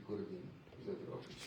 করে দিন যাদের অফিস।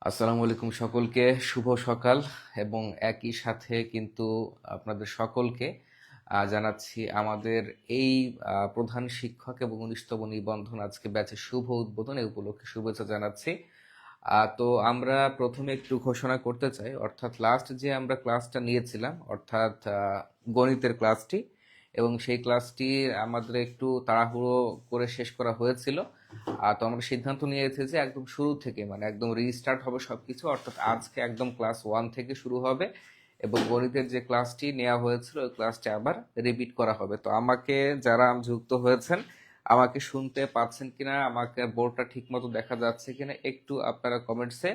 আসসালামু আলাইকুম সকলকে, শুভ সকাল। এবং একই সাথে কিন্তু আপনাদের সকলকে জানাচ্ছি আমাদের এই প্রধান শিক্ষক এবং 19তম নিবন্ধন আজকে ব্যাচের শুভ উদ্বোধন, এই উপলক্ষে শুভেচ্ছা জানাচ্ছি। তো আমরা প্রথমে একটু ঘোষণা করতে চাই, অর্থাৎ লাস্ট যে আমরা ক্লাসটা নিয়েছিলাম, অর্থাৎ গণিতের ক্লাসটি, এবং সেই ক্লাসটি আমাদের একটু তাড়াহুড়ো করে শেষ করা হয়েছিল। তো আমরা সিদ্ধান্ত নিয়েছি যে একদম শুরু থেকে, মানে একদম রিস্টার্ট হবে সবকিছু, অর্থাৎ আজকে একদম ক্লাস 1 থেকে শুরু হবে এবং গণিতের যে ক্লাসটি নেওয়া হয়েছিল ওই ক্লাসটি আবার রিপিট করা হবে। তো আমাকে যারা যুক্ত হয়েছেন, আমাকে শুনতে পাচ্ছেন কিনা, আমাকে বোর্ডটা ঠিক মতো দেখা যাচ্ছে কিনা, একটু আপনারা কমেন্টসে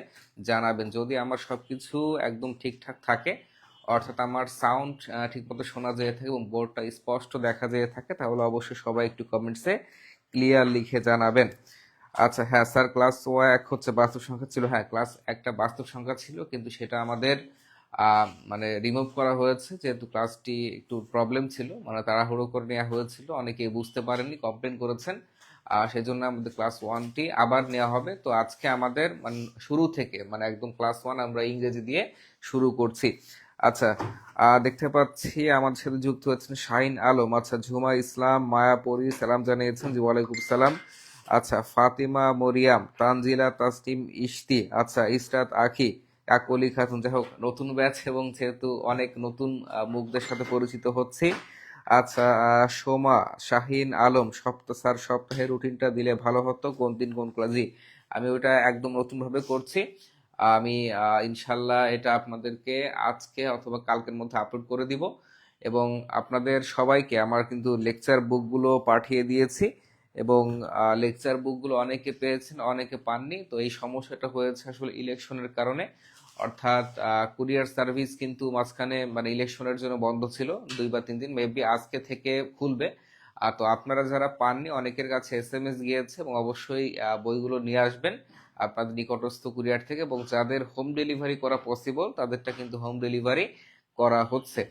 জানাবেন। যদি আমার সবকিছু একদম ঠিকঠাক থাকে, অর্থাৎ আমার সাউন্ড ঠিকমতো শোনা যেয়ে থাকে এবং বোর্ডটা স্পষ্ট দেখা যেয়ে থাকে, তাহলে অবশ্যই সবাই একটু কমেন্টসে ক্লিয়ার লিখে জানাবেন। আচ্ছা, হ্যাঁ স্যার, ক্লাস 1 হচ্ছে বাস্তব সংখ্যা ছিল। হ্যাঁ, ক্লাস একটা বাস্তব সংখ্যা ছিল, কিন্তু সেটা আমাদের মানে রিমুভ করা হয়েছে, যেহেতু ক্লাসটি একটু প্রবলেম ছিল, মানে তাড়াহুড়ো করে নেওয়া হয়েছিল, অনেকেই বুঝতে পারেননি, কমপ্লেন করেছেন। সেই জন্য আমাদের ক্লাস 1টি আবার নেওয়া হবে। তো আজকে আমাদের মানে শুরু থেকে, মানে একদম ক্লাস 1 আমরা ইংরেজি দিয়ে শুরু করছি। আচ্ছা, দেখতে পাচ্ছি আমাদের সাথে যুক্ত হচ্ছেন শাহিন আলম। আচ্ছা, ঝুমা ইসলাম, মায়াপরি সালাম জানিয়েছেন, জি ওয়ালাইকুম সালাম। আচ্ছা, ফাতিমা মরিয়াম, তানজিলা তাসলিম ইশতি, আচ্ছা ইসরাত আখি, কাকলি খাতুন। যাই হোক, নতুন ব্যাচ এবং যেহেতু অনেক নতুন মুখদের সাথে পরিচিত হচ্ছি। আচ্ছা, সোমা, শাহিন আলম, স্যার সপ্তাহের রুটিনটা দিলে ভালো হতো, কোন দিন কোন ক্লাসই। আমি ওটা একদম নতুন ভাবে করছি। আমি ইনশাল্লাহ এটা আপনাদেরকে আজকে অথবা কালকের মধ্যে আপলোড করে দিব। এবং আপনাদের সবাইকে আমার কিন্তু লেকচার বুকগুলো পাঠিয়ে দিয়েছি, এবং লেকচার বুকগুলো অনেকে পেয়েছেন, অনেকে পাননি। তো এই সমস্যাটা হয়েছে আসলে ইলেকশনের কারণে, অর্থাৎ কুরিয়ার সার্ভিস কিন্তু মাঝখানে মানে ইলেকশনের জন্য বন্ধ ছিল 2 বা 3 দিন, মেবি আজকে থেকে খুলবে। তো আপনারা যারা পাননি, অনেকের কাছে এসএমএস গিয়েছে, এবং অবশ্যই বইগুলো নিয়ে আসবেন আপনাদের নিকটস্থ কুরিয়ার থেকে, এবং যাদের হোম ডেলিভারি করা পসিবল তাদেরটা কিন্তু হোম ডেলিভারি করা হচ্ছে।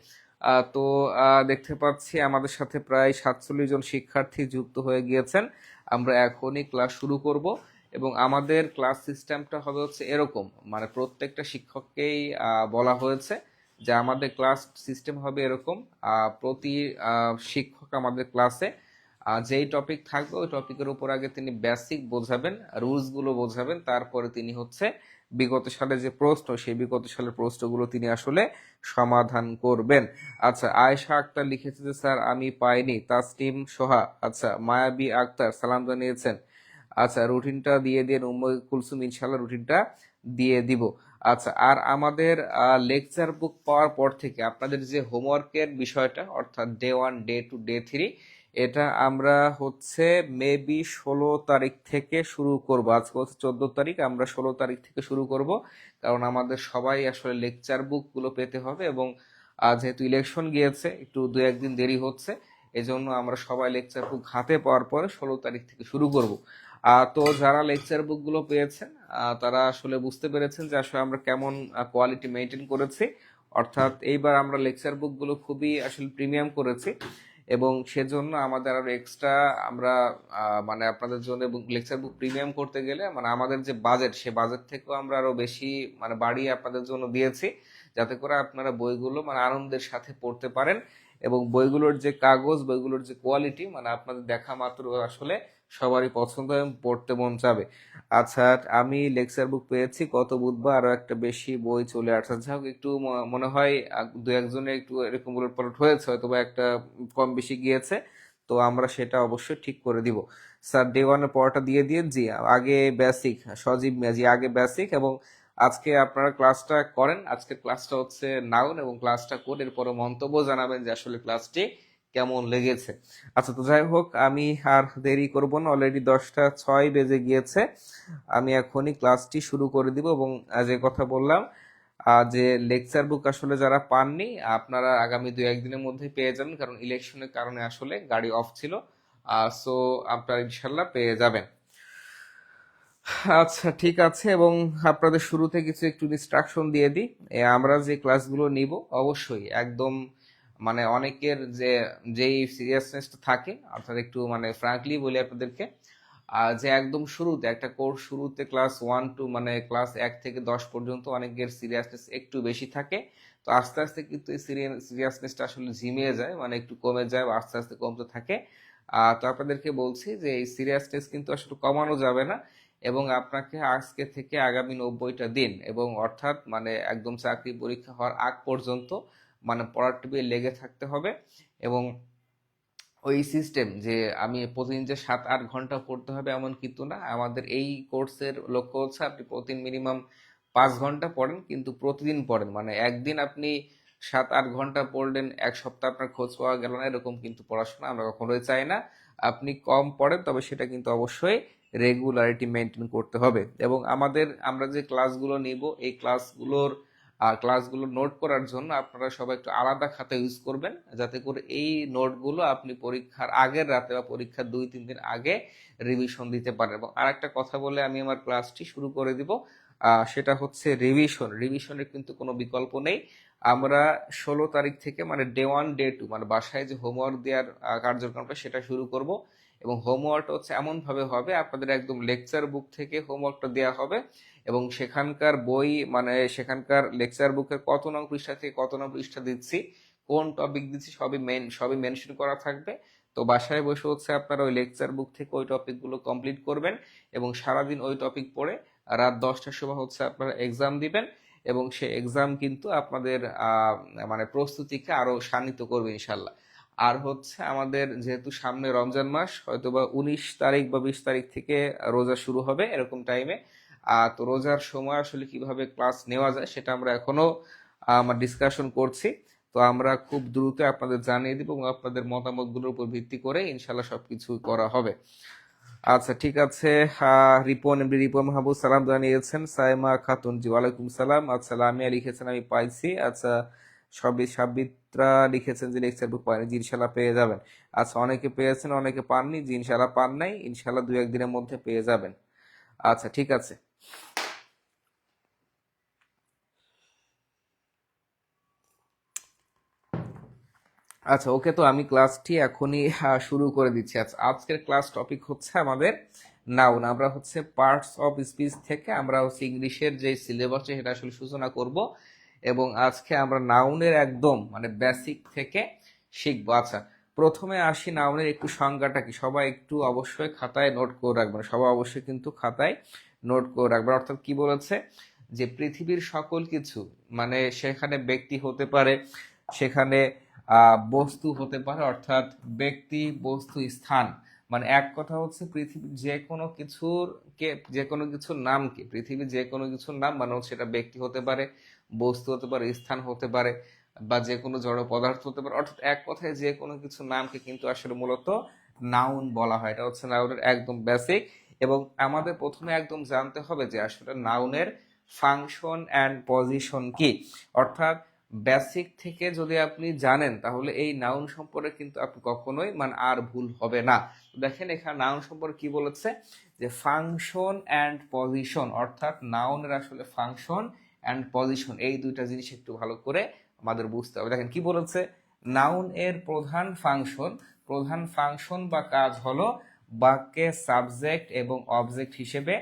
তো দেখতে পাচ্ছি আমাদের সাথে প্রায় 47 জন শিক্ষার্থী যুক্ত হয়ে গিয়েছেন। আমরা এখনই ক্লাস শুরু করব, এবং আমাদের ক্লাস সিস্টেমটা হবে হচ্ছে এরকম, মানে প্রত্যেকটা শিক্ষককেই বলা হয়েছে যে আমাদের ক্লাস সিস্টেম হবে এরকম। প্রতি শিক্ষক আমাদের ক্লাসে যেই টপিক থাকবে ওই টপিকের উপর আগে তিনি বেসিক বোঝাবেন, রুলসগুলো বোঝাবেন, তারপরে তিনি হচ্ছে বিগত সালে যে প্রশ্ন, সেই বিগত সালের প্রশ্নগুলো তিনি আসলে সমাধান করবেন। আচ্ছা, আয়েশা আক্তার লিখেছে যে স্যার আমি পাইনি। তাসলিম সোহা, আচ্ছা মায়াবী আক্তার সালাম জানিয়েছেন। আচ্ছা, রুটিনটা দিয়ে দিন উম্মে কুলসুম, ইনশাল্লাহ রুটিনটা দিয়ে দিব। আচ্ছা, আর আমাদের লেকচার বুক পাওয়ার পর থেকে আপনাদের যে হোমওয়ার্কের বিষয়টা, অর্থাৎ ডে 1, ডে 2, ডে 3, এটা আমরা হচ্ছে মেবি 16 তারিখ থেকে শুরু করব। আজকে হচ্ছে 14 তারিখ, আমরা 16 তারিখ থেকে শুরু করব, কারণ আমাদের সবাই আসলে লেকচার বুক গুলো পেতে হবে। এবং যেহেতু ইলেকশন গিয়েছে, একটু 2-1 দিন দেরি হচ্ছে, এজন্য আমরা সবাই লেকচার বুক হাতে পাওয়ার পরে 16 তারিখ থেকে শুরু করব। তো যারা লেকচার বুক গুলো পেয়েছেন, তারা আসলে বুঝতে পেরেছেন যে আসলে আমরা কেমন কোয়ালিটি মেনটেন করেছি। অর্থাৎ এইবার আমরা লেকচার বুক গুলো খুবই আসলে প্রিমিয়াম করেছি, এবং সেজন্য আমাদের আরো এক্সট্রা আমরা মানে আপনাদের জন্য এবং লেকচার বুক প্রিমিয়াম করতে গেলে মানে আমাদের যে বাজেট সে বাজেট থেকেও আমরা আরো বেশি মানে বাড়িয়ে আপনাদের জন্য দিয়েছি, যাতে করে আপনারা বইগুলো মানে আনন্দের সাথে পড়তে পারেন এবং বইগুলোর যে কাগজ, বইগুলোর যে কোয়ালিটি মানে আপনাদের দেখা মাত্র আসলে সবারই পছন্দ এবং পড়তে মন চাবে। আচ্ছা, আমি লেকচার বুক পেয়েছি গত বুধবার, আরো একটা বেশি বই চলে আসছে। যাই হোক, একটু মনে হয় দু একজনের একটু এরকম উলটপালট হয়েছে, হয়তো বা একটা কম বেশি গিয়েছে, তো আমরা সেটা অবশ্যই ঠিক করে দিব। স্যার ডে ওয়ানের পড়াটা দিয়ে দিয়ে জি, আগে বেসিক, সজীব মিয়া জি আগে বেসিক, এবং আজকে আপনারা ক্লাসটা করেন। আজকের ক্লাসটা হচ্ছে নাউন, এবং ক্লাসটা করে এরপরে মন্তব্য জানাবেন যে আসলে ক্লাসটি কেমন লেগেছে। আচ্ছা, তো যাই হোক, আমি আর দেরি করব না, অলরেডি 10টা 6 বেজে গিয়েছে। আমি এখনই ক্লাসটি শুরু করে দিব, এবং যে কথা বললাম যে লেকচার বুক আসলে যারা পাননি আপনারা আগামী 2-1 দিনের মধ্যে পেয়ে যাবেন, কারণ ইলেকশনের কারণে আসলে গাড়ি অফ ছিল। সো আপনারা ইনশাল্লাহ পেয়ে যাবেন। আচ্ছা, ঠিক আছে, এবং আপনাদের শুরুতে কিছু একটু ইনস্ট্রাকশন দিয়ে দিই। আমরা যে ক্লাসগুলো নিব অবশ্যই একদম মানে অনেকের যেই সিরিয়াসনেসটা থাকে, অর্থাৎ একটু মানে ফ্র্যাঙ্কলি বলি আপনাদেরকে, যে একদম শুরুতে একটা কোর্স শুরুতে ক্লাস 1 টু মানে ক্লাস 1 থেকে 10 পর্যন্ত অনেকের সিরিয়াসনেস একটু বেশি থাকে। তো আস্তে আস্তে কিন্তু এই সিরিয়াসনেসটা আসলে ঝিমিয়ে যায়, মানে একটু কমে যায় বা আস্তে আস্তে কমতে থাকে। তো আপনাদেরকে বলছি যে এই সিরিয়াসনেস কিন্তু আসলে কমানো যাবে না, এবং আপনাকে আজকে থেকে আগামী 90টা দিন, এবং অর্থাৎ মানে একদম চাকরি পরীক্ষা হওয়ার আগ পর্যন্ত মানে পড়ার টেবিলে লেগে থাকতে হবে। এবং ওই সিস্টেম যে আমি প্রতিদিন যে 7-8 ঘন্টা পড়তে হবে এমন কিন্তু না। আমাদের এই কোর্সের লক্ষ্য হচ্ছে আপনি প্রতিদিন মিনিমাম 5 ঘন্টা পড়েন, কিন্তু প্রতিদিন পড়েন, মানে একদিন আপনি 7-8 ঘন্টা পড়লেন, এক সপ্তাহ আপনার খোঁজ পাওয়া গেল না, এরকম কিন্তু পড়াশোনা আমরা কখনোই চাই না। আপনি কম পড়েন, তবে সেটা কিন্তু অবশ্যই রেগুলারিটি মেনটেন করতে হবে। এবং আমরা যে ক্লাসগুলো নিব এই ক্লাসগুলো নোট করার জন্য আপনারা সবাই একটু আলাদা খাতা ইউজ করবেন, যাতে করে এই নোটগুলো আপনি পরীক্ষার আগের রাতে বা পরীক্ষার 2-3 দিন আগে রিভিশন দিতে পারেন। এবং আরেকটা কথা বলে আমি আমার ক্লাসটি শুরু করে দিব, সেটা হচ্ছে রিভিশনের কিন্তু কোনো বিকল্প নেই। আমরা 16 তারিখ থেকে মানে ডে 1 ডে 2 মানে বাসায় যে হোমওয়ার্ক দেওয়ার কার্যক্রমটা সেটা শুরু করব। এবং হোমওয়ার্কটা হচ্ছে এমন ভাবে হবে, আপনাদের একদম লেকচার বুক থেকে হোমওয়ার্কটা দেওয়া হবে, এবং সেখানকার বই মানে সেখানকার লেকচার বুকের কত নং পৃষ্ঠা থেকে কত নং পৃষ্ঠা দিচ্ছি, কোন টপিক দিচ্ছি, সবই মেনশন করা থাকবে। তো বাসায় বসে হচ্ছে আপনারা ওই লেকচার বুক থেকে ওই টপিকগুলো কমপ্লিট করবেন, এবং সারাদিন ওই টপিক পড়ে রাত 10টার সময় হচ্ছে আপনারা এক্সাম দিবেন। এবং সে এক্সাম কিন্তু আপনাদের মানে প্রস্তুতিকে আরো শানিত করবে ইনশাল্লাহ। আর হচ্ছে আমাদের যেহেতু সামনে রমজান মাস, হয়তোবা 19 তারিখ বা 20 তারিখ থেকে রোজা শুরু হবে এরকম টাইমে। তো রোজার সময় আসলে কিভাবে ক্লাস নেওয়া যায় সেটা আমরা এখনো ডিসকাশন করছি। তো আমরা খুব দ্রুত আপনাদের জানিয়ে দিব, এবং আপনাদের মতামতগুলোর উপর ভিত্তি করে ইনশাল্লাহ সবকিছু করা হবে। আচ্ছা, ঠিক আছে। রিপন মাহবুব সালাম জানিয়েছেন। সাইমা খাতুন জি ওয়ালাইকুম সালাম। আচ্ছা, লামিয়া লিখেছেন আমি পাইছি। আচ্ছা, সাবিত্রা লিখেছেন যে লেকচার বুক পাইনি, জি ইনশাল্লাহ পেয়ে যাবেন। আচ্ছা, অনেকে পেয়েছেন অনেকে পাননি, জি ইনশাল্লাহ পান নাই, ইনশাল্লাহ 2-1 দিনের মধ্যে পেয়ে যাবেন। আচ্ছা, ঠিক আছে। আচ্ছা, ওকে, তো আমি ক্লাসটি এখনই শুরু করে দিচ্ছি। আচ্ছা, আজকের ক্লাস টপিক হচ্ছে আমাদের নাউন। আমরা হচ্ছে পার্টস অফ স্পিচ থেকে আমরা হচ্ছে ইংলিশের যে সিলেবাস সেটা আসলে সূচনা করব, এবং আজকে আমরা নাউনের একদম মানে বেসিক থেকে শিখবো। আচ্ছা, প্রথমে আসি নাউনের একটু সংজ্ঞাটা কি, সবাই একটু অবশ্যই খাতায় নোট করে রাখবেন, সবাই অবশ্যই কিন্তু খাতায় নোট করে রাখবেন। অর্থাৎ কি বলেছে, যে পৃথিবীর সকল কিছু মানে সেখানে ব্যক্তি হতে পারে, সেখানে বস্তু হতে পারে, অর্থাৎ ব্যক্তি বস্তু স্থান, মানে এক কথা হচ্ছে পৃথিবীর যে কোনো কিছুর নাম কি, পৃথিবীর যে কোনো কিছুর নাম মানে হচ্ছে সেটা ব্যক্তি হতে পারে, বস্তু হতে পারে, স্থান হতে পারে, বা যে কোনো জড় পদার্থ হতে পারে, অর্থাৎ এক কথায় যে কোনো কিছুর নামকে কিন্তু আসলে মূলত নাউন বলা হয়। এটা হচ্ছে নাউনের একদম বেসিক। এবং আমাদের প্রথমে একদম জানতে হবে যে আসলে নাউনের ফাংশন অ্যান্ড পজিশন কি, অর্থাৎ বেসিক থেকে যদি আপনি জানেন তাহলে এই নাউন সম্পর্কে কিন্তু আপনি কখনোই মানে আর ভুল হবে না। দেখেন এখানে নাউন সম্পর্কে কি বলেছে, যে ফাংশন অ্যান্ড পজিশন, অর্থাৎ নাউনের আসলে ফাংশন অ্যান্ড পজিশন এই দুইটা জিনিস একটু ভালো করে আমাদের বুঝতে হবে। দেখেন কি বলেছে, নাউন এর প্রধান ফাংশন বা কাজ হলো বাক্যে সাবজেক্ট এবং অবজেক্ট হিসেবে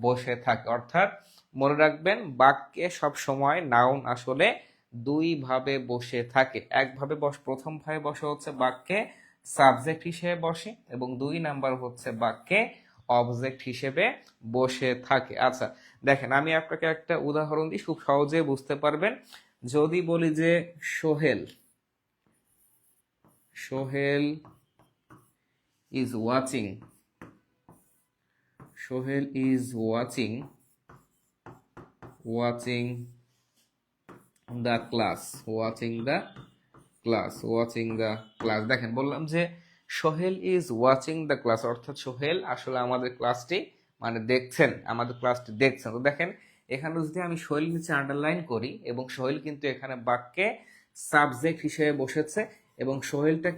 বসে থাকে। অর্থাৎ মনে রাখবেন, বাক্যে সব সময় নাউন আসলে দুই ভাবে বসে থাকে। একভাবে প্রথম ভাবে বসে হচ্ছে বাক্যে সাবজেক্ট হিসেবে বসে, এবং 2 নাম্বার হচ্ছে বাক্যে অবজেক্ট হিসেবে বসে থাকে। আচ্ছা দেখেন, আমি আপনাকে একটা উদাহরণ দিই, খুব সহজে বুঝতে পারবেন। যদি বলি যে Sohel is watching Sohel is watching the class দেখেন, বললাম যে Sohel is watching the class, অর্থাৎ সোহেল আসলে আমাদের ক্লাসটি দেখছেন। তো দেখেন, এখানে যদি আমি সোহেল নিচে আন্ডারলাইন করি, এবং সোহেল কিন্তু এখানে বাক্যে সাবজেক্ট হিসেবে বসেছে, এবং সোহেলটা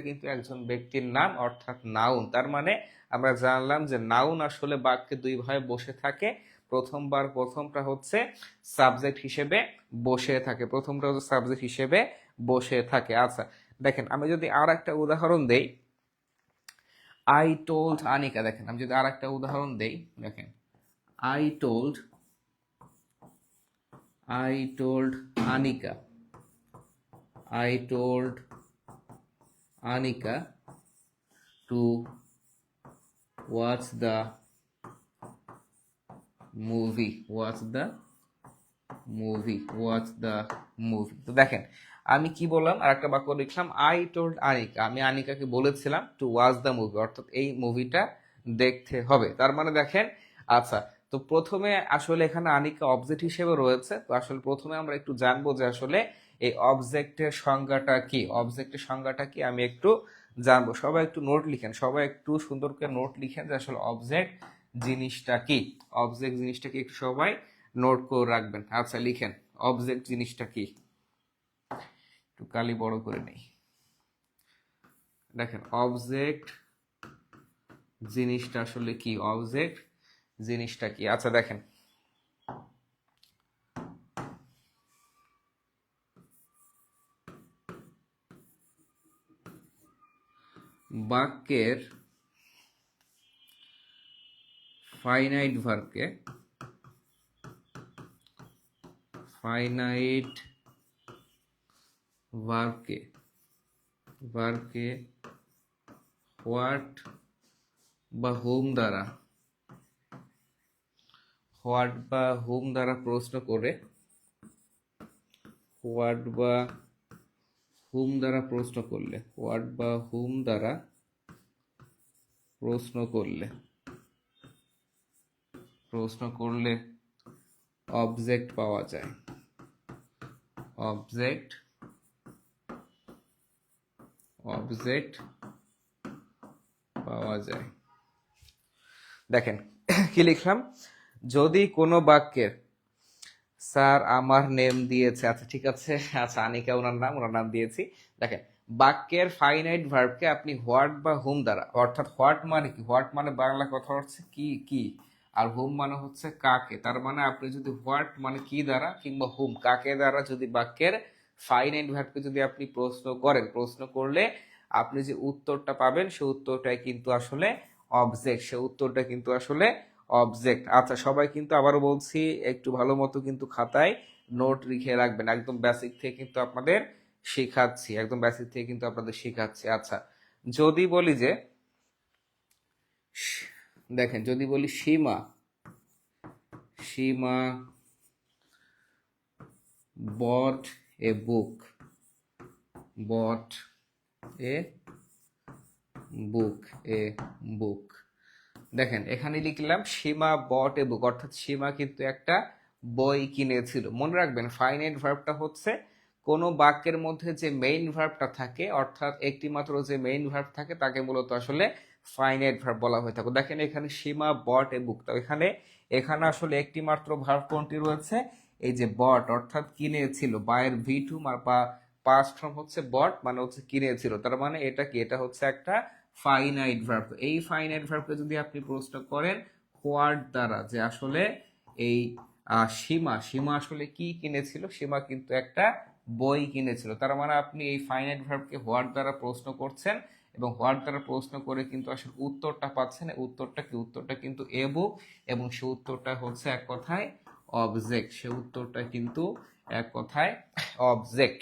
কিন্তু একজন ব্যক্তির নাম, অর্থাৎ নাউন। তার মানে আমরা জানলাম যে নাউন আসলে বাক্যে দুই ভাবে বসে থাকে। প্রথমটা হচ্ছে সাবজেক্ট হিসেবে বসে থাকে। আচ্ছা দেখেন, আমি যদি আর একটা উদাহরণ দেই, আই টোল্ড আনিকা। দেখেন, আমি যদি আর একটা উদাহরণ দেই, দেখেন, I told Anika to watch the movie তো দেখেন, আমি কি বললাম, আর একটা বাক্য লিখলাম, আই টোল্ড আনিকা, আমি আনিকাকে বলেছিলাম টু ওয়াচ দ্য মুভি, অর্থাৎ এই মুভিটা দেখতে হবে। তার মানে দেখেন, আচ্ছা, তো প্রথমে আসলে এখানে আনিকা অবজেক্ট হিসেবে রয়েছে। তো আসলে প্রথমে আমরা একটু জানবো যে আসলে এই অবজেক্টের সংজ্ঞাটা কি আমি একটু জানবো। সবাই একটু নোট লিখেন, সবাই একটু সুন্দর করে নোট লিখেন যে আসলে অবজেক্ট জিনিসটা কি একটু সবাই নোট করে রাখবেন। আচ্ছা লিখেন, অবজেক্ট জিনিসটা কি, একটু কালি বড় করে নেই। দেখেন, অবজেক্ট জিনিসটা আসলে কি, আচ্ছা দেখেন, বাক্যের ফাইনাইট ভার্বকে হোয়াট বা হুম দ্বারা প্রশ্ন করে, প্রশ্ন করলে অবজেক্ট পাওয়া যায়। দেখেন কি লিখলাম, যদি কোনো বাক্যের, স্যার আমার নেম দিয়েছে, আচ্ছা ঠিক আছে, আচ্ছা আনিকা ওনার নাম দিয়েছি। দেখেন, বাক্যের ফাইনাইট ভার্বকে আপনি হোয়াট বা হুম দ্বারা, অর্থাৎ হোয়াট মানে কি, হোয়াট মানে বাংলা কথা হচ্ছে কি, আর হুম মানে হচ্ছে কাকে। তার মানে আপনি যদি হোয়াট মানে কি দ্বারা, কিংবা হুম কাকে দ্বারা যদি বাক্যের ফাইনাইট ভার্বকে যদি আপনি প্রশ্ন করলে আপনি যে উত্তরটা পাবেন, সে উত্তরটাই কিন্তু আসলে অবজেক্ট। আচ্ছা সবাই কিন্তু আবারও বলছি, একটু ভালো মতো কিন্তু খাতায় নোট লিখে রাখবেন। একদম বেসিক থেকে কিন্তু আপনাদের শেখাচ্ছি। আচ্ছা যদি বলি যে, দেখেন, যদি বলি সীমা bought a book দেখেন, এখানে লিখলাম সীমা বট এ বুক, অর্থাৎ সীমা কিন্তু একটা বই কিনেছিল। মনে রাখবেন, ফাইনাইট ভার্বটা হচ্ছে কোন বাক্যের মধ্যে যে মেইন ভার্বটা থাকে, অর্থাৎ একটি মাত্র যে মেইন ভার্ব থাকে, তাকে মূলত আসলে ফাইনাইট ভার্ব বলা হয়ে থাকে। দেখেন এখানে সীমা বট এ বুক, তো এখানে আসলে একটি মাত্র ভার্ব কোনটি রয়েছে, এই যে বট, অর্থাৎ কিনেছিল। বায়ের ভি2 বা পাস্ট ফর্ম হচ্ছে বট, মানে হচ্ছে কিনেছিল। তার মানে এটা হচ্ছে একটা ফাইনাইট ভার্ব। এই ফাইনাইট ভার্বকে যদি আপনি প্রশ্ন করেন হোয়াট দ্বারা, যে আসলে এই সীমা আসলে কি কিনেছিল, সীমা কিন্তু একটা বই কিনেছিল। তার মানে আপনি এই ফাইনাইট ভার্বকে হোয়াট দ্বারা প্রশ্ন করছেন এবং হোয়াট দ্বারা প্রশ্ন করে কিন্তু আসলে উত্তরটা পাচ্ছেন। উত্তরটা কি? উত্তরটা কিন্তু এ বুক, এবং সে উত্তরটা হচ্ছে এক কথায় অবজেক্ট। সে উত্তরটা কিন্তু এক কথায় অবজেক্ট।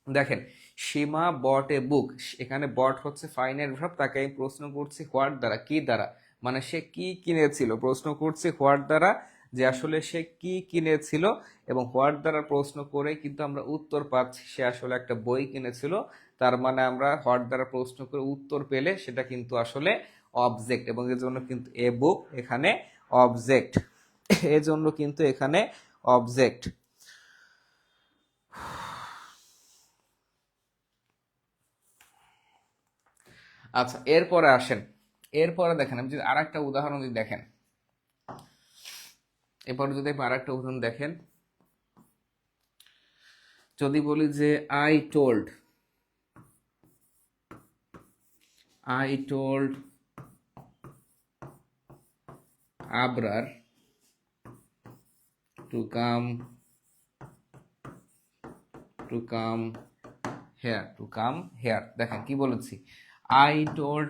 দেখেন, সীমা বট এ বুক, এখানে বট হচ্ছে ফাইনাইট ভার্ব, তাকে আমি প্রশ্ন করছি হোয়াট দ্বারা, কি দ্বারা, মানে সে কি কিনেছিল, প্রশ্ন করছি হোয়াট দ্বারা, যে আসলে সে কি কিনেছিল, এবং হোয়াট দ্বারা প্রশ্ন করে কিন্তু আমরা উত্তর পাচ্ছি সে আসলে একটা বই কিনেছিল। তার মানে আমরা হোয়াট দ্বারা প্রশ্ন করে উত্তর পেলে সেটা কিন্তু আসলে অবজেক্ট, এবং এর জন্য কিন্তু এ বুক এখানে অবজেক্ট, এজন্য কিন্তু এখানে অবজেক্ট। আচ্ছা, এরপরে আসেন, এরপরে দেখেন আমি যদি আর একটা উদাহরণ দিই, দেখেন এরপরে যদি আপনি আর একটা উদাহরণ দেখেন, যদি বলি যে I told Abrar to come here, দেখেন কি বলেছি, I told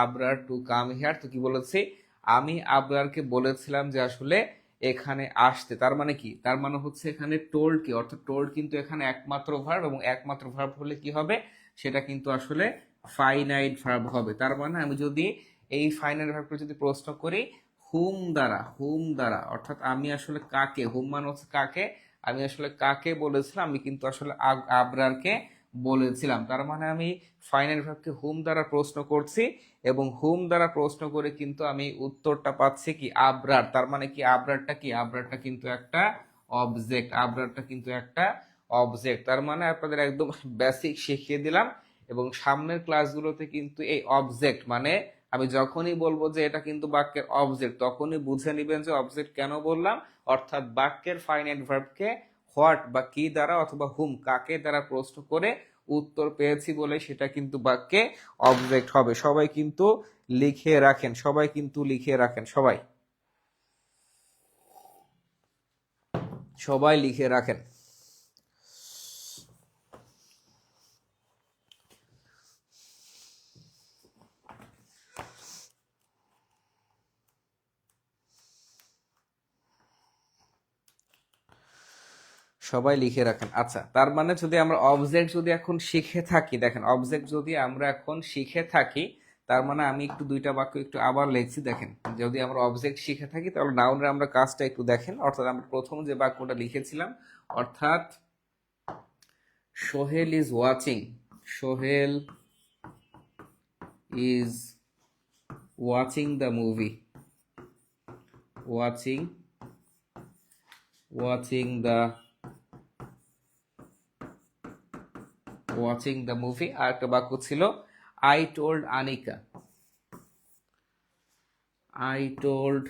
Abrar to come here. তো কি বলেছি, আমি আবরারকে বলেছিলাম যে আসলে এখানে আসতে। তার মানে কি? তার মানে হচ্ছে এখানে টোল্ড কি, অর্থাৎ টোল্ড কিন্তু এখানে একমাত্র ভার্ব, এবং একমাত্র ভার্ব হলে কি হবে, সেটা কিন্তু আসলে ফাইনাইট ভার্ব হবে। তার মানে আমি যদি এই ফাইনাইট ভার্বটা যদি প্রশ্ন করি হুম দ্বারা, অর্থাৎ আমি আসলে কাকে, হুম মানে হচ্ছে কাকে, আমি আসলে কাকে বলেছিলাম, আমি কিন্তু আসলে আবরারকে বলেছিলাম। তার মানে আমি ফাইনাল ভার্বকে হুম দ্বারা প্রশ্ন করছি, এবং হুম দ্বারা প্রশ্ন করে কিন্তু আমি উত্তরটা পাচ্ছি কি, আবরার। তার মানে কি, আবরারটা কি, আবরারটা কিন্তু একটা অবজেক্ট, আবরারটা কিন্তু একটা অবজেক্ট। তার মানে আপনাদের একদম বেসিক শিখিয়ে দিলাম, এবং সামনের ক্লাসগুলোতে কিন্তু এই অবজেক্ট মানে আমি যখনই বলবো যে এটা কিন্তু বাক্যের অবজেক্ট, তখনই বুঝে নিবেন যে অবজেক্ট কেন বললাম, অর্থাৎ বাক্যের ফাইনাইট ভার্বকে হোয়াট বা কি দ্বারা অথবা হুম কাকে দ্বারা প্রশ্ন করে উত্তর পেয়েছি বলে সেটা কিন্তু বাক্যে অবজেক্ট হবে। সবাই কিন্তু লিখে রাখেন, সবাই কিন্তু লিখে রাখেন, সবাই সবাই লিখে রাখেন। সবাই লিখে রাখেন। আচ্ছা, তার মানে যদি আমরা অবজেক্ট যদি এখন শিখে থাকি, দেখেন অবজেক্ট যদি আমরা এখন শিখে থাকি, তার মানে আমি একটু দুইটা বাক্য একটু আবার লিখছি। দেখেন, যদি আমরা অবজেক্ট শিখে থাকি তাহলে নাউনের আমরা কাজটা একটু দেখেন। অর্থাৎ আমরা প্রথম যে বাক্যটা লিখেছিলাম, অর্থাৎ Sohel is watching, Sohel is watching the movie, watching watching the watching the movie. আর একটা বাক্য ছিল I told Anika, I told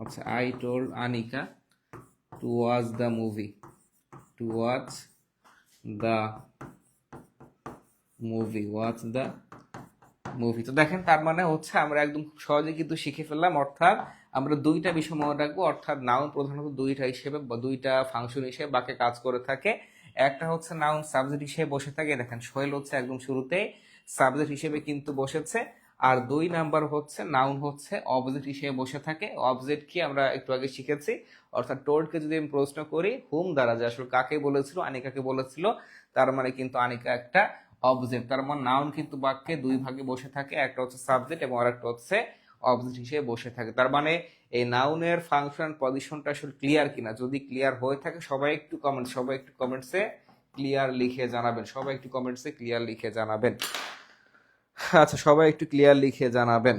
আচ্ছা I told Anika to watch the movie, to watch the watch the movie. তো দেখেন, তার মানে হচ্ছে আমরা একদম খুব সহজে কিন্তু শিখে ফেললাম। অর্থাৎ আমরা দুইটা বিষয় মনে রাখবো, অর্থাৎ নাউন প্রধানত দুইটা হিসেবে বা দুইটা ফাংশন হিসেবে বাক্যে কাজ করে থাকে। একটা হচ্ছে নাউন সাবজেক্ট হিসেবে বসে থাকে, দেখেন সোহেল হচ্ছে একদম শুরুতে সাবজেক্ট হিসেবে কিন্তু বসেছে। আর দুই নাম্বার হচ্ছে নাউন হচ্ছে অবজেক্ট হিসেবে বসে থাকে। অবজেক্ট কি আমরা একটু আগে শিখেছি, অর্থাৎ টোল্ডকে যদি আমি প্রশ্ন করি হুম দ্বারা, যে আসলে কাকে বলেছিল, আনিকাকে বলেছিল, তার মানে কিন্তু আনিকা একটা অবজেক্ট। তার মানে নাউন কিন্তু বাক্যে দুই ভাগে বসে থাকে, একটা হচ্ছে সাবজেক্ট এবং আরেকটা হচ্ছে অবজেক্ট হিসেবে বসে থাকে। তার মানে এই নাউনের ফাংশন পজিশনটা আসলে ক্লিয়ার কিনা, যদি ক্লিয়ার হয়ে থাকে সবাই একটু কমেন্টসে ক্লিয়ার লিখে জানাবেন, সবাই একটু কমেন্টসে ক্লিয়ার লিখে জানাবেন। আচ্ছা, সবাই একটু ক্লিয়ার লিখে জানাবেন।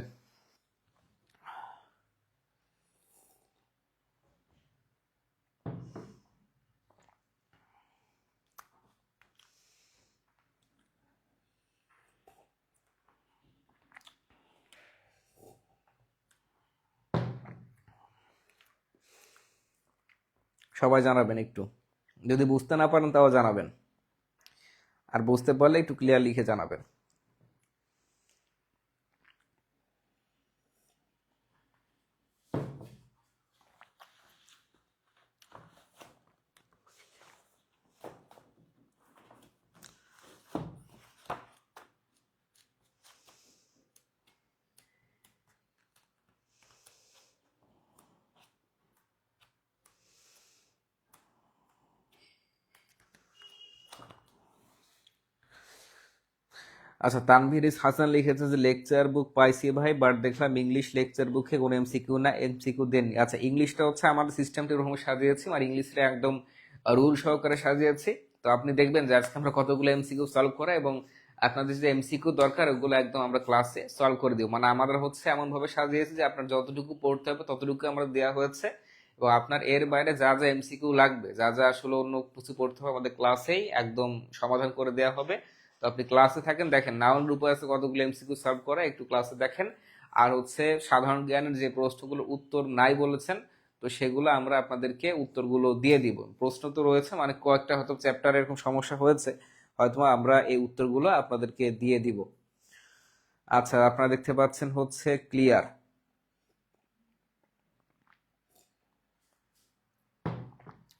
সবাই জানাবেন একটু, যদি বুঝতে না পারেন তাও জানাবেন, আর বুঝতে পারলে একটু ক্লিয়ার লিখে জানাবেন। আচ্ছা, তানভীর হাসান লিখেছে যে লেকচার বুক পাইছি ভাই, বাট দেখলাম ইংলিশ লেকচার বুকে কোনো এমসিকিউ না, এমসিকিউ দেননি। আচ্ছা, ইংলিশটা হচ্ছে আমাদের সিস্টেমটা এরকম সাজিয়েছি, আর ইংলিশটা একদম রুল সহকারে সাজিয়েছি। তো আপনি দেখবেন যে আজকে আমরা কতগুলো এমসিকিউ সলভ করা, এবং আপনাদের যে এমসিকিউ দরকার ওগুলো একদম আমরা ক্লাসে সলভ করে দিব। মানে আমাদের হচ্ছে এমন ভাবে সাজিয়েছি যে আপনার যতটুকু পড়তে হবে ততটুকু আমরা দেওয়া হয়েছে, এবং আপনার এর বাইরে যা যা এমসিকিউ লাগবে, যা যা আসলে অন্য কিছু পড়তে হবে, আমাদের ক্লাসেই একদম সমাধান করে দেওয়া হবে। তো আপনি ক্লাসে থাকেন, দেখেন নাউন রূপে আছে কতগুলো এমসিকিউ সলভ করা, একটু ক্লাসে দেখেন। আর হচ্ছে সাধারণ জ্ঞানের যে প্রশ্নগুলোর উত্তর নাই বলেছেন, তো সেগুলো আমরা আপনাদেরকে উত্তরগুলো দিয়ে দিব। প্রশ্ন তো রয়েছে, মানে কয়েকটা হয়তো চ্যাপ্টারে এরকম সমস্যা হয়েছে, হয়তো আমরা এই উত্তরগুলো আপনাদেরকে দিয়ে দিব। আচ্ছা, আপনারা দেখতে পাচ্ছেন হচ্ছে ক্লিয়ার।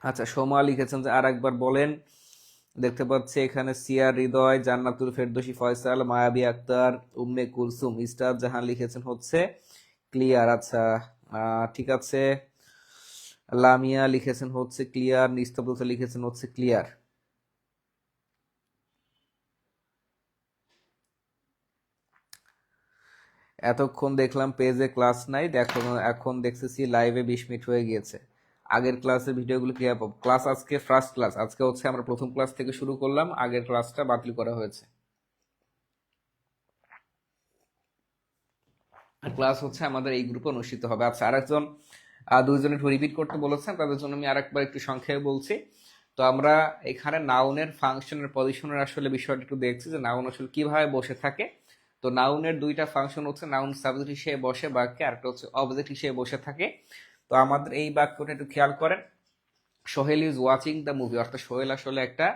আচ্ছা, সোমা লিখেছেন যে আর একবার বলেন। দেখতে পাচ্ছি এখানে সিয়ার হৃদয়, জান্নাতুল ফেরদৌসী ফয়সাল, মায়াবী আক্তার, উম্মে কুলসুম, ইস্টার জাহান লিখেছেন হচ্ছে ক্লিয়ার। আচ্ছা, ঠিক আছে। লামিয়া লিখেছেন হচ্ছে ক্লিয়ার, নিস্তব্ধতা লিখেছেন হচ্ছে ক্লিয়ার। এতক্ষণ দেখলাম পেজে ক্লাস নাই, দেখো এখন দেখতেছি লাইভে 20 মিনিট হয়ে গিয়েছে। আগের ক্লাসের ভিডিওগুলো কি পাবো? ক্লাস আজকে ফার্স্ট ক্লাস, আজকে হচ্ছে আমরা প্রথম ক্লাস থেকে শুরু করলাম, আগের ক্লাসটা বাতিল করা হয়েছে। ক্লাস হচ্ছে আমাদের এই গ্রুপে অনুষ্ঠিত হবে। আচ্ছা, আরেকজন দুইজন একটু রিপিট করতে বলেছেন, তাদের জন্য আমি আরেকবার একটু সংক্ষেপে বলছি। তো আমরা এখানে নাউনের ফাংশনের পজিশনের আসলে বিষয়টা একটু দেখছি যে নাউন আসলে কিভাবে বসে থাকে। তো নাউনের দুইটা ফাংশন হচ্ছে, নাউন সাবজেক্ট হিসেবে বসে বাক্যে, আর একটা হচ্ছে অবজেক্ট হিসেবে বসে থাকে। তো আমাদের এই বাক্যটা একটু খেয়াল করেন, Sohel is watching the movie, অর্থাৎ সোহেল আসলে একটা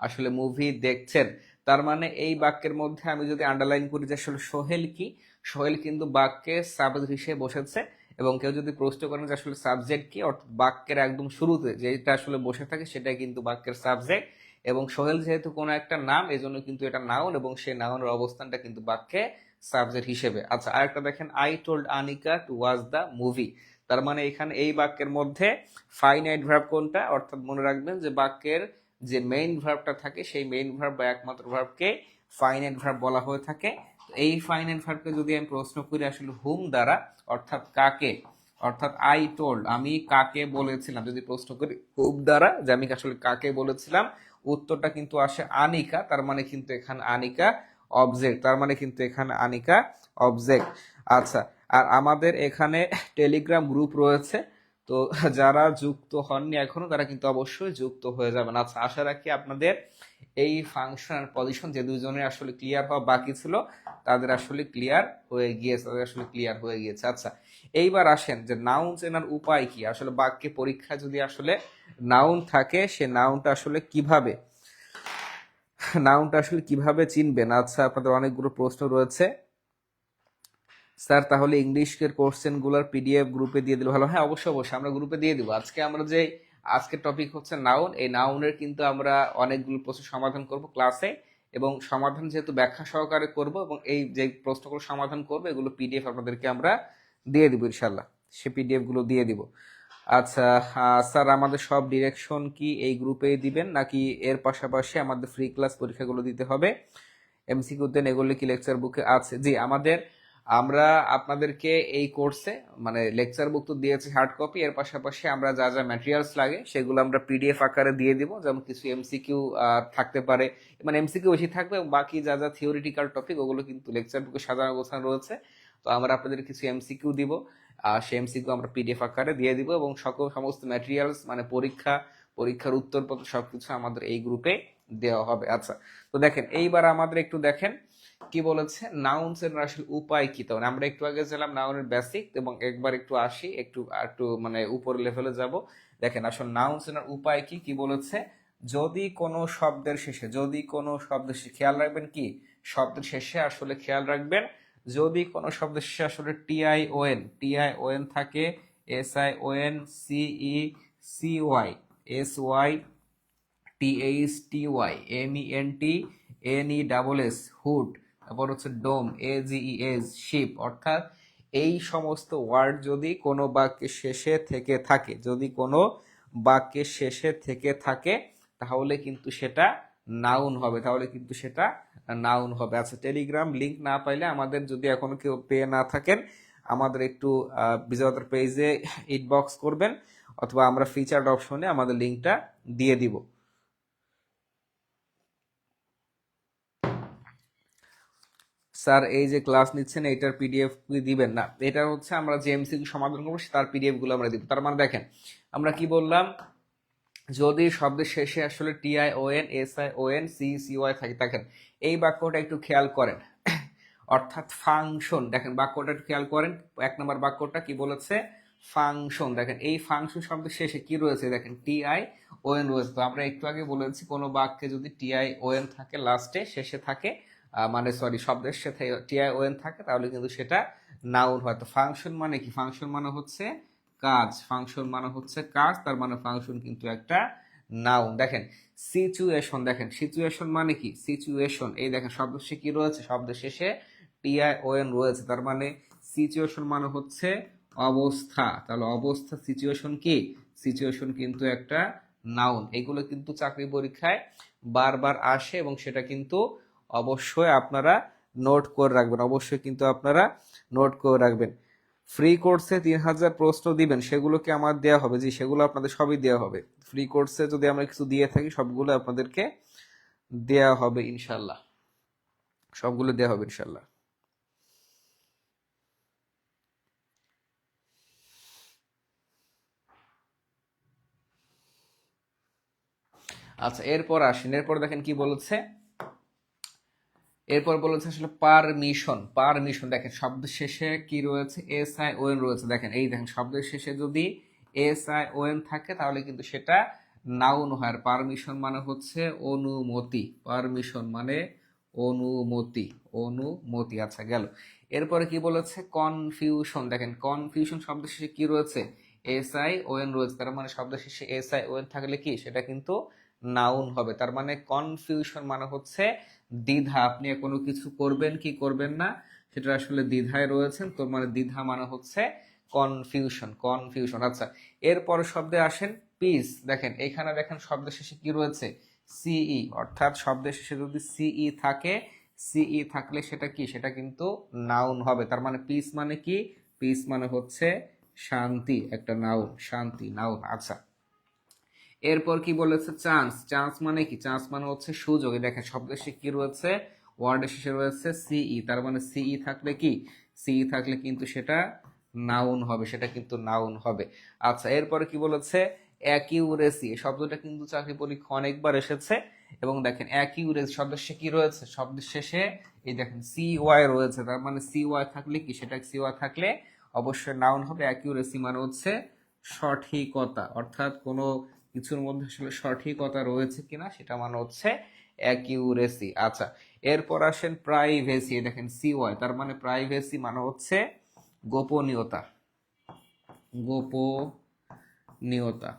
আসলে মুভি দেখছেন। তার মানে এই বাক্যের মধ্যে আমি যদি আন্ডারলাইন করি যে আসলে সোহেল কি, সোহেল কিন্তু বাক্যে সাবজেক্ট হিসেবে বসেছে। এবং কেউ যদি প্রশ্ন করেন যে আসলে সাবজেক্ট কি, অর্থাৎ বাক্যের একদম শুরুতে যেটা আসলে বসে থাকে সেটা কিন্তু বাক্যের সাবজেক্ট। এবং সোহেল যেহেতু কোনো একটা নাম, এই জন্য কিন্তু এটা নাউন, এবং সেই নাউনের অবস্থানটা কিন্তু বাক্যে সাবজেক্ট হিসেবে। আচ্ছা, আরেকটা দেখেন, I told Anika to watch the movie. তার মানে এখানে এই বাক্যের মধ্যে ফাইনাইট ভার্ব কোনটা, অর্থাৎ মনে রাখবেন যে বাক্যের যে মেইন ভার্বটা থাকে সেই মেইন ভার্ব বা একমাত্র ভার্বকে ফাইনাইট ভার্ব বলা হয়ে থাকে। এই ফাইনাইট ভার্বকে যদি আমি প্রশ্ন করি আসলে হুম দ্বারা, অর্থাৎ কাকে, অর্থাৎ আই টোল্ড আমি কাকে বলেছিলাম, যদি প্রশ্ন করি হুম দ্বারা যে আমি আসলে কাকে বলেছিলাম, উত্তরটা কিন্তু আসে আনিকা। তার মানে কিন্তু এখানে আনিকা অবজেক্ট, তার মানে কিন্তু এখানে আনিকা অবজেক্ট। আচ্ছা, আর আমাদের এখানে টেলিগ্রাম গ্রুপ রয়েছে, তো যারা যুক্ত হননি এখনো তারা কিন্তু অবশ্যই যুক্ত হয়ে যাবেন। আচ্ছা, আশা রাখি আপনাদের এই ফাংশন আর পজিশন যে দুইজনের আসলে ক্লিয়ার হওয়া বাকি ছিল তাদের আসলে ক্লিয়ার হয়ে গিয়েছে, তাদের আসলে ক্লিয়ার হয়ে গিয়েছে। আচ্ছা, এইবার আসেন যে নাউন চেনার উপায় কি, আসলে বাক্যে পরীক্ষা যদি আসলে নাউন থাকে সে নাউনটা আসলে কিভাবে চিনবেন। আচ্ছা, আপনাদের অনেকগুলো প্রশ্ন রয়েছে। স্যার তাহলে ইংলিশের কোশ্চেন গুলার পিডিএফ গ্রুপে দিয়ে দিলে ভালো। হ্যাঁ, অবশ্যই অবশ্যই আমরা গ্রুপে দিয়ে দিব। আজকের টপিক হচ্ছে নাউন, এই নাউনের কিন্তু আমরা অনেকগুলো প্রশ্ন সমাধান করব ক্লাসে, এবং সমাধান যেহেতু ব্যাখ্যা সহকারে করব, এবং এই যে প্রশ্নগুলো সমাধান করবো এগুলো পিডিএফ আপনাদেরকে আমরা দিয়ে দিব ইনশাল্লাহ, সে পিডিএফ গুলো দিয়ে দিব। আচ্ছা, স্যার আমাদের সব ডিরেকশন কি এই গ্রুপেই দিবেন, নাকি এর পাশাপাশি আমাদের ফ্রি ক্লাস পরীক্ষাগুলো দিতে হবে? এমসিকিউ দেন, এগুলো কি লেকচার বুকে আছে? জি, আমরা আপনাদেরকে এই কোর্সে মানে লেকচার বুক তো দিয়েছি হার্ড কপি, এর পাশাপাশি আমরা যা যা ম্যাটেরিয়ালস লাগে সেগুলো আমরা পিডিএফ আকারে দিয়ে দিব। যেমন কিছু এমসিকিউ থাকতে পারে, মানে এমসিকিউ বেশি থাকবে, এবং বাকি যা যা থিওরিটিক্যাল টপিক ওগুলো কিন্তু লেকচার বুকে সাজানো গোছানো রয়েছে। তো আমরা আপনাদের কিছু এমসিকিউ দিব, সেই এমসিকিউ আমরা পিডিএফ আকারে দিয়ে দিব, এবং সমস্ত ম্যাটেরিয়ালস মানে পরীক্ষার উত্তরপত্র সবকিছু আমাদের এই গ্রুপে দেওয়া হবে। আচ্ছা, তো দেখেন এইবার আমাদের একটু দেখেন কি বলেছে, নাউন্স এর আসলে উপায় কি। তখন আমরা একটু আগে ছিলাম নাউনের বেসিক, এবং একবার একটু আসি একটু একটু মানে উপর লেভেলে যাব। দেখেন আসলে নাউন্স এর উপায় কি কি বলেছে, যদি কোনো শব্দের শেষে খেয়াল রাখবেন, কি শব্দের শেষে আসলে খেয়াল রাখবেন, যদি কোনো শব্দের শেষে আসলে টিআইওএন থাকে, এসআইওএন, সিই CY, THTY, MENT, NESS, hood, তারপর হচ্ছে ডোম, AGES, শিপ, অর্থাৎ এই সমস্ত ওয়ার্ড যদি কোনো বাক্যের শেষে থেকে থাকে, তাহলে কিন্তু সেটা নাউন হবে, নাউন হবে। আচ্ছা, টেলিগ্রাম লিংক না পাইলে আমাদের, যদি এখনো কেউ পেয়ে না থাকেন, আমাদের একটু বিজয়তার পেজে ইনবক্স করবেন, অথবা আমরা ফিচার্ড অপশনে আমাদের লিংকটা দিয়ে দিব। স্যার এই যে ক্লাস নিচ্ছেন এটার পিডিএফ দিবেন না? এটা হচ্ছে আমরা যে এমসিকিউ সমাধান করবো তার পিডিএফ গুলো আমরা দিব। তার মানে দেখেন আমরা কি বললাম, যদি শব্দের শেষে আসলে TION SION CCY থাকে, দেখেন এই বাক্যটা একটু খেয়াল করেন, অর্থাৎ ফাংশন, দেখেন বাক্যটা একটু খেয়াল করেন, 1 নম্বর বাক্যটা কি বলেছে, ফাংশন। দেখেন এই ফাংশন শব্দের শেষে কি রয়েছে, দেখেন TION রয়েছে। তো আমরা একটু আগে বলেছি কোন বাক্যে যদি TION থাকে লাস্টে, শেষে থাকে, মানে সরি শব্দের সাথে TION থাকে, তাহলে কিন্তু সেটা নাউন হয়। তো ফাংশন মানে কি, ফাংশন মানে হচ্ছে কাজ, ফাংশন মানে হচ্ছে কাজ, তার মানে ফাংশন কিন্তু একটা নাউন। দেখেন সিচুয়েশন, দেখেন সিচুয়েশন মানে কি, সিচুয়েশন এই দেখেন শব্দের শেষে কি রয়েছে, শব্দের শেষে TION রয়েছে, তার মানে সিচুয়েশন মানে হচ্ছে অবস্থা। তাহলে অবস্থা, সিচুয়েশন কি, সিচুয়েশন কিন্তু একটা নাউন। এগুলো কিন্তু চাকরি পরীক্ষায় বারবার আসে, এবং সেটা কিন্তু অবশ্যই আপনারা নোট করে রাখবেন, অবশ্যই কিন্তু আপনারা নোট করে রাখবেন। ফ্রি কোর্সে 3000 প্রশ্ন দিবেন, সেগুলো কি আমার দেওয়া হবে? জি, সেগুলো আপনাদের সবই দেওয়া হবে। ফ্রি কোর্সে যদি আমরা কিছু দিয়ে থাকি, সবগুলো আপনাদেরকে দেওয়া হবে ইনশাল্লাহ, সবগুলো দেওয়া হবে ইনশাল্লাহ। আচ্ছা, এরপর আসেন, এরপর দেখেন কি বলেছে, এরপর বলেছে আসলে পারমিশন। পারমিশন দেখেন শব্দের শেষে কি রয়েছে, SION রয়েছে। দেখেন এই দেখেন শব্দের শেষে যদি SION থাকে তাহলে কিন্তু সেটা নাউন হয়। আর পারমিশন মানে হচ্ছে অনুমতি, পারমিশন মানে অনুমতি, অনুমতি। আচ্ছা গেল। এরপরে কি বলেছে, কনফিউশন। দেখেন কনফিউশন শব্দের শেষে কি রয়েছে, SION রয়েছে, তার মানে শব্দের শেষে SION থাকলে কি সেটা কিন্তু নাউন হবে। তার মানে কনফিউশন মানে হচ্ছে দ্বিধা, আপনি কোনো কিছু করবেন কি করবেন না সেটা আসলে দ্বিধায় রয়েছেন, তো মানে দ্বিধা মানে হচ্ছে কনফিউশন, কনফিউশন। আচ্ছা, এরপর শব্দে আসেন পিস। দেখেন এখানে দেখেন শব্দের শেষে কি রয়েছে, CE, অর্থাৎ শব্দের শেষে যদি CE থাকে, CE থাকলে সেটা কি, সেটা কিন্তু নাউন হবে। তার মানে পিস মানে কি, পিস মানে হচ্ছে শান্তি, একটা নাউন, শান্তি নাউন। আচ্ছা, এরপর কি বলেছে, চান্স। চান্স মানে কি, চান্স মানে হচ্ছে সুযোগ। দেখেন শব্দের শেষে কি রয়েছে, ওয়ার্ডের শেষে রয়েছে CE, তার মানে CE থাকলে কি, CE থাকলে কিন্তু সেটা নাউন হবে, সেটা কিন্তু নাউন হবে। আচ্ছা, এরপরে কি বলেছে, অ্যাকিউরেসি। এই শব্দটা কিন্তু চাকরি পরীক্ষা অনেকবার এসেছে, এবং দেখেন অ্যাকিউরেসি শব্দের শেষে কি রয়েছে, শব্দের শেষে এই দেখেন CY রয়েছে, তার মানে CY থাকলে কি, সেটা CY থাকলে অবশ্যই নাউন হবে। অ্যাকিউরেসি মানে হচ্ছে সঠিকতা, অর্থাৎ কোনো কিছুর মধ্যে আসলে সঠিকতা রয়েছে কিনা সেটা মানে হচ্ছে অ্যাকিউরেসি। আচ্ছা, এরপর আসেন প্রাইভেসি। দেখেন CY, তার মানে প্রাইভেসি মানে হচ্ছে গোপনীয়তা, গোপনীয়তা,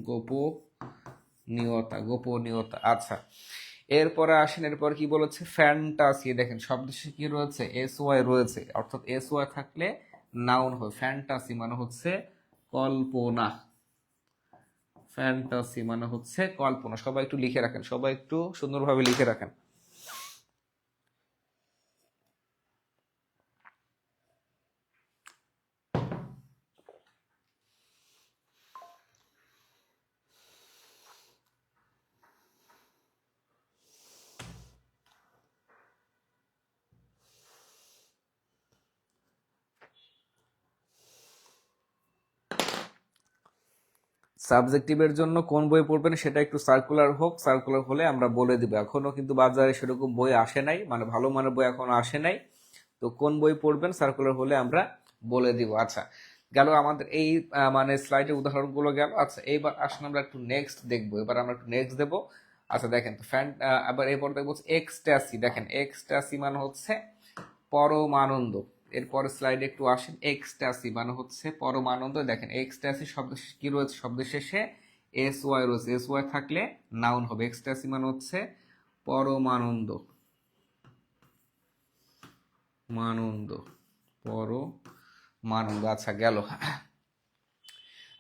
গোপনীয়তা, গোপনীয়তা। আচ্ছা, এরপরে আসেন, এরপর কি বলেছে, ফ্যান্টাসি। দেখেন শব্দ শেষে কি রয়েছে, SY রয়েছে, অর্থাৎ SY থাকলে নাউন হবে। ফ্যান্টাসি মানে হচ্ছে কল্পনা, ফ্যান্টাসি মানে হচ্ছে কল্পনা। সবাই একটু লিখে রাখেন, সবাই একটু সুন্দরভাবে লিখে রাখেন। সাবজেক্টিভের জন্য কোন বই পড়বেন সেটা একটু সার্কুলার হোক, সার্কুলার হলে আমরা বলে দিব। এখনো কিন্তু বাজারে সেরকম বই আসে নাই, মানে ভালো মানের বই এখনো আসে নাই, তো কোন বই পড়বেন সার্কুলার হলে আমরা বলে দিব। আচ্ছা, গেল আমাদের এই মানে স্লাইডের উদাহরণগুলো গেল। আচ্ছা, এইবার আসলে আমরা একটু নেক্সট দেখবো, এবার আমরা একটু নেক্সট দেবো। আচ্ছা দেখেন তো আবার এরপর দেখবো এক্সট্যাসি। দেখেন এক্সট্যাসি মানে হচ্ছে পরমানন্দ। এরপর স্লাইডে একটু আসেন, এক্সট্যাসি মানে হচ্ছে পরমানন্দ। দেখেন এক্সট্যাসি শব্দ কি রয়েছে, শব্দের শেষে SY রয়েছে, SY থাকলে নাউন হবে। এক্সট্যাসি মানে হচ্ছে পরমানন্দ, মানন্দ, পরমানন্দ। আচ্ছা গেল।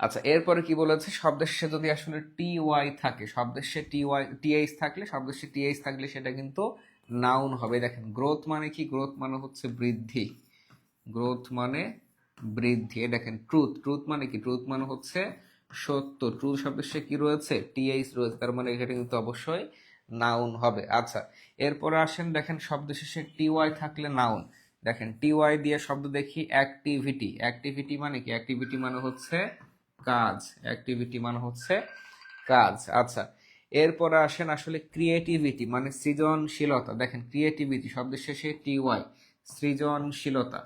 আচ্ছা, এরপরে কি বলেছে, শব্দের শেষে যদি আসলে TY থাকে, শব্দের শেষে TH থাকলে, শব্দের শেষে TH থাকলে সেটা কিন্তু নাউন হবে। দেখেন গ্রোথ মানে কি, গ্রোথ মানে হচ্ছে বৃদ্ধি, গ্রোথ মানে বৃদ্ধি। দেখেন ট্রুথ, ট্রুথ মানে কি, ট্রুথ মানে হচ্ছে সত্য, ট্রুথ শব্দের সে কি রয়েছে, টিএইচ রয়েছে, তার মানে এটা কিন্তু অবশ্যই নাউন হবে। আচ্ছা এরপরে আসেন, দেখেন শব্দ শেষে টিওয়াই থাকলে নাউন। দেখেন টিওয়াই দিয়ে শব্দ দেখি, অ্যাক্টিভিটি, অ্যাক্টিভিটি মানে কি, অ্যাক্টিভিটি মানে হচ্ছে কাজ, অ্যাক্টিভিটি মানে হচ্ছে কাজ। আচ্ছা এরপরে আসেন আসলে ক্রিয়েটিভিটি মানে সৃজনশীলতা। দেখেন ক্রিয়েটিভিটি শব্দের শেষে টিওয়াই, সৃজনশীলতা,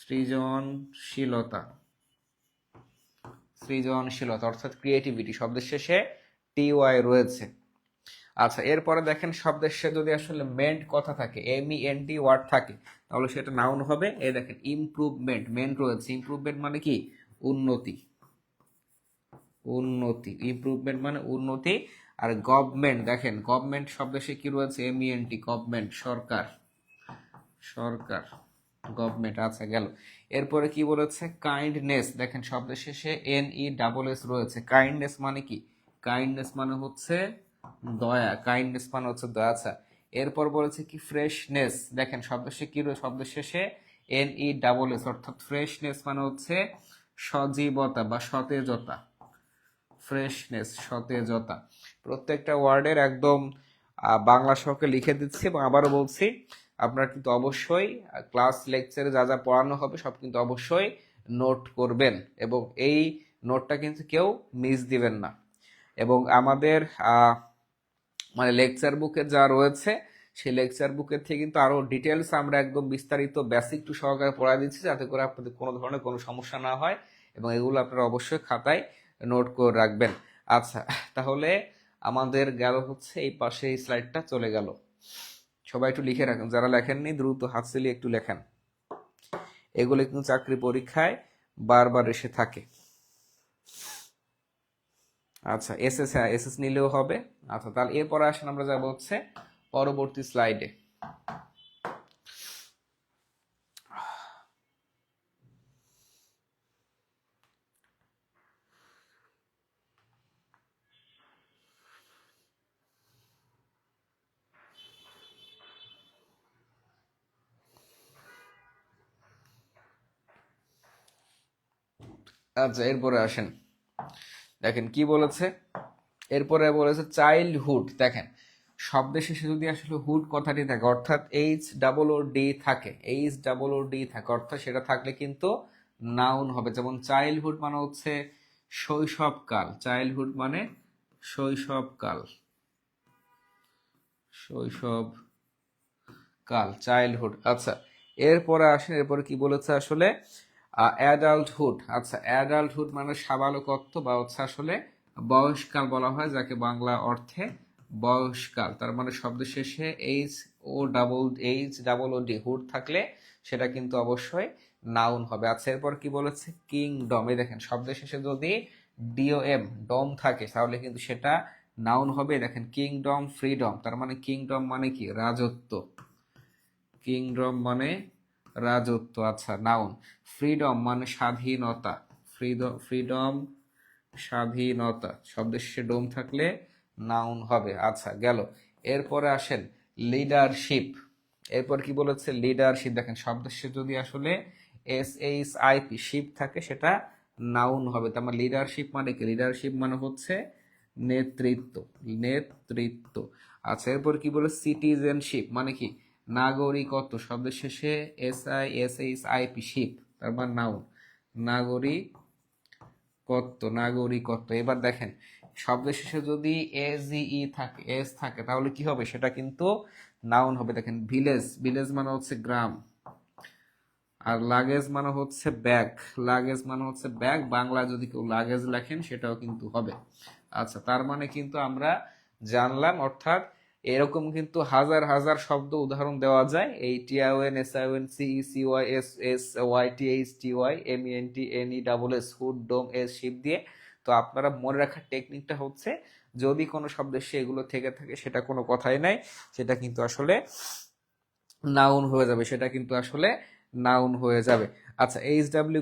সৃজনশীলতা, সৃজনশীলতা অর্থাৎ ক্রিয়েটিভিটি শব্দের শেষে টিওয়াই রয়েছে। আচ্ছা এরপরে দেখেন শব্দের শেষে যদি আসলে মেন্ট কথা থাকে, MENT ওয়ার্ড থাকে, তাহলে সেটা নাউন হবে। এই দেখেন ইমপ্রুভমেন্ট, মেন্ট রয়েছে, ইমপ্রুভমেন্ট মানে কি উন্নতি, উন্নতি, ইমপ্রুভমেন্ট মানে উন্নতি। আর গভর্নমেন্ট, দেখেন গভর্নমেন্ট শব্দের শেষে কি রয়েছে, MENT, গভর্নমেন্ট সরকার, সরকার, গভর্নমেন্ট। আচ্ছা গেল। এরপরে কি বলেছে, কাইন্ডনেস, দেখেন শব্দের শেষে NESS রয়েছে। কাইন্ডনেস মানে কি, কাইন্ডনেস মানে হচ্ছে দয়া, কাইন্ডনেস মানে হচ্ছে দয়া। আচ্ছা এরপর বলেছে কি ফ্রেশনেস, দেখেন শব্দের শেষে কি রয়েছে, শব্দের শেষে NESS অর্থাৎ ফ্রেশনেস মানে হচ্ছে সজীবতা বা সতেজতা, ফ্রেশনেস সতেজতা। প্রত্যেকটা ওয়ার্ডের একদম বাংলা সহকে লিখে দিচ্ছি এবং আবারও বলছি, আপনারা কিন্তু অবশ্যই ক্লাস লেকচারে যা যা পড়ানো হবে সব কিন্তু অবশ্যই নোট করবেন এবং এই নোটটা কিন্তু কেউ মিস দিবেন না। এবং আমাদের মানে লেকচার বুকে যা রয়েছে সেই লেকচার বুকের থেকে কিন্তু আরো ডিটেলস আমরা একদম বিস্তারিত বেসিক টু সহকারে পড়া দিচ্ছি, যাতে করে আপনাদের কোনো ধরনের কোনো সমস্যা না হয় এবং এগুলো আপনারা অবশ্যই খাতায় নোট করে রাখবেন। আচ্ছা তাহলে আমাদের গেল হচ্ছে এই পাশে, এই স্লাইডটা চলে গেল। সবাই একটু লিখে রাখেন, যারা লেখেননি দ্রুত হাত চালিয়ে একটু লেখেন, এগুলো কিন্তু চাকরি পরীক্ষায় বারবার এসে থাকে। আচ্ছা এসএস নিলেও হবে। আচ্ছা তাহলে এরপরে আসেন আমরা যাবো হচ্ছে পরবর্তী স্লাইডে। আচ্ছা এরপরে আসেন, দেখেন কি বলেছে, এরপরে বলেছে চাইল্ডহুড। দেখেন শব্দের শেষে যদি আসলে হুড কথাটি থাকে অর্থাৎ HOOD থাকে, HOOD থাকে অর্থাৎ সেটা থাকলে কিন্তু নাউন হবে। যেমন চাইল্ডহুড মানে হচ্ছে শৈশবকাল, চাইল্ডহুড মানে শৈশবকাল, শৈশবকাল, চাইল্ডহুড। আচ্ছা এরপরে আসেন, এরপরে কি বলেছে আসলে অ্যাডাল্টহুড। আচ্ছা অ্যাডাল্টহুড মানে সাবালকত্ব বা হচ্ছে আসলে বয়সকাল বলা হয়, যাকে বাংলা অর্থে বয়সকাল। তার মানে শব্দের শেষে HOOD হুড থাকলে সেটা কিন্তু অবশ্যই নাউন হবে। আচ্ছা এরপর কি বলেছে কিংডম, এই দেখেন শব্দের শেষে যদি DOM ডম থাকে তাহলে কিন্তু সেটা নাউন হবে। দেখেন কিংডম, ফ্রিডম, তার মানে কিংডম মানে কি রাজত্ব, কিংডম মানে রাজত্ব। আচ্ছা নাউন। ফ্রিডম মানে স্বাধীনতা, ফ্রিডম স্বাধীনতা, শব্দের শেষে ডোম থাকলে নাউন হবে। আচ্ছা গেল। এরপরে আসেন লিডারশিপ, এরপর কি বলেছে লিডারশিপ। দেখেন শব্দের শেষে যদি আসলে SHIP শিপ থাকে সেটা নাউন হবে। তার মানে লিডারশিপ মানে কি, লিডারশিপ মানে হচ্ছে নেতৃত্ব, নেতৃত্ব। আচ্ছা এরপর কি বলে সিটিজেনশিপ মানে কি নাগরিকত্ব, শব্দের শেষে SISHIP শিপ, তার মানে নাউন, নাগরিকত্ব, নাগরিকত্ব। এবার দেখেন শব্দের শেষে যদি AGE থাকে, এস থাকে, তাহলে কি হবে সেটা কিন্তু নাউন হবে। দেখেন ভিলেজ, ভিলেজ মানে হচ্ছে গ্রাম। আর লাগেজ মানে হচ্ছে ব্যাগ, লাগেজ মানে হচ্ছে ব্যাগ, বাংলা যদি কেউ লাগেজ লেখেন সেটাও কিন্তু হবে। আচ্ছা তার মানে কিন্তু আমরা জানলাম, অর্থাৎ এরকম কিন্তু হাজার হাজার শব্দ উদাহরণ দেওয়া যায় এই TION SION CECYSSYTHY MENT NESS hood dom ess ship দিয়ে। তো আপনারা মনে রাখার টেকনিকটা হচ্ছে যদি কোনো শব্দের সেগুলো থেকে থাকে সেটা কোনো কথাই নাই, সেটা কিন্তু আসলে নাউন হয়ে যাবে, সেটা কিন্তু আসলে নাউন হয়ে যাবে। আচ্ছা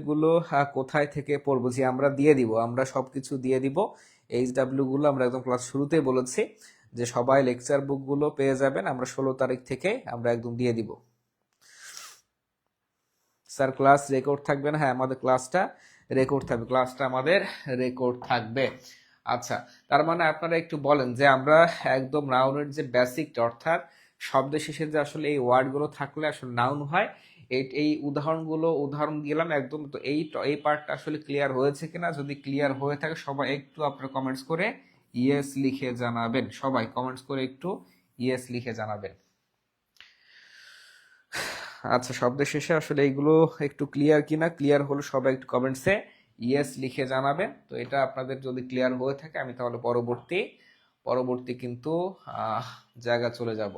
গুলো কোথায় থেকে পড়বো, যে আমরা দিয়ে দিব, আমরা সবকিছু দিয়ে দিব। গুলো আমরা একদম ক্লাস শুরুতেই বলেছি যে সবাই লেকচার বুকগুলো পেয়ে যাবেন, আমরা 16 তারিখ থেকে আমরা একদম দিয়ে দিব। স্যার ক্লাস রেকর্ড থাকবে না? হ্যাঁ, আমাদের ক্লাসটা রেকর্ড থাকবে, ক্লাসটা আমাদের রেকর্ড থাকবে। আচ্ছা, তার মানে আপনারা একটু বলেন যে আমরা একদম নাউনের যে বেসিকটা, অর্থাৎ শব্দের শেষে যে আসলে এই ওয়ার্ডগুলো থাকলে আসলে নাউন হয়, এই উদাহরণ দিলাম একদম। তো এই পার্টটা আসলে ক্লিয়ার হয়েছে কিনা? যদি ক্লিয়ার হয়ে থাকে সবাই একটু আপনারা কমেন্টস করে ইয়েস লিখে জানাবেন। সবাই কমেন্টস করে একটু ইয়েস লিখে জানাবেন। আচ্ছা, শব্দের শেষে আসলে এইগুলো একটু ক্লিয়ার কিনা, ক্লিয়ার হলে সবাই একটু কমেন্টসে ইয়েস লিখে জানাবেন। তো এটা আপনাদের যদি ক্লিয়ার হয়ে থাকে আমি তাহলে পরবর্তী কিন্তু জায়গা চলে যাব।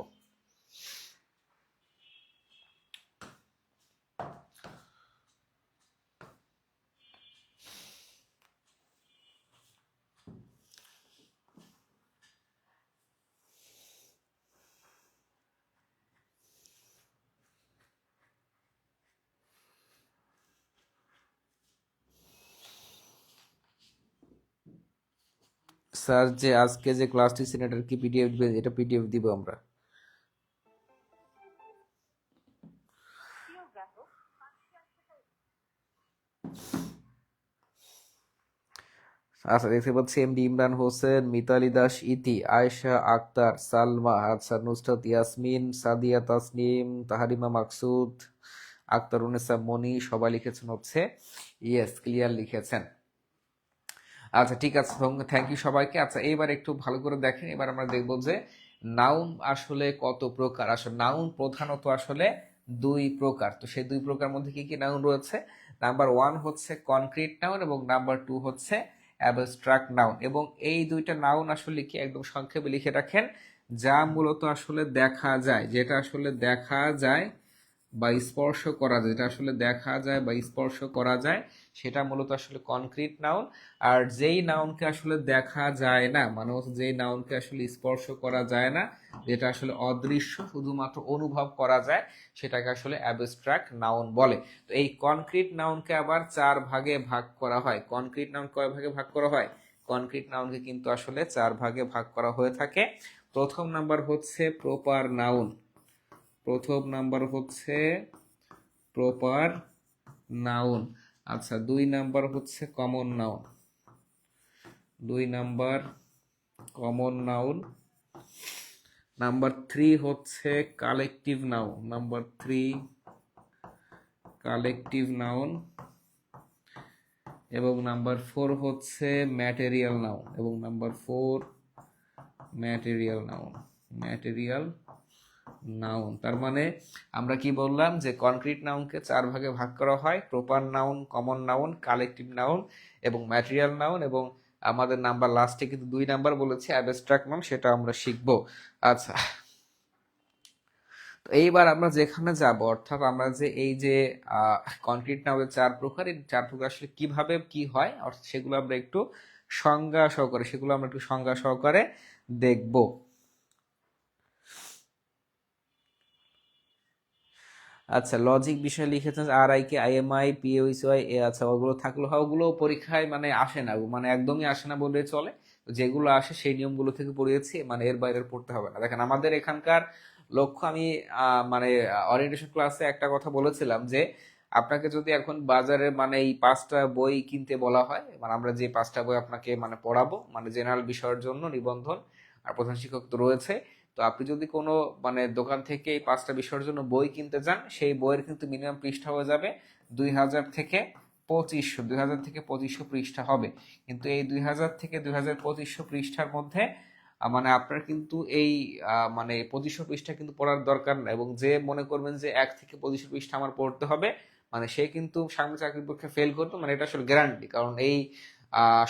স্যার যে আজকে যে ক্লাসটি ছিল এটার কি পিডিএফ দিবেন? এটা পিডিএফ দিব আমরা। আচ্ছা, দেখতে পাচ্ছি এমডি ইমরান হোসেন, মিতালি দাস ইতি, আয়েশা আক্তার, সালমা, আচ্ছা নুসরাত ইয়াসমিন, সাদিয়া তাসনিম, তাহারিমা মাকসুদ, আক্তার উন্নেসা মনি সবাই লিখেছেন হচ্ছে ইয়েস, ক্লিয়ার লিখেছেন। আচ্ছা ঠিক আছে, থ্যাংক ইউ সবাইকে। আচ্ছা এইবার একটু ভালো করে দেখেন, এবার আমরা দেখব যে নাউন আসলে কত প্রকার। আসলে নাউন প্রধানত আসলে 2 প্রকার। তো সেই 2 প্রকার মধ্যে কি কি নাউন রয়েছে? নাম্বার 1 হচ্ছে কনক্রিট নাউন এবং নাম্বার 2 হচ্ছে অ্যাবস্ট্রাক্ট নাউন। এবং এই 2টা নাউন আসলে কি একদম সংক্ষেপে লিখে রাখেন, যা মূলত আসলে দেখা যায়, যেটা আসলে দেখা যায় বা স্পর্শ করা যায়, যেটা আসলে দেখা যায় বা স্পর্শ করা যায় সেটা মূলত আসলে কনক্রিট নাউন। আর যেই নাউনকে আসলে দেখা যায় না, মানে হচ্ছে যেই নাউনকে আসলে স্পর্শ করা যায় না, যেটা আসলে অদৃশ্য, শুধুমাত্র অনুভব করা যায়, সেটাকে আসলে অ্যাবস্ট্রাক্ট নাউন বলে। তো এই কনক্রিট নাউনকে আবার 4 ভাগে ভাগ করা হয়। কনক্রিট নাউন কয় ভাগে ভাগ করা হয়? কনক্রিট নাউনকে কিন্তু আসলে 4 ভাগে ভাগ করা হয়ে থাকে। প্রথম নাম্বার হচ্ছে প্রপার নাউন। প্রথম নাম্বার হচ্ছে প্রপার নাউন। আচ্ছা, 2 নাম্বার হচ্ছে common noun. 2 number common noun. Number 3 হচ্ছে collective noun. Number 3 collective noun. এবং নাম্বার 4 হচ্ছে ম্যাটেরিয়াল নাউন। এবং number 4 material noun. Material noun. তার মানে আমরা কি বললাম যে কনক্রিট নাউনকে 4 ভাগে ভাগ করা হয়, proper noun, common noun, collective noun এবং ম্যাটেরিয়াল নাউন। এবং আমাদের নাম্বার লাস্টে কিন্তু 2 নাম্বার বলেছে অ্যাবস্ট্রাক্ট নাউন, সেটা আমরা শিখবো। আচ্ছা, তো এইবার আমরা যেখানে যাব, অর্থাৎ আমরা যে এই যে কনক্রিট নাউনের 4 প্রকার, এই 4 প্রকার আসলে কিভাবে কি হয় অর্থাৎ সেগুলো আমরা একটু সংজ্ঞা সহকারে দেখব। আচ্ছা, লজিক বিষয় লিখেছেন আর আই কে আইএমআই পিওইসওয়াই এ। আচ্ছা, ওগুলো থাকলো, হয় ওগুলো পরীক্ষায় মানে আসে না, মানে একদমই আসে না বললে চলে। যেগুলো আসে সেই নিয়মগুলো থেকে পড়িয়েছি, মানে এর বাইরে পড়তে হবে না। দেখেন আমাদের এখানকার লক্ষ্য, আমি মানে অরিয়েন্টেশন ক্লাসে একটা কথা বলেছিলাম যে আপনাকে যদি এখন বাজারে মানে এই 5টা বই কিনতে বলা হয়, মানে আমরা যে 5টা বই আপনাকে মানে পড়াবো, মানে জেনারেল বিষয়ের জন্য নিবন্ধন আর প্রধান শিক্ষক তো রয়েছে। তো আপনি যদি কোনো মানে দোকান থেকে এই 5টা বিষয়ের জন্য বই কিনতে যান, সেই বইয়ের কিন্তু মিনিমাম পৃষ্ঠা হয়ে যাবে 2000 থেকে 2500, 2000 থেকে 2500 পৃষ্ঠা হবে। কিন্তু এই 2000 থেকে 2500 পৃষ্ঠার মধ্যে মানে আপনার কিন্তু এই মানে 2500 পৃষ্ঠা কিন্তু পড়ার দরকার না। এবং যে মনে করবেন যে 1 থেকে 2500 পৃষ্ঠা আমার পড়তে হবে, মানে সে কিন্তু সামনে চাকরির পরীক্ষা ফেল করবে, মানে এটা আসলে গ্যারান্টি। কারণ এই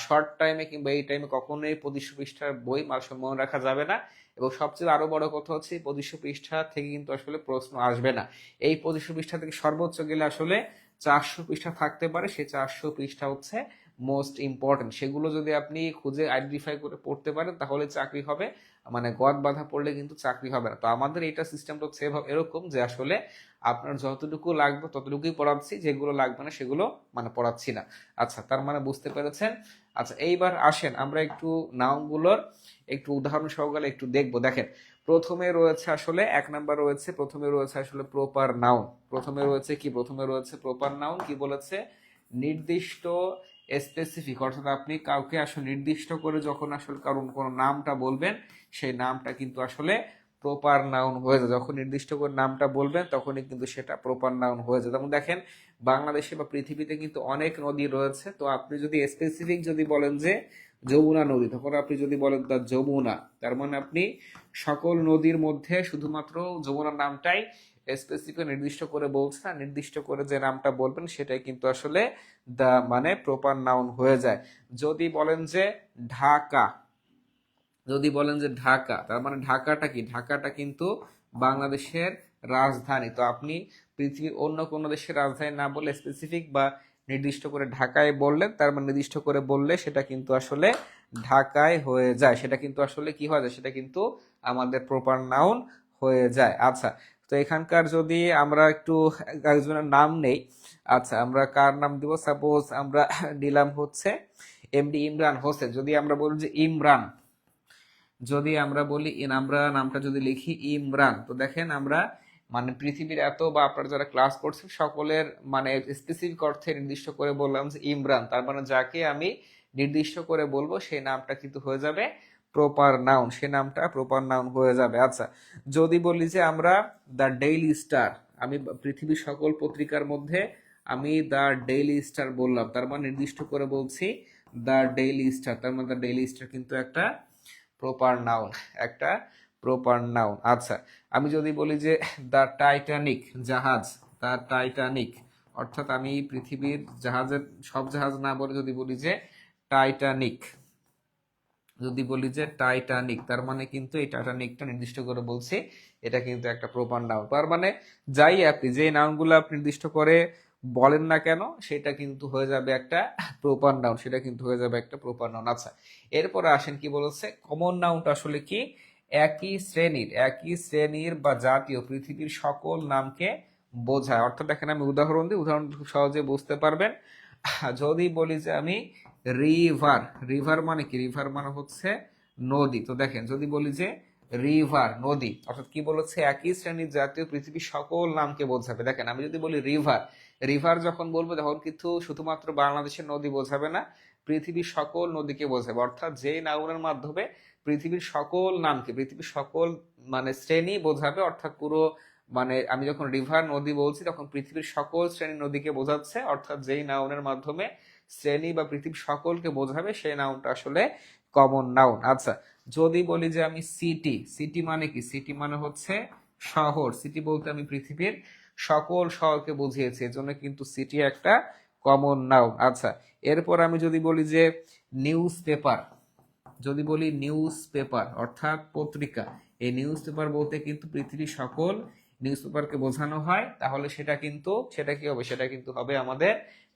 শর্ট টাইমে কিংবা এই টাইমে কখনোই 2500 পৃষ্ঠার বই মনে রাখা যাবে না। এবং সবচেয়ে আরো বড় কথা হচ্ছে 2500 পৃষ্ঠা থেকে কিন্তু আসলে প্রশ্ন আসবে না। এই 2500 পৃষ্ঠা থেকে সর্বোচ্চ গেলে আসলে 400 পৃষ্ঠা থাকতে পারে, সেই 400 পৃষ্ঠা হচ্ছে মোস্ট ইম্পর্টেন্ট, সেগুলো যদি আপনি খুঁজে আইডেন্টিফাই করে পড়তে পারেন তাহলে চাকরি হবে, মানে গদ বাঁধা পড়লে কিন্তু চাকরি হবে না। তো আমাদের এটা সিস্টেমটা হচ্ছে এরকম যে আসলে আপনার যতটুকু লাগবে ততটুকুই পড়াচ্ছি, যেগুলো লাগবে না সেগুলো মানে পড়াচ্ছি না। আচ্ছা, তার মানে বুঝতে পেরেছেন। আচ্ছা, এইবার আসেন আমরা একটু নাউনগুলোর একটু উদাহরণ সহকারে একটু দেখবো। দেখেন, প্রথমে রয়েছে আসলে 1 নাম্বার রয়েছে, প্রথমে রয়েছে আসলে প্রপার নাউন। প্রথমে রয়েছে কি? প্রথমে রয়েছে প্রপার নাউন। কি বলেছে? নির্দিষ্ট, স্পেসিফিক, অর্থাৎ আপনি কাউকে আসলে নির্দিষ্ট করে যখন আসলে কারণ কোনো নামটা বলবেন সেই নামটা কিন্তু আসলে প্রপার নাউন হয়ে যায়। যখন নির্দিষ্ট করে নামটা বলবেন তখনই কিন্তু সেটা প্রপার নাউন হয়ে যায়। যেমন দেখেন, বাংলাদেশে বা পৃথিবীতে কিন্তু অনেক নদী রয়েছে, তো আপনি যদি স্পেসিফিক যদি বলেন যে যমুনা নদী, তখন আপনি যদি বলেন দা যমুনা, তার মানে আপনি সকল নদীর মধ্যে শুধুমাত্র যমুনার নামটাই স্পেসিফিক নির্দিষ্ট করে বলছে না, নির্দিষ্ট করে যে নামটা বলবেন সেটাই কিন্তু আসলে দা মানে প্রপার নাউন হয়ে যায়। যদি বলেন যে ঢাকা, যদি বলেন যে ঢাকা, তার মানে ঢাকাটা কি? ঢাকাটা কিন্তু বাংলাদেশের রাজধানী। তো আপনি পৃথিবীর অন্য কোনো দেশের রাজধানী না বলে স্পেসিফিক বা নির্দিষ্ট করে ঢাকায় বললেন, তার মানে নির্দিষ্ট করে বললে সেটা কিন্তু আসলে ঢাকায় হয়ে যায়, সেটা কিন্তু আসলে কি হয়ে যায়? সেটা কিন্তু আমাদের প্রপার নাউন হয়ে যায়। আচ্ছা, তো এখানকার যদি আমরা একটু একজনের নাম নেই, আচ্ছা আমরা কার নাম দিব? সাপোজ আমরা নিলাম হচ্ছে এমডি ইমরান হোসেন। যদি আমরা বলি যে ইমরান, যদি আমরা বলি আমরা নামটা যদি লিখি ইমরান, তো দেখেন আমরা মানে পৃথিবীর এত বা আপনারা যারা ক্লাস করছেন সকলের মানে স্পেসিফিক অর্থে নির্দিষ্ট করে বললাম যে ইমরান, তার মানে যাকে আমি নির্দিষ্ট করে বলবো সেই নামটা কিন্তু হয়ে যাবে প্রপার নাউন, সে নামটা প্রপার নাউন হয়ে যাবে। আচ্ছা, যদি বলি যে আমরা দ্য ডেইলি স্টার, আমি পৃথিবীর সকল পত্রিকার মধ্যে আমি দ্য ডেইলি স্টার বললাম, তার মানে নির্দিষ্ট করে বলছি দ্য ডেইলি স্টার, তার মানে দ্য ডেইলি স্টার কিন্তু একটা প্রপার নাউন, একটা প্রপার নাউন। আচ্ছা, আমি যদি বলি যে দ্য টাইটানিক, জাহাজ, দ্য টাইটানিক, অর্থাৎ আমি পৃথিবীর জাহাজের সব জাহাজ না বলে যদি বলি যে টাইটানিক, যদি বলি যে টাইটানিক, তার মানে কিন্তু এই টাইটানিকটা নির্দিষ্ট করে বলছি, এটা কিন্তু একটা প্রপার নাউন। তার মানে যাই আপনি যে নাউনগুলো আপনি নির্দিষ্ট করে বলেন না কেন সেটা কিন্তু হয়ে যাবে একটা প্রপার নাউন, সেটা কিন্তু হয়ে যাবে একটা প্রপার নাউন। আচ্ছা, এরপরে আসেন কি বলেছে? কমন নাউনটা আসলে কি? একই শ্রেণীর বা জাতীয় পৃথিবীর সকল নামকে বোঝায়। অর্থাৎ দেখেন আমি উদাহরণ দিই, উদাহরণ খুব সহজে বুঝতে পারবেন। যদি বলি যে আমি রিভার, রিভার মানে কি? রিভার মানে হচ্ছে নদী। তো দেখেন যদি বলি যে রিভার নদী, অর্থাৎ কি বলেছে? একই শ্রেণীর জাতীয় পৃথিবীর সকল নামকে বোঝাবে। দেখেন আমি যদি বলি রিভার, রিভার যখন বলবো তখন কিন্তু শুধুমাত্র বাংলাদেশের নদী বোঝাবে না, পৃথিবীর সকল নদীকে বোঝাবে। অর্থাৎ যেই নাউনের মাধ্যমে পৃথিবীর সকল নামকে, পৃথিবীর সকল মানে শ্রেণী বোঝাবে, অর্থাৎ পুরো মানে আমি যখন রিভার নদী বলছি তখন পৃথিবীর সকল শ্রেণীর নদীকে বোঝাচ্ছে, অর্থাৎ যেই নাউনের মাধ্যমে শ্রেণী বা পৃথিবীর সকলকে বোঝাবে সেই নাউনটা আসলে কমন নাউন। আচ্ছা, যদি বলি যে আমি সিটি, সিটি মানে কি? সিটি মানে হচ্ছে শহর, সিটি বলতে আমি পৃথিবীর সকল শহরকে বুঝিয়েছি, এজন্য কিন্তু সিটি একটা কমন নাউন। আচ্ছা, এরপর আমি যদি বলি যে নিউজ পেপার, যদি বলি নিউজ পেপার অর্থাৎ পত্রিকা, এই নিউজ পেপার বলতে কিন্তু পৃথিবীর সকল নিউজ পেপারকে বোঝানো হয়, তাহলে সেটা কিন্তু সেটা কি হবে? সেটা কিন্তু হবে আমাদের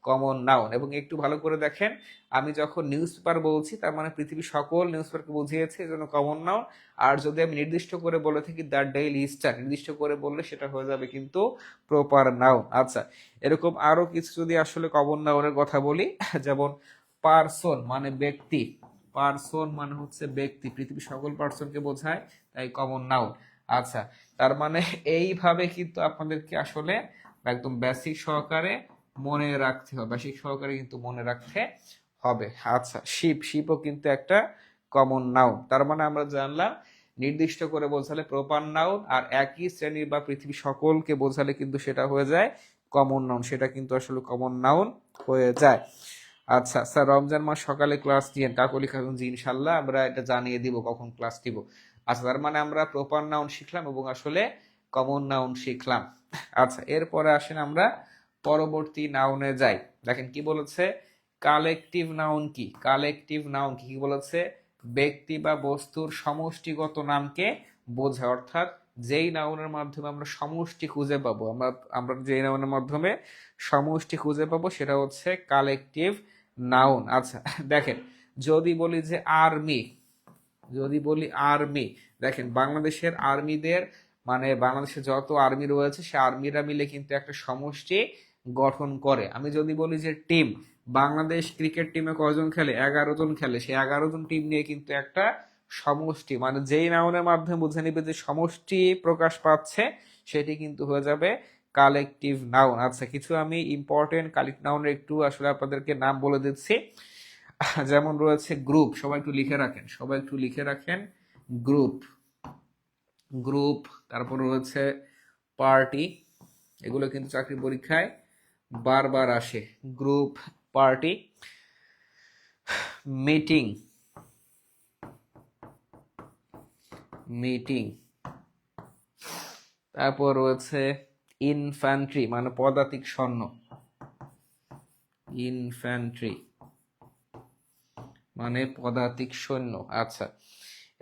কমন নাউন। এবং একটু ভালো করে দেখেন, আমি যখন নিউজ পেপার বলছি তার মানে পৃথিবীর সকল নিউজ পেপারকে বুঝিয়েছে, এজন্য কমন নাউন। আর যদি আমি নির্দিষ্ট করে বলে থাকি দ্য ডেইলি স্টার, নির্দিষ্ট করে বললে সেটা হয়ে যাবে কিন্তু প্রপার নাউন। আচ্ছা, এরকম আরো কিছু যদি আসলে কমন নাউনের কথা বলি, যেমন পার্সন মানে ব্যক্তি, পার্সন মানে হচ্ছে ব্যক্তি, পৃথিবীর সকল পার্সনকে বোঝায়, তাই কমন নাউন। আচ্ছা, তার মানে এইভাবে কিন্তু আপনাদেরকে আসলে একদম বেসিক সহকারে মনে রাখতে হবে, বেসিক সহকারে কিন্তু মনে রাখতে হবে। আচ্ছা, শিপ, শিপও কিন্তু একটা কমন নাউন। তার মানে আমরা জানলাম নির্দিষ্ট করে বোঝালে প্রপার নাউন, আর একই শ্রেণীর বা পৃথিবীর সকলকে বোঝালে কিন্তু সেটা হয়ে যায় কমন নাউন, সেটা কিন্তু আসলে কমন নাউন হয়ে যায়। আচ্ছা স্যার, রমজান মাস সকালে ক্লাস নিয়েন, কাকলি খাতুন? জি ইনশাল্লাহ, আমরা এটা জানিয়ে দিব কখন ক্লাস দিব। আচ্ছা, তার মানে আমরা প্রপার নাউন শিখলাম এবং আসলে কমন নাউন শিখলাম। আচ্ছা, এরপরে আসেন আমরা পরবর্তী নাউনে যাই। দেখেন কি বলেছে? কালেকটিভ নাউন কি? কালেকটিভ নাউন কি বলেছে? ব্যক্তি বা বস্তুর সমষ্টিগত নামকে বোঝায়, অর্থাৎ যেই নাউনের মাধ্যমে আমরা সমষ্টি খুঁজে পাবো, আমরা আমরা যেই নাউনের মাধ্যমে সমষ্টি খুঁজে পাবো সেটা হচ্ছে কালেকটিভ নাউন। আচ্ছা দেখেন, যদি বলি যে আর্মি, যদি বলি আর্মি, দেখেন বাংলাদেশের আর্মিদের মানে বাংলাদেশে যত আর্মি রয়েছে সে আর্মিরা মিলে কিন্তু একটা সমষ্টি গঠন করে। আমি যদি বলি যে টিম, বাংলাদেশ ক্রিকেট টিমে কয়জন খেলে, 11 জন খেলে, সে 11 জন টিম নিয়ে কিন্তু একটা সমষ্টি, মানে যেই নাউনের মাধ্যমে বুঝে নিবে যে সমষ্টি প্রকাশ পাচ্ছে সেটি কিন্তু হয়ে যাবে কালেকটিভ নাউন। আচ্ছা কিছু আমি ইম্পর্টেন্ট কালেক্টিভ নাউনের একটু আসলে আপনাদেরকে নাম বলে দিচ্ছি। যেমন রয়েছে গ্রুপ, সবাই একটু লিখে রাখেন, সবাই একটু লিখে রাখেন, গ্রুপ, গ্রুপ। তারপর রয়েছে পার্টি, এগুলো কিন্তু চাকরি পরীক্ষায় বারবার আসে, গ্রুপ, পার্টি। Meeting, meeting. তারপর রয়েছে ইনফ্যান্ট্রি মানে পদাতিক সৈন্য, ইনফ্যান্ট্রি মানে পদাতিক সৈন্য। আচ্ছা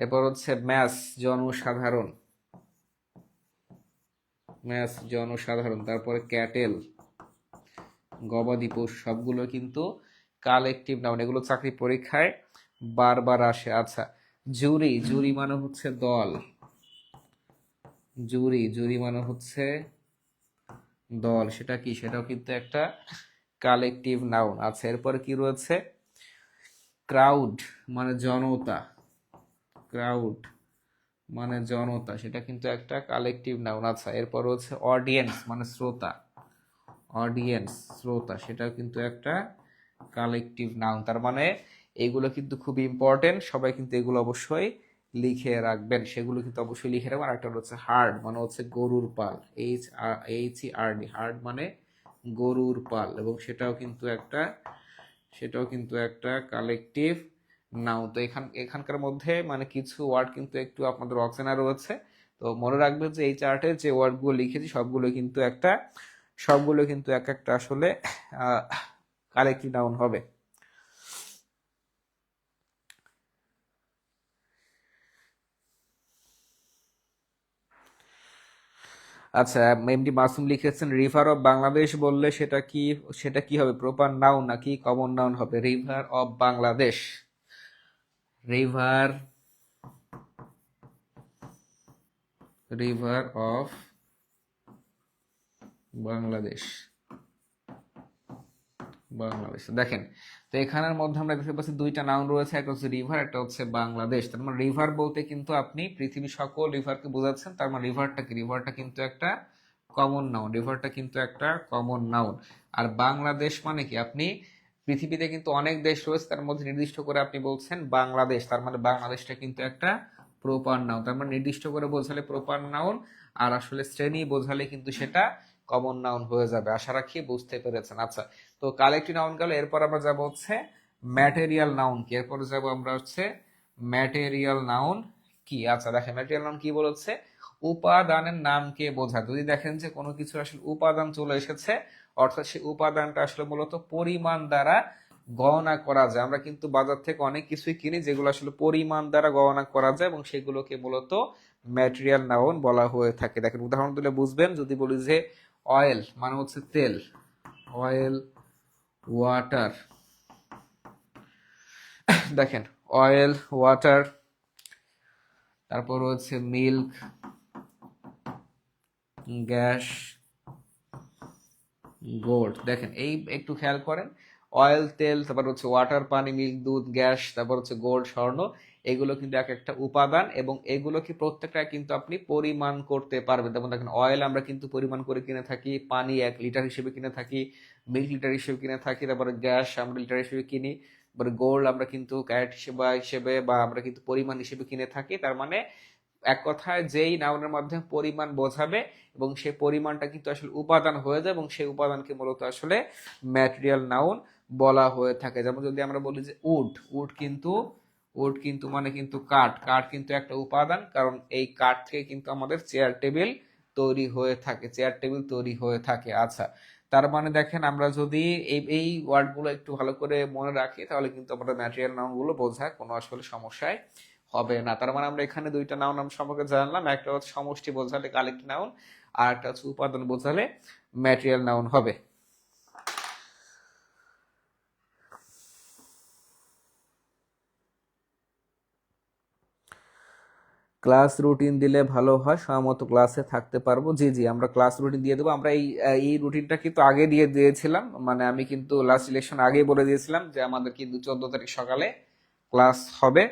এরপর হচ্ছে ম্যাস, জনসাধারণ, ম্যাস জনসাধারণ। তারপরে ক্যাটেল, গবাদি পশু, সবগুলো কিন্তু কালেকটিভ নাউন, এগুলো চাকরি পরীক্ষায় বারবার আসে। আচ্ছা জুরি, জুরি মানে হচ্ছে দল, জুরি, জুরি মানে হচ্ছে দল, সেটা কি, সেটাও কিন্তু একটা কালেকটিভ নাউন। আচ্ছা এরপরে কি রয়েছে, ক্রাউড মানে জনতা, ক্রাউড মানে জনতা, সেটা কিন্তু একটা কালেকটিভ নাউন। আচ্ছা এরপর হচ্ছে অডিয়েন্স মানে শ্রোতা, অডিয়েন্স শ্রোতা, সেটাও কিন্তু একটা কালেকটিভ নাউন। তার মানে এগুলো কিন্তু খুব ইম্পর্টেন্ট, সবাই কিন্তু এগুলো অবশ্যই লিখে রাখবেন, সেগুলো কিন্তু অবশ্যই লিখে রাখবেন। আরেকটা হচ্ছে হার্ড মানে হচ্ছে গরুর পাল, HRD, হার্ড মানে গরুর পাল, এবং সেটাও কিন্তু একটা, সেটাও কিন্তু একটা কালেকটিভ নাউন। তো এখানকার মধ্যে মানে কিছু ওয়ার্ড কিন্তু একটু আপনাদের অচেনা রয়েছে, তো মনে রাখবেন যে এই চার্টে যে ওয়ার্ডগুলো লিখেছি সবগুলো কিন্তু একটা, সবগুলো কিন্তু এক একটা আসলে কালেকটিভ নাউন হবে। আচ্ছা এমডি মাসুম লিখেছেন রিভার অফ বাংলাদেশ বললে সেটা কি, সেটা কি হবে, প্রপার নাউন নাকি কমন নাউন হবে? River of Bangladesh, river, river of Bangladesh, Bangladesh. দেখেন তো এখানের মধ্যে আমরা দেখতে পাচ্ছি দুইটা নাউন রয়েছে, একটা হচ্ছে রিভার, একটা হচ্ছে বাংলাদেশ। তার মানে রিভার বলতে কিন্তু আপনি পৃথিবীর সকল রিভারকে বোঝাচ্ছেন, তার মানে রিভারটা কি, রিভারটা কিন্তু একটা কমন নাউন, রিভারটা কিন্তু একটা কমন নাউন। আর বাংলাদেশ মানে কি, আপনি পৃথিবীতে কিন্তু অনেক দেশ রয়েছে, তার মধ্যে নির্দিষ্ট করে আপনি বলছেন বাংলাদেশ, তার মানে বাংলাদেশটা কিন্তু একটা প্রপার নাউন। তার মানে নির্দিষ্ট করে বোঝালে প্রপার নাউন, আর আসলে শ্রেণী বোঝালে কিন্তু সেটা কমন নাউন হয়ে যাবে। আশা রাখি বুঝতে পেরেছেন। আচ্ছা তো কালেক্টিভ নাউন গেল, এরপর আমরা যাব হচ্ছে ম্যাটেরিয়াল নাউন কি, এরপরে যাব আমরা হচ্ছে ম্যাটেরিয়াল নাউন কি। আচ্ছা দেখেন ম্যাটেরিয়াল নাউন কি বলেছে, উপাদানের নামকে বোঝায়। যদি দেখেন যে কোনো কিছু আসলে উপাদান চলে এসেছে, অর্থাৎ সেই উপাদানটা আসলে মূলত পরিমাণ দ্বারা গণনা করা যায়। আমরা কিন্তু বাজার থেকে অনেক কিছুই কিনি যেগুলো আসলে পরিমাণ দ্বারা গণনা করা যায়, এবং সেগুলোকে মূলত ম্যাটেরিয়াল নাউন বলা হয়ে থাকে। দেখেন উদাহরণ দিলে বুঝবেন, যদি বলি যে অয়েল মানে হচ্ছে তেল, অয়েল, ওয়াটার, দেখেন অয়েল, ওয়াটার। তারপর হচ্ছে মিল্ক, গ্যাস, গোল্ড। দেখেন এই একটু খেয়াল করেন, অয়েল তেল, তারপর হচ্ছে ওয়াটার পানি, মিল্ক দুধ, গ্যাস, তারপর হচ্ছে গোল্ড স্বর্ণ, এগুলো কিন্তু এক একটা উপাদান, এবং এগুলোকে প্রত্যেকটা কিন্তু আপনি পরিমাণ করতে পারবেন। যেমন দেখেন অয়েল আমরা কিন্তু পরিমাণ করে কিনে থাকি, পানি 1 লিটার হিসেবে কিনে থাকি, মিল্ক লিটার হিসেবে কিনে থাকি, তারপরে গ্যাস আমরা লিটার হিসেবে কিনি, তারপরে গোল্ড আমরা কিন্তু ক্যারেট হিসেবে বা আমরা কিন্তু পরিমাণ হিসেবে কিনে থাকি। তার মানে এক কথায় যেই নাউনের মাধ্যমে পরিমাণ বোঝাবে এবং সেই পরিমাণটা কিন্তু আসলে উপাদান হয়ে যায়, এবং সেই উপাদানকে মূলত আসলে ম্যাটেরিয়াল নাউন বলা হয়ে থাকে। যেমন যদি আমরা বলি যে উড, উড কিন্তু, উড কিন্তু মানে কিন্তু কাঠ, কাঠ কিন্তু একটা উপাদান, কারণ এই কাঠ থেকে কিন্তু আমাদের চেয়ার টেবিল তৈরি হয়ে থাকে, চেয়ার টেবিল তৈরি হয়ে থাকে। আচ্ছা তার মানে দেখেন আমরা যদি এই ওয়ার্ডগুলো একটু ভালো করে মনে রাখি তাহলে কিন্তু আমরা ম্যাটেরিয়াল নাউন গুলো বোঝা কোনো আসলে সমস্যায় হবে না। তার মানে আমরা এখানে দুইটা নাউন নাম সম্পর্কে জানলাম, একটা হচ্ছে সমষ্টি বোঝালে কালেক্টিভ নাউন, আর একটা হচ্ছে উপাদান বোঝালে ম্যাটেরিয়াল নাউন হবে। ক্লাস রুটিন দিলে ভালো হয়, সময় মতো ক্লাসে থাকতে পারবো। জি জি, আমরা ক্লাস রুটিন দিয়ে দেবো। আমরা এই রুটিনটা কিন্তু আগে দিয়ে দিয়েছিলাম, মানে আমি কিন্তু লাস্ট ইলেকশন আগেই বলে দিয়েছিলাম যে আমাদের কিন্তু 14 তারিখ সকালে ক্লাস হবে।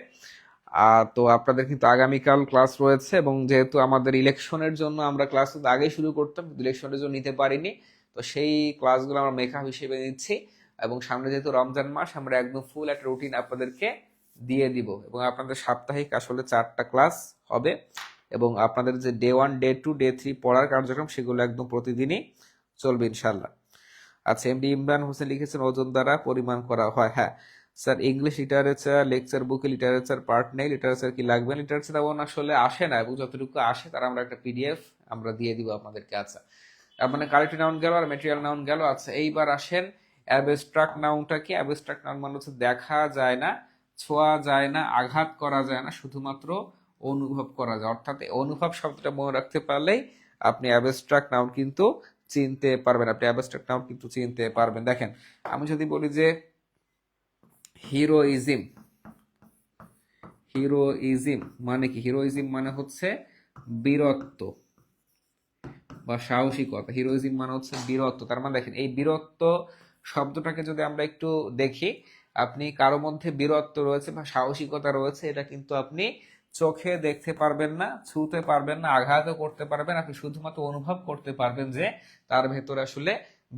তো আপনাদের কিন্তু আগামীকাল ক্লাস রয়েছে, এবং যেহেতু আমাদের ইলেকশনের জন্য আমরা ক্লাস কিন্তু আগেই শুরু করতাম, ইলেকশনের জন্য নিতে পারিনি, তো সেই ক্লাসগুলো আমরা মেকআপ হিসেবে নিচ্ছি। এবং সামনে যেহেতু রমজান মাস, আমরা একদম ফুল একটা রুটিন আপনাদেরকে দিয়ে দিব। এবং আপনাদের সাপ্তাহিক আসলে 4টা ক্লাস হবে, এবং আপনাদের যে ডে 1 ডে 2 ডে 3 পড়ার কার্যক্রম সেগুলো একদম প্রতিদিনই চলবে ইনশাল্লাহ। আচ্ছা, এমডি ইমরান হোসেন লিখেছেন ওজন দ্বারা পরিমাণ করা হয়। হ্যাঁ স্যার, ইংলিশ লিটারেচার লেকচার বুকে লিটারেচার পার্ট নেই, লিটারেচার কি লাগবে? লিটারেচার তেমন আসলে আসে না, এবং যতটুকু আসে তার আমরা একটা পিডিএফ আমরা দিয়ে দিব আপনাদেরকে। আচ্ছা, তার মানে কারেক্ট নাউন গেল আর ম্যাটেরিয়াল নাউন গেল। আচ্ছা, এইবার আসেন অ্যাবস্ট্রাক্ট নাউনটা কি? অ্যাবস্ট্রাক্ট নাউন মানে হচ্ছে দেখা যায় না, ছোঁয়া যায় না, আঘাত করা যায় না, শুধুমাত্র অনুভব করা যায়। অর্থাৎ অনুভব শব্দটা মনে রাখতে পারলেই আপনি অ্যাবস্ট্রাক্ট নাউন কিন্তু চিনতে পারবেন। আপনি অ্যাবস্ট্রাক্ট নাউন কিন্তু চিনতে পারবেন। দেখেন, আমি যদি বলি যে হিরোইজম, হিরোইজম মানে কি? হিরোইজম মানে হচ্ছে বীরত্ব বা সাহসিকতা। হিরোইজম মানে হচ্ছে বীরত্ব। তার মানে দেখেন, এই বীরত্ব শব্দটাকে যদি আমরা একটু দেখি, আপনি কারো মধ্যে বীরত্ব রয়েছে বা সাহসিকতা রয়েছে, এটা কিন্তু আপনি চোখে দেখতে পারবেন না, ছুঁতে পারবেন না, আঘাতও করতে পারবেন, আপনি শুধুমাত্র অনুভব করতে পারবেন যে তার ভেতরে আসলে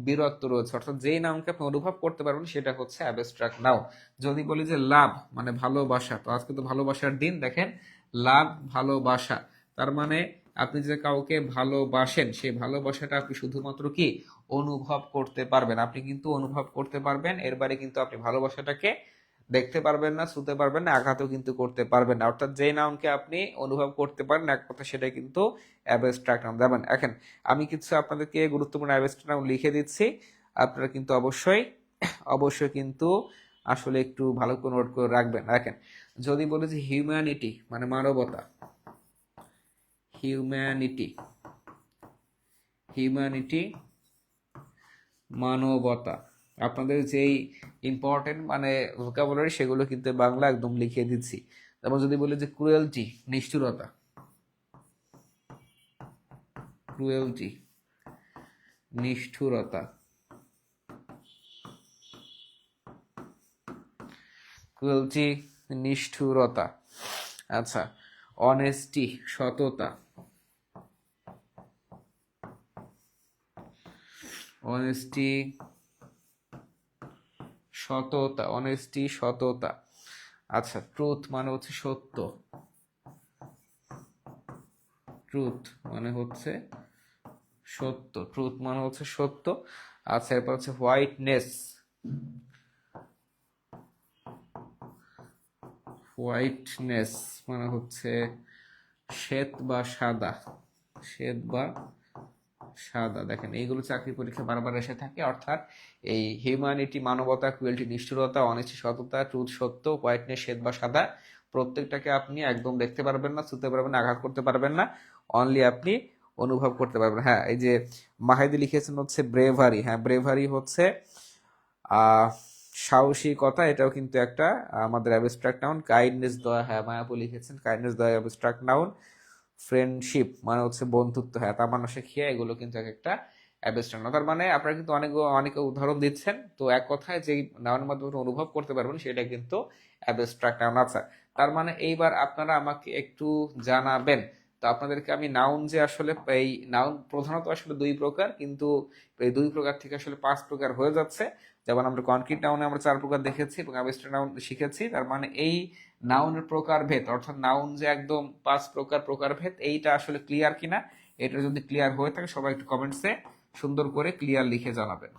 বীরত্ব রয়েছে। অর্থাৎ যেই নাউনকে আপনি অনুভব করতে পারবেন সেটা হচ্ছে অ্যাবস্ট্রাক্ট নাউন। যদি বলি যে লাভ মানে ভালোবাসা, তো আজকে তো ভালোবাসার দিন, দেখেন লাভ ভালোবাসা, তার মানে আপনি যে কাউকে ভালোবাসেন সেই ভালোবাসাটা আপনি শুধুমাত্র কি অনুভব করতে পারবেন। আপনি কিন্তু অনুভব করতে পারবেন, এর বাইরে কিন্তু আপনি ভালোবাসাটাকে দেখতে পারবেন না, ছুঁতে পারবেন না, আঘাতও কিন্তু করতে পারবেন না। অর্থাৎ যে নাউনকে আপনি অনুভব করতে পারেন এক কথা, সেটা কিন্তু অ্যাবস্ট্রাক্ট নাউন। যেমন এখন আমি কিছু আপনাদেরকে গুরুত্বপূর্ণ অ্যাবস্ট্রাক্ট নাউন লিখে দিচ্ছি, আপনারা কিন্তু অবশ্যই অবশ্যই কিন্তু আসলে একটু ভালো করে নোট করে রাখবেন। দেখেন, যদি বলি যে হিউম্যানিটি মানে মানবতা, হিউম্যানিটি, হিউম্যানিটি মানবতা, আপনাদের যেই ইম্পর্টেন্ট মানে ভোকাবুলারি সেগুলো কিন্তু বাংলা একদম লিখিয়ে দিচ্ছি। তারপর যদি বলি যে ক্রুয়েলটি নিষ্ঠুরতা, ক্রুয়েলটি নিষ্ঠুরতা, ক্রুয়েলটি নিষ্ঠুরতা। আচ্ছা, অনেস্টি সততা, অনেস্টি সততা, অনেস্টি সততা। আচ্ছা, ট্রুথ মানে হচ্ছে সত্য, ট্রুথ মানে হচ্ছে সত্য, ট্রুথ মানে হচ্ছে সত্য। আচ্ছা, এরপর হচ্ছে হোয়াইটনেস, হোয়াইটনেস মানে হচ্ছে শ্বেত বা সাদা, শ্বেত বা সাদা। দেখেন, এইগুলো চাকরি পরীক্ষা বারবার এসে থাকে। অর্থাৎ এই হিউম্যানিটি মানবতা, ক্রুয়েলটি নিষ্ঠুরতা, অনেস্টি সততা, ট্রুথ সত্য, হোয়াইটনেস শ্বেত বা সাদা, প্রত্যেকটাকে আপনি একদম দেখতে পারবেন না, ছুঁতে পারবেন না, আঘাত করতে পারবেন না, অনলি আপনি অনুভব করতে পারবেন। হ্যাঁ, এই যে মাহিদি লিখেছেন হচ্ছে ব্রেভারি। হ্যাঁ, ব্রেভারি হচ্ছে আহ সাহসিকতা, এটাও কিন্তু একটা আমাদের অ্যাবস্ট্রাক্ট নাউন। কাইন্ডনেস দয়া, হ্যাঁ মায়াপু লিখেছেন কাইন্ডনেস দয়া অ্যাবস্ট্রাক্ট নাউন। ফ্রেন্ডশিপ মানে হচ্ছে বন্ধুত্ব, হ্যাঁ তা মানুষে খেয়ে, এগুলো কিন্তু এক একটা অ্যাবস্ট্রাক্ট নাউন। তার মানে আপনারা কিন্তু অনেক অনেক উদাহরণ দিচ্ছেন, তো এক কথায় যেই নাউনের মাধ্যমে অনুভব করতে পারবেন সেটা কিন্তু অ্যাবস্ট্রাক্ট নাউন। আচ্ছা, তার মানে এইবার আপনারা আমাকে একটু জানাবেন, তো আপনাদেরকে আমি নাউন যে আসলে এই নাউন প্রধানত আসলে 2 প্রকার, কিন্তু এই 2 প্রকার থেকে আসলে 5 প্রকার হয়ে যাচ্ছে। যেমন আমরা কনক্রিট নাউনে আমরা 4 প্রকার দেখেছি এবং অ্যাবস্ট্রাক্ট নাউন শিখেছি। তার মানে এই নাউনের প্রকারভেদ, অর্থাৎ নাউন যে একদম 5 প্রকার প্রকারভেদ, এইটা আসলে ক্লিয়ার কিনা, এটা যদি ক্লিয়ার হয়ে থাকে সবাই একটু কমেন্টসে সুন্দর করে ক্লিয়ার লিখে জানাবেন।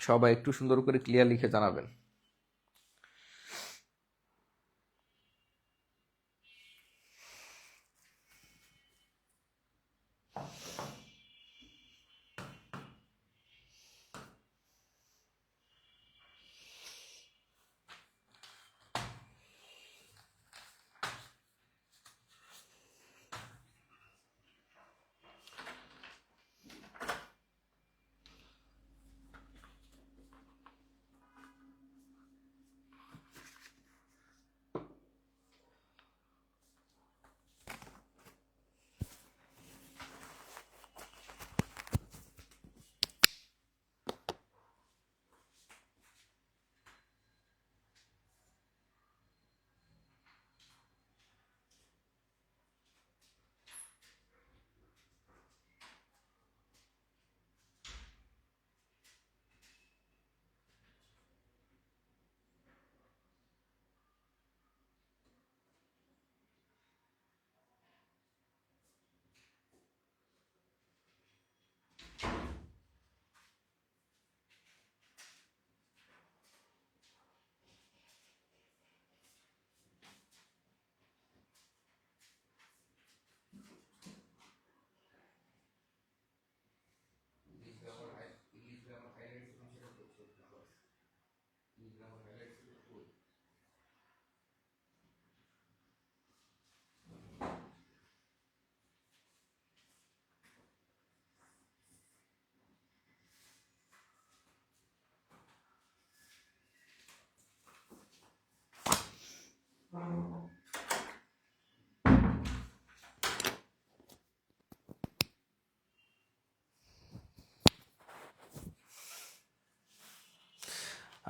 সবাই একটু সুন্দর করে ক্লিয়ার লিখে জানাবেন।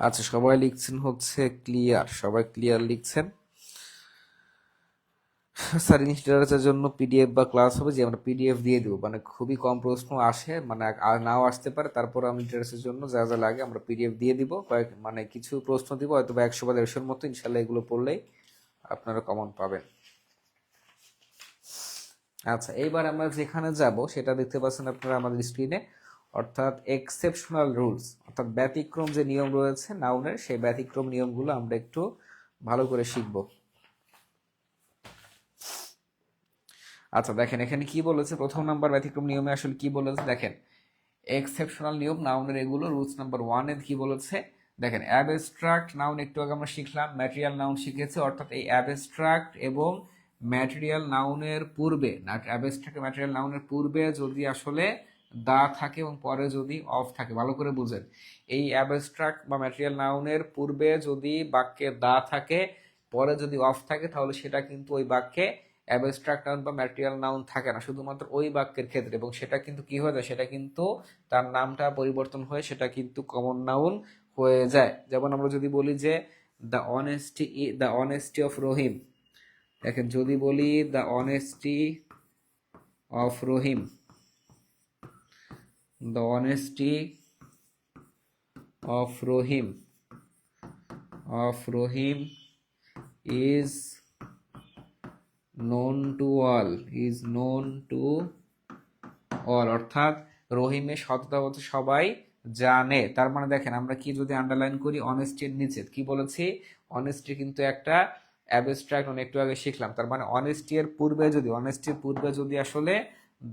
আচ্ছা, সবাই লিখছেন হচ্ছে ক্লিয়ার, সবাই ক্লিয়ার লিখছেন। স্যার ইনস্টার জন্য পিডিএফ বা ক্লাস হবে, যে আমরা পিডিএফ দিয়ে দেবো, মানে খুবই কম প্রশ্ন আসে, মানে আর নাও আসতে পারে, তারপর আমি ইন্টারেস্টের জন্য যা যা লাগে আমরা পিডিএফ দিয়ে দিব, কয়েক মানে কিছু প্রশ্ন দিব হয়তো বা 100 বা 150-র মতো, ইনশাল্লাহ এগুলো পড়লেই আপনারা কমন পাবেন। আচ্ছা, এইবার আমরা যেখানে যাব সেটা দেখতে পাচ্ছেন আপনারা আমাদের স্ক্রিনে, অর্থাৎ এক্সেপশনাল রুলস, অর্থাৎ ব্যতিক্রম যে নিয়ম রয়েছে নাউনের, সেই ব্যতিক্রম নিয়মগুলো আমরা একটু ভালো করে শিখব। আচ্ছা দেখেন, এখানে কি বলেছে, প্রথম নাম্বার ব্যতিক্রম নিয়মে আসলে কি বলেছে দেখেন, এক্সেপশনাল নিয়ম নাউনের এগুলো, রুলস নাম্বার 1-এ কি বলেছে দেখেন, অ্যাবস্ট্রাক্ট নাউন একটু আগে আমরা শিখলাম, ম্যাটেরিয়াল নাউন শিখেছি, অর্থাৎ এই অ্যাবস্ট্রাক্ট এবং ম্যাটেরিয়াল নাউনের পূর্বে, অ্যাবস্ট্রাক্ট ম্যাটেরিয়াল নাউনের পূর্বে যদি আসলে দা থাকে এবং পরে যদি অফ থাকে, ভালো করে বুঝেন, এই অ্যাবস্ট্রাক্ট বা ম্যাটেরিয়াল নাউনের পূর্বে যদি বাক্যে দা থাকে, পরে যদি অফ থাকে, তাহলে সেটা কিন্তু ওই বাক্যে অ্যাবস্ট্রাক্ট নাউন বা ম্যাটেরিয়াল নাউন থাকে না, শুধুমাত্র ওই বাক্যের ক্ষেত্রে, এবং সেটা কিন্তু কি হয়ে যায়, সেটা কিন্তু তার নামটা পরিবর্তন হয়ে সেটা কিন্তু কমন নাউন হয়ে যায়। যেমন আমরা যদি বলি যে দ্য অনেস্টি অফ রহিম, দেখেন যদি বলি the honesty of Rahim, the honesty of Rahim is known to all, অর্থাৎ রহিমের সততা হচ্ছে সবাই জানে। তার মানে দেখেন, আমরা কি যদি আন্ডারলাইন করি, অনেস্টির নিচে কি বলেছি, অনেস্টি কিন্তু একটা অ্যাবস্ট্রাক্ট, একটু আগে শিখলাম, তার মানে অনেস্টির পূর্বে যদি আসলে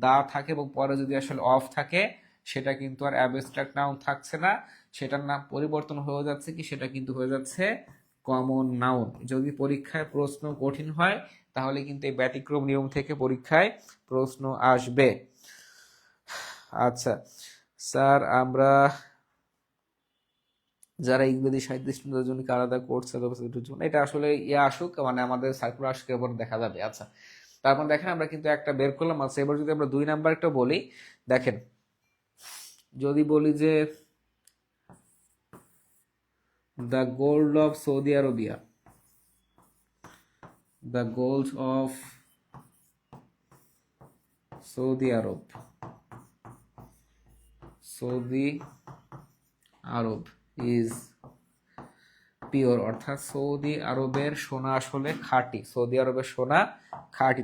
দা থাকে এবং পরে যদি আসলে অফ থাকে, সেটা কিন্তু আর অ্যাবস্ট্রাক্ট নাউন থাকছে না, সেটার নাম পরিবর্তন হয়ে যাচ্ছে কি, সেটা কিন্তু হয়ে যাচ্ছে কমন নাউন। যদি পরীক্ষায় প্রশ্ন কঠিন হয়, তাহলে কিন্তু এই ব্যতিক্রম নিয়ম থেকে পরীক্ষায় প্রশ্ন আসবে। আচ্ছা স্যার, আমরা যারা ইংরেজি সাহিত্য স্টুডেন্টদের জন্য আলাদা কোর্স জন্য, এটা আসলে আসুক, মানে আমাদের সার্কুলার আসুক, এবার দেখা যাবে। আচ্ছা, তারপর দেখেন আমরা কিন্তু একটা বের করলাম। আচ্ছা, এবার যদি আমরা 2 নাম্বার একটা বলি, দেখেন যদি বলি যে the gold of Saudi Arabia, the gold of Saudi Arab is pure, অর্থাৎ সৌদি আরবের সোনা আসলে খাঁটি,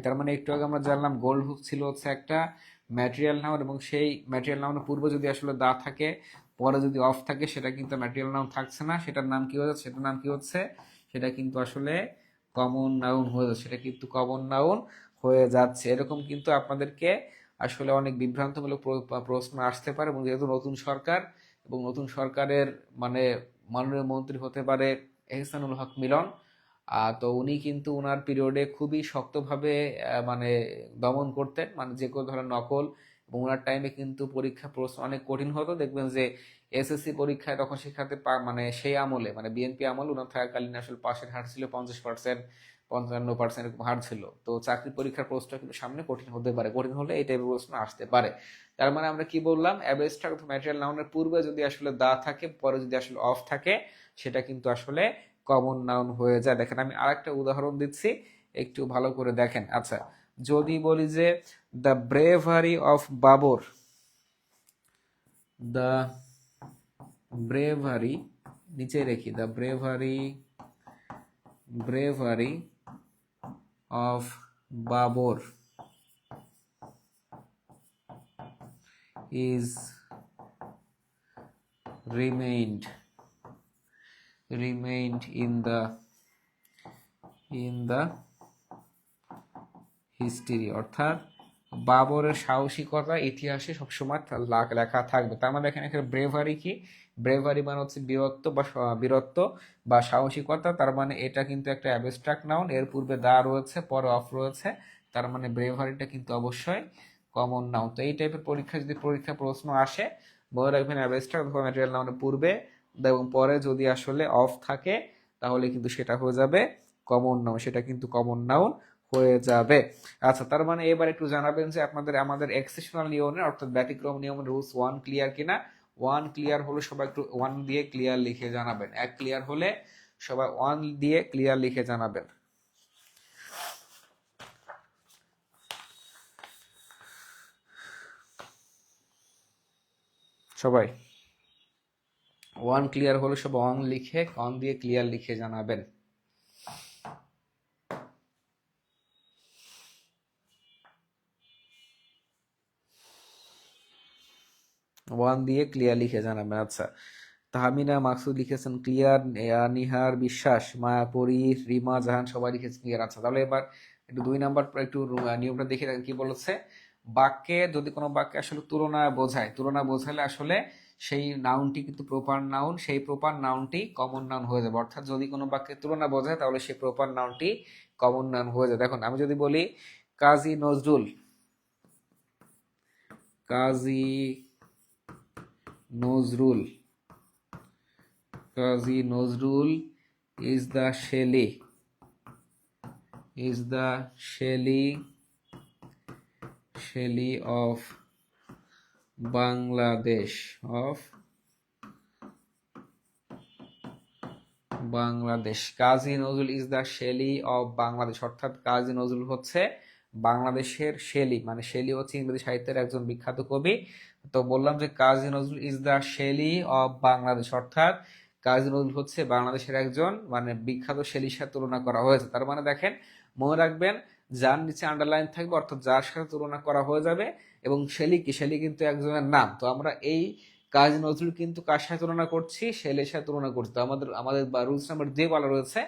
তার মানে একটু আগে আমরা জানলাম গোল্ড ছিল হচ্ছে একটা ম্যাটেরিয়াল নাউন, এবং সেই ম্যাটেরিয়াল নাউনের পূর্বে যদি আসলে দা থাকে, পরে যদি অফ থাকে, সেটা কিন্তু ম্যাটেরিয়াল নাউন থাকছে না, সেটার নাম কি হচ্ছে, সেটা কিন্তু আসলে কমন নাউন হয়ে যাচ্ছে, এরকম কিন্তু আপনাদেরকে আসলে অনেক বিভ্রান্তমূলক প্রশ্ন আসতে পারে, এবং যেহেতু নতুন সরকার, এবং নতুন সরকারের মানে মাননীয় মন্ত্রী হতে পারে এহসানুল হক মিলন, তো উনি কিন্তু উনার পিরিয়ডে খুবই শক্তভাবে মানে দমন করতেন, মানে যে কোনো ধরনের নকল, এবং ওনার টাইমে কিন্তু পরীক্ষা প্রশ্ন অনেক কঠিন হতো। দেখবেন যে এসএসসি পরীক্ষায় তখন শিক্ষার্থী মানে সেই আমলে, মানে বিএনপি আমল, ওনার থাকাকালীন আসলে পাশের হার ছিল 50%, 55% এরকম হার ছিল। তো চাকরি পরীক্ষার প্রশ্ন কিন্তু সামনে কঠিন হতে পারে, কঠিন হলে এই টাইপের প্রশ্ন আসতে পারে। তার মানে আমরা কি বললাম, অ্যাবস্ট্রাক্ট ম্যাটেরিয়াল নাউনের পূর্বে যদি আসলে দা থাকে, পরে যদি আসলে অফ থাকে, সেটা কিন্তু আসলে কমন নাউন হয়ে যায়। দেখেন আমি আরেকটা উদাহরণ দিচ্ছি, একটু ভালো করে দেখেন। আচ্ছা, যদি বলি যে the bravery of Babur, the bravery, নিচে রেখি, the bravery of Babur is remained in the history, অর্থাৎ বাবরের সাহসিকতা ইতিহাসে সবসময় লেখা থাকবে। তার মানে এখানে ব্রেভারি কি, ব্রেভারি মানে হচ্ছে বীরত্ব বা বীরত্ব বা সাহসিকতা। তার মানে এটা কিন্তু একটা অ্যাবস্ট্রাক্ট নাউন, এর পূর্বে দা রয়েছে, পরে অফ রয়েছে, তার মানে ব্রেভারিটা কিন্তু অবশ্যই কমন নাউন। তো এই টাইপের পরীক্ষা যদি প্রশ্ন আসে, মনে রাখবেন অ্যাবস্ট্রাক্ট অথবা ম্যাটেরিয়াল নাউনের পূর্বে এবং পরে যদি আসলে অফ থাকে তাহলে কিন্তু সেটা হয়ে যাবে কমন নাউন, সেটা কিন্তু কমন নাউন হয়ে যাবে। আচ্ছা, তার মানে এবার একটু জানাবেন যে আমাদের এক্সেপশনাল নিয়মের অর্থাৎ ব্যতিক্রম নিয়মের রুলস 1 ক্লিয়ার কিনা। 1 ক্লিয়ার হলে সবাই একটু 1 দিয়ে ক্লিয়ার লিখে জানাবেন। 1 ক্লিয়ার হলে সবাই 1 দিয়ে ক্লিয়ার লিখে জানাবেন। সবাই 1 ক্লিয়ার হলে সবাই 1 লিখে 1 দিয়ে ক্লিয়ার লিখে জানাবেন। 1 দিয়ে ক্লিয়ার লিখে জানাবেন। আচ্ছা, তাহমিনা মাকসুদ লিখেছেন ক্লিয়ার, নিহার বিশ্বাস, মায়াপরি, রিমা জাহান সবাই লিখেছেন ক্লিয়ার। আচ্ছা, তাহলে এবার একটু 2 নাম্বার একটু নিয়মটা দেখে রাখেন কি বলেছে। বাক্যে যদি কোনো বাক্যে আসলে তুলনা বোঝায়, তুলনা বোঝালে আসলে সেই নাউনটি কিন্তু প্রপার নাউন, সেই প্রপার নাউনটি কমন নাউন হয়ে যাবে। অর্থাৎ যদি কোনো বাক্যে তুলনা বোঝায় তাহলে সেই প্রপার নাউনটি কমন নাউন হয়ে যায়। দেখুন আমি যদি বলি Kazi Nazrul, Kazi Nazrul, Kazi Nazrul is the Shelley, is the Shelley of Bangladesh, of Bangladesh. Kazi Nazrul is the Shelley of Bangladesh, অর্থাৎ কাজী নজরুল হচ্ছে বাংলাদেশের শেলি, মানে শেলি হচ্ছে ইংরেজি সাহিত্যের একজন বিখ্যাত কবি। তো বললাম যে Kazi Nazrul is the Shelley of Bangladesh, অর্থাৎ কাজী নজরুল হচ্ছে বাংলাদেশের একজন মানে বিখ্যাত শেলির সাথে তুলনা করা হয়েছে। তার মানে দেখেন মনে রাখবেন যার নিচে আন্ডারলাইন থাকবে অর্থাৎ যার সাথে তুলনা করা হয়ে যাবে, এবং শেলি কি, শেলি কিন্তু একজনের নাম। তো আমরা এই কাজী নজরুল কিন্তু কার সাথে তুলনা করছি, শেলের সাথে তুলনা করছি। তো আমাদের আমাদের রুলস নাম্বার 2 বলা রয়েছে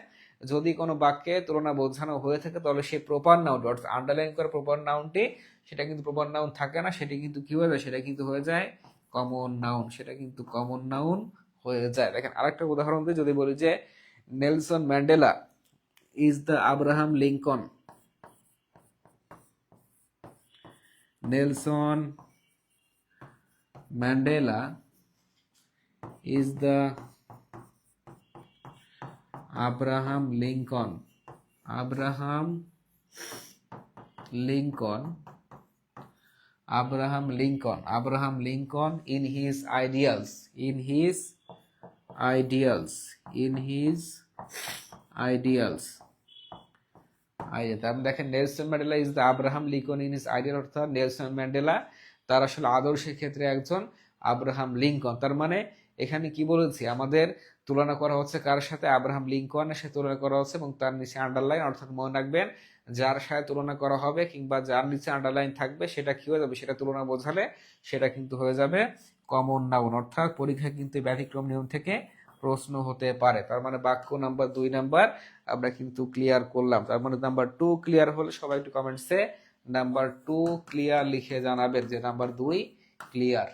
যদি কোনো বাক্যে তুলনা বোঝানো হয়ে থাকে তাহলে সেই প্রপার নাউনটি অর্থাৎ আন্ডারলাইন করা প্রপার নাউনটি সেটা কিন্তু প্রপার নাউন থাকে না, সেটি কিন্তু কি হয়ে যায়, সেটা কিন্তু হয়ে যায় কমন নাউন, সেটা কিন্তু কমন নাউন হয়ে যায়। দেখেন আরেকটা উদাহরণ দিয়ে যদি বলি যে Nelson Mandela is the Abraham Lincoln, Nelson Mandela is the Abraham Lincoln, Abraham Lincoln, Abraham Lincoln, Abraham Lincoln in his ideals, in his ideals, in his ideals। তার দেখেন Nelson Mandela is the Abraham Lincoln in his ideal, অর্থাৎ Nelson Mandela তার আসলে আদর্শের ক্ষেত্রে একজন Abraham Lincoln. তার মানে এখানে কি বলেছি, আমাদের তুলনা করা হচ্ছে কার সাথে, আব্রাহাম লিঙ্কনের সাথে তুলনা করা হচ্ছে, এবং তার নিচে আন্ডারলাইন, অর্থাৎ মনে রাখবেন যার সাথে তুলনা করা হবে কিংবা যার নিচে আন্ডারলাইন থাকবে সেটা কি হয়ে যাবে, সেটা তুলনা বোঝালে সেটা কিন্তু হয়ে যাবে কমন নাউন। অর্থাৎ পরীক্ষা কিন্তু ব্যতিক্রম নিয়ম থেকে প্রশ্ন হতে পারে। তার মানে বাক্য নাম্বার 2 নাম্বার আমরা কিন্তু ক্লিয়ার করলাম। তার মানে নাম্বার 2 ক্লিয়ার হলে সবাই একটু কমেন্টসে নাম্বার 2 ক্লিয়ার লিখে জানাবেন যে নাম্বার 2 ক্লিয়ার।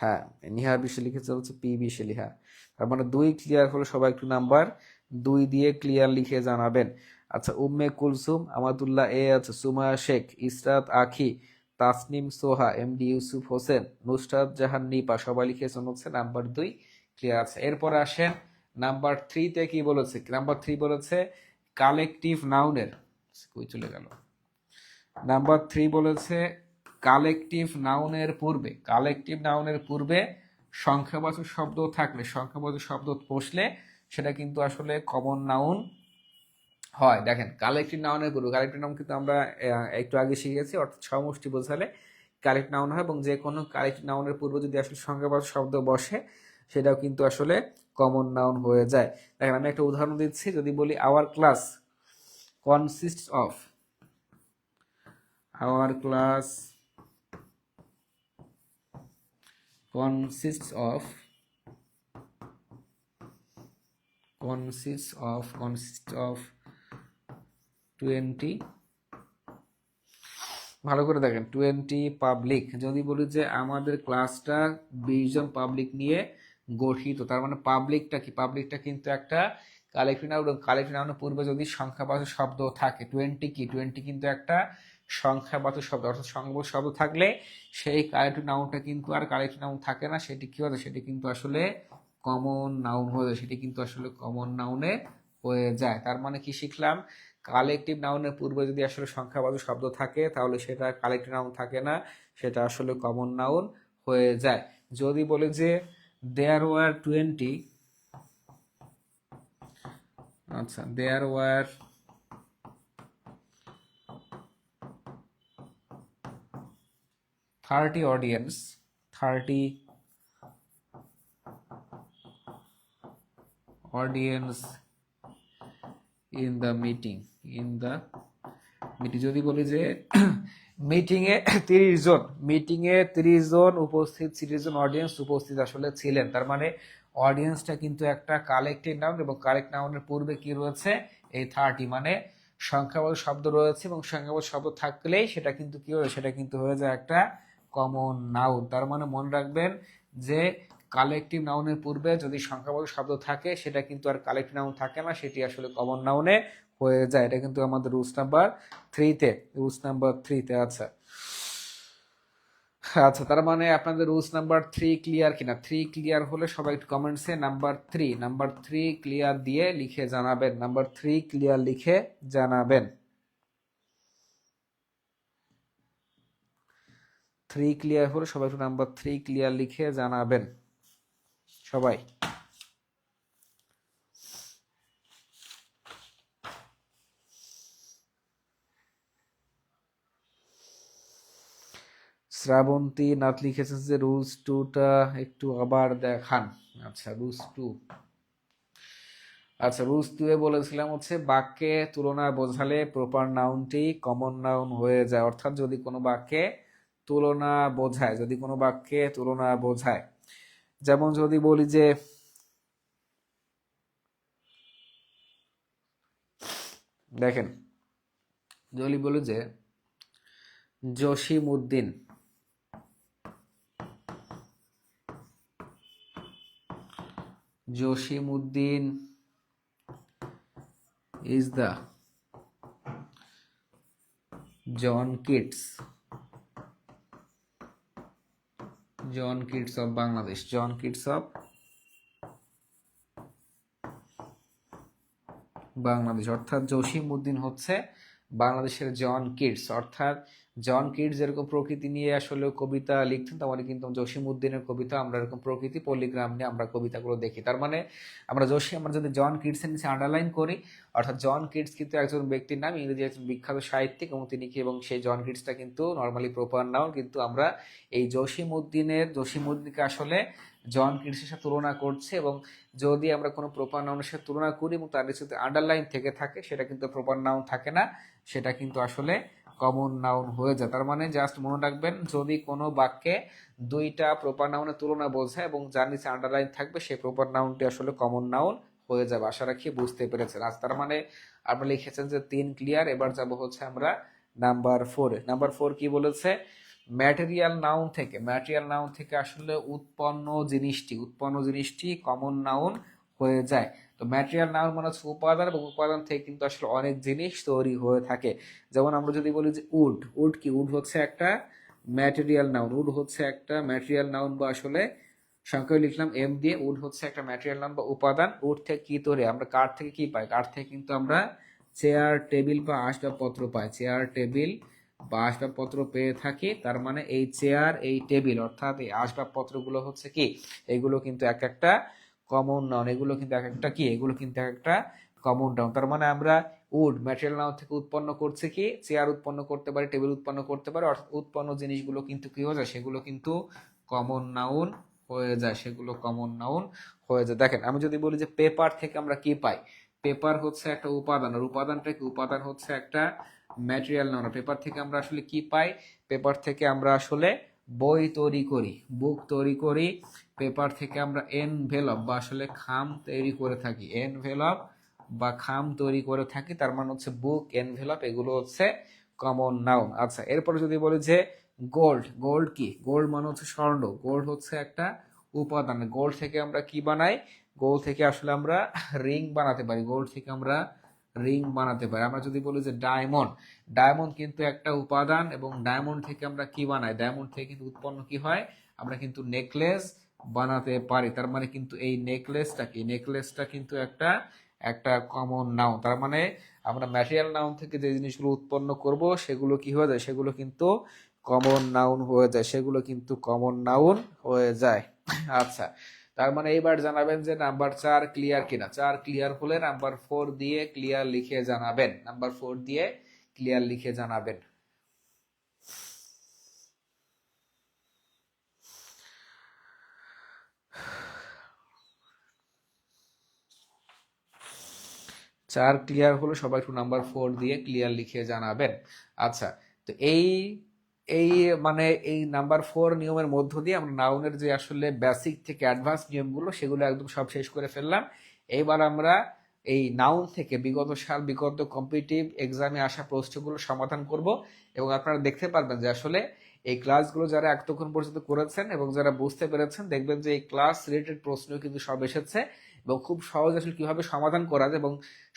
হ্যাঁ, নিহার বিষয় লিখেছে হচ্ছে পি বিষয় লিহা। তার মানে 2 ক্লিয়ার হলে সবাই একটু নাম্বার 2 দিয়ে ক্লিয়ার লিখে জানাবেন। আচ্ছা, উম্মে কুলসুম, আমাদুল্লাহ এ আছে, সুমায়া শেখ, ইসরাত আখি, তাসনিম সোহা, এমডি ইউসুফ হোসেন, নুসরাত জাহান নিপা সবাই লিখেছেন হচ্ছে নাম্বার 2 ক্লিয়ার আছে। এরপরে আসেন নাম্বার 3 তে কি বলেছে, নাম্বার 3 বলেছে কালেকটিভ নাউনের, কই চলে গেল, নাম্বার 3 বলেছে কালেকটিভ নাউনের পূর্বে, কালেকটিভ নাউনের পূর্বে সংখ্যাবাচক শব্দ থাকলে, সংখ্যাবাচক শব্দ বসলে সেটা কিন্তু আসলে কমন নাউন হয়। দেখেন কালেকটিভ নাউনের পূর্বে, কালেকটিভ নাউন কিন্তু আমরা একটু আগে শিখেছি, অর্থাৎ সমষ্টি বোঝালে কালেক্ট নাউন হয়, এবং যে কোনো কালেক্টিভ নাউনের পূর্বে যদি আসলে সংখ্যাবাচক শব্দ বসে সেটাও কিন্তু আসলে কমন নাউন হয়ে যায়। দেখেন আমি একটা উদাহরণ দিচ্ছি, যদি বলি our class consists of, our class consists of 20, ভালো করে দেখেন 20 পাবলিক। যদি বলি যে আমাদের ক্লাসটা 20 জন পাবলিক নিয়ে গঠিত, তার মানে পাবলিকটা কি? পাবলিকটা কিন্তু একটা কালেক্টিভ নাউন, এবং কালেক্টিভ নাউনের পূর্বে যদি সংখ্যাবাচক শব্দ থাকে, 20 কি? 20 কিন্তু একটা সংখ্যাবাচক শব্দ, অর্থাৎ সংখ্যাবাচক শব্দ থাকলে সেই কালেক্টিভ নাউনটা কিন্তু আর কালেক্টিভ নাউন থাকে না, সেটি কি হবে? সেটি কিন্তু আসলে কমন নাউন হয়ে যায়, সেটি কিন্তু আসলে কমন নাউনে হয়ে যায়। তার মানে কি শিখলাম? কালেকটিভ নাউনের পূর্বে যদি আসলে সংখ্যাবাচক শব্দ থাকে তাহলে সেটা কালেকটিভ নাউন থাকে না, সেটা আসলে কমন নাউন হয়ে যায়। যদি বলে যে দেয়ার ওয়ার 20, আচ্ছা, there were 30 audience, 30 audience in the meeting, যদি বলি যে মিটিংয়ে 30 জন উপস্থিত, 30 জন অডিয়েন্স উপস্থিত আসলে ছিলেন, তার মানে অডিয়েন্সটা কিন্তু একটা কালেক্টিভ নাউন, এবং কালেক্ট নাউনের পূর্বে কি রয়েছে? এই 30, মানে সংখ্যাবাচক শব্দ রয়েছে, এবং সংখ্যাবাচক শব্দ থাকলেই সেটা কিন্তু কি হয়? সেটা কিন্তু হয়ে যায় একটা কমন নাউন। তার মানে মনে রাখবেন যে কালেক্টিভ নাউনের পূর্বে যদি সংখ্যাবাচক শব্দ থাকে সেটা কিন্তু আর কালেক্টিভ নাউন থাকে না, সেটি আসলে কমন নাউনে হয়ে যায়। এটা কিন্তু আমাদের রুলস নাম্বার 3-তে আচ্ছা। আচ্ছা, তার মানে আপনাদের রুলস নাম্বার 3 ক্লিয়ার কিনা? 3 ক্লিয়ার হলে সবাই একটু কমেন্টসে নাম্বার 3 ক্লিয়ার দিয়ে লিখে জানাবেন। নাম্বার 3 ক্লিয়ার লিখে জানাবেন। 3 ক্লিয়ার হলে সবাই একটু নাম্বার 3 ক্লিয়ার লিখে জানাবেন সবাই। শ্রাবন্তী নাথ লিখেছেন যে রুলস 2টা একটু আবার দেখান। আচ্ছা, রুলস 2, আচ্ছা, রুলস 2 এ বলেছিলাম হচ্ছে বাক্যে তুলনা বোঝালে প্রপার নাউনটি কমন নাউন হয়ে যায়। অর্থাৎ যদি কোনো বাক্যে তুলনা বোঝায়, যেমন যদি বলি যে দেখেন, যদি বলি যে Jasimuddin is the John Keats of Bangladesh, অর্থাৎ জসিমউদ্দিন হচ্ছে বাংলাদেশের জন কিটস। অর্থাৎ জন কিটস যেরকম প্রকৃতি নিয়ে আসলে কবিতা লিখতেন, তেমনি কিন্তু জসিমউদ্দিনের কবিতা আমরা এরকম প্রকৃতি, পল্লিগ্রাম নিয়ে আমরা কবিতাগুলো দেখি। তার মানে আমরা যদি জন কিটসের নিচে আন্ডারলাইন করি, অর্থাৎ জন কিটস কিন্তু একজন ব্যক্তির নাম, ইংরেজি একজন বিখ্যাত সাহিত্যিক, এবং তিনি কি, এবং সেই জন কিটসটা কিন্তু নর্মালি প্রপার নাউন, কিন্তু আমরা এই জসিমউদ্দিনকে আসলে জন কিটসের সাথে তুলনা করছে, এবং যদি আমরা কোনো প্রপার নাউনের সাথে তুলনা করি এবং তার নিচে আন্ডারলাইন থেকে থাকে, সেটা কিন্তু প্রপার নাউন থাকে না, সেটা কিন্তু আসলে কমন নাউন হয়ে যায়। তার মানে জাস্ট মনে রাখবেন, যদি কোনো বাক্যে 2টা প্রপার নাউনের তুলনা বোঝায় এবং যার নিচে আন্ডারলাইন থাকবে, সেই প্রপার নাউনটি আসলে কমন নাউন হয়ে যাবে। আশা রাখি বুঝতে পেরেছেন। আজ তার মানে আপনারা লিখেছেন যে 3 ক্লিয়ার। এবার যাব হচ্ছে আমরা নাম্বার 4 এ। নাম্বার 4 কি বলেছে? ম্যাটেরিয়াল নাউন থেকে আসলে উৎপন্ন জিনিসটি কমন নাউন হয়ে যায়। তো ম্যাটেরিয়াল নাউন মানে হচ্ছে উপাদান, এবং উপাদান থেকে কিন্তু আসলে অনেক জিনিস তৈরি হয়ে থাকে। যেমন আমরা যদি বলি যে উড কি? উড হচ্ছে একটা ম্যাটেরিয়াল নাউন, বা আসলে সংখ্যায় লিখলাম এম দিয়ে। উড হচ্ছে একটা ম্যাটেরিয়াল নাউন বা উপাদান। উড থেকে কি তৈরি? আমরা কাঠ থেকে কি পাই? কাঠ থেকে কিন্তু আমরা চেয়ার, টেবিল বা আসবাবপত্র পেয়ে থাকি। তার মানে এই চেয়ার, এই টেবিল, অর্থাৎ এই আসবাবপত্রগুলো হচ্ছে কি? এগুলো কিন্তু এক একটা কমন নাউন। এগুলো কিন্তু এক একটা কমন নাউন। তার মানে আমরা উড ম্যাটেরিয়াল নাউন থেকে উৎপন্ন করছে কি? চেয়ার উৎপন্ন করতে পারি, টেবিল উৎপন্ন করতে পারি, অর্থাৎ উৎপন্ন জিনিসগুলো কিন্তু কি হয়ে যায়? সেগুলো কিন্তু কমন নাউন হয়ে যায়। দেখেন, আমি যদি বলি যে পেপার থেকে আমরা কি পাই? পেপার হচ্ছে একটা উপাদান, আর উপাদান হচ্ছে একটা ম্যাটেরিয়াল নাউন। পেপার থেকে আমরা আসলে কি পাই? পেপার থেকে আমরা আসলে বই তৈরি করি, বুক তৈরি করি, পেপার থেকে আমরা এনভেলপ বা আসলে খাম তৈরি করে থাকি, এনভেলপ বা খাম তৈরি করে থাকি, তার মানে হচ্ছে বুক, এনভেলপ, এগুলো হচ্ছে কমন নাউন। আচ্ছা, এরপরে যদি বলি যে গোল্ড, গোল্ড কি? গোল্ড মানে হচ্ছে স্বর্ণ, গোল্ড হচ্ছে একটা উপাদান। গোল্ড থেকে আমরা কি বানাই? গোল্ড থেকে আসলে আমরা রিং বানাতে পারি, গোল্ড থেকে আমরা রিং বানাতে পারি। আমরা যদি বলি যে ডায়মন্ড, ডায়মন্ড কিন্তু একটা উপাদান, এবং ডায়মন্ড থেকে আমরা কি বানাই? ডায়মন্ড থেকে কিন্তু উৎপন্ন কি হয়? আমরা কিন্তু নেকলেস বানাতে পারি। তার মানে কিন্তু এই নেকলেসটা কি? নেকলেসটা কিন্তু একটা একটা কমন নাউন। তার মানে আমরা ম্যাটেরিয়াল নাউন থেকে যে জিনিসগুলো উৎপন্ন করব সেগুলো কি হয়ে যায়? সেগুলো কিন্তু কমন নাউন হয়ে যায়, সেগুলো কিন্তু কমন নাউন হয়ে যায়। আচ্ছা, তার মানে এইবার জানাবেন যে নাম্বার 4 ক্লিয়ার কিনা। 4 ক্লিয়ার হলে নাম্বার 4 দিয়ে ক্লিয়ার লিখে জানাবেন, নাম্বার 4 দিয়ে ক্লিয়ার লিখে জানাবেন। 4 ক্লিয়ার হলো, সবাই একটু নাম্বার 4 দিয়ে ক্লিয়ার লিখে জানাবেন। আচ্ছা, তো এই এই মানে এই নাম্বার 4 নিয়মের মধ্য দিয়ে আমরা নাউনের যে আসলে বেসিক থেকে অ্যাডভান্স নিয়মগুলো সেগুলো একদম সব শেষ করে ফেললাম। এইবার আমরা এই নাউন থেকে বিগত সাল, বিগত কম্পিটিটিভ এক্সামে আসা প্রশ্নগুলো সমাধান করব, এবং আপনারা দেখতে পারবেন যে আসলে এই ক্লাসগুলো যারা এতক্ষণ পর্যন্ত করেছেন এবং যারা বুঝতে পেরেছেন, দেখবেন যে এই ক্লাস রিলেটেড প্রশ্ন কিন্তু সব এসেছে, এবং খুব সহজ আসলে কিভাবে সমাধান করা যায় এবং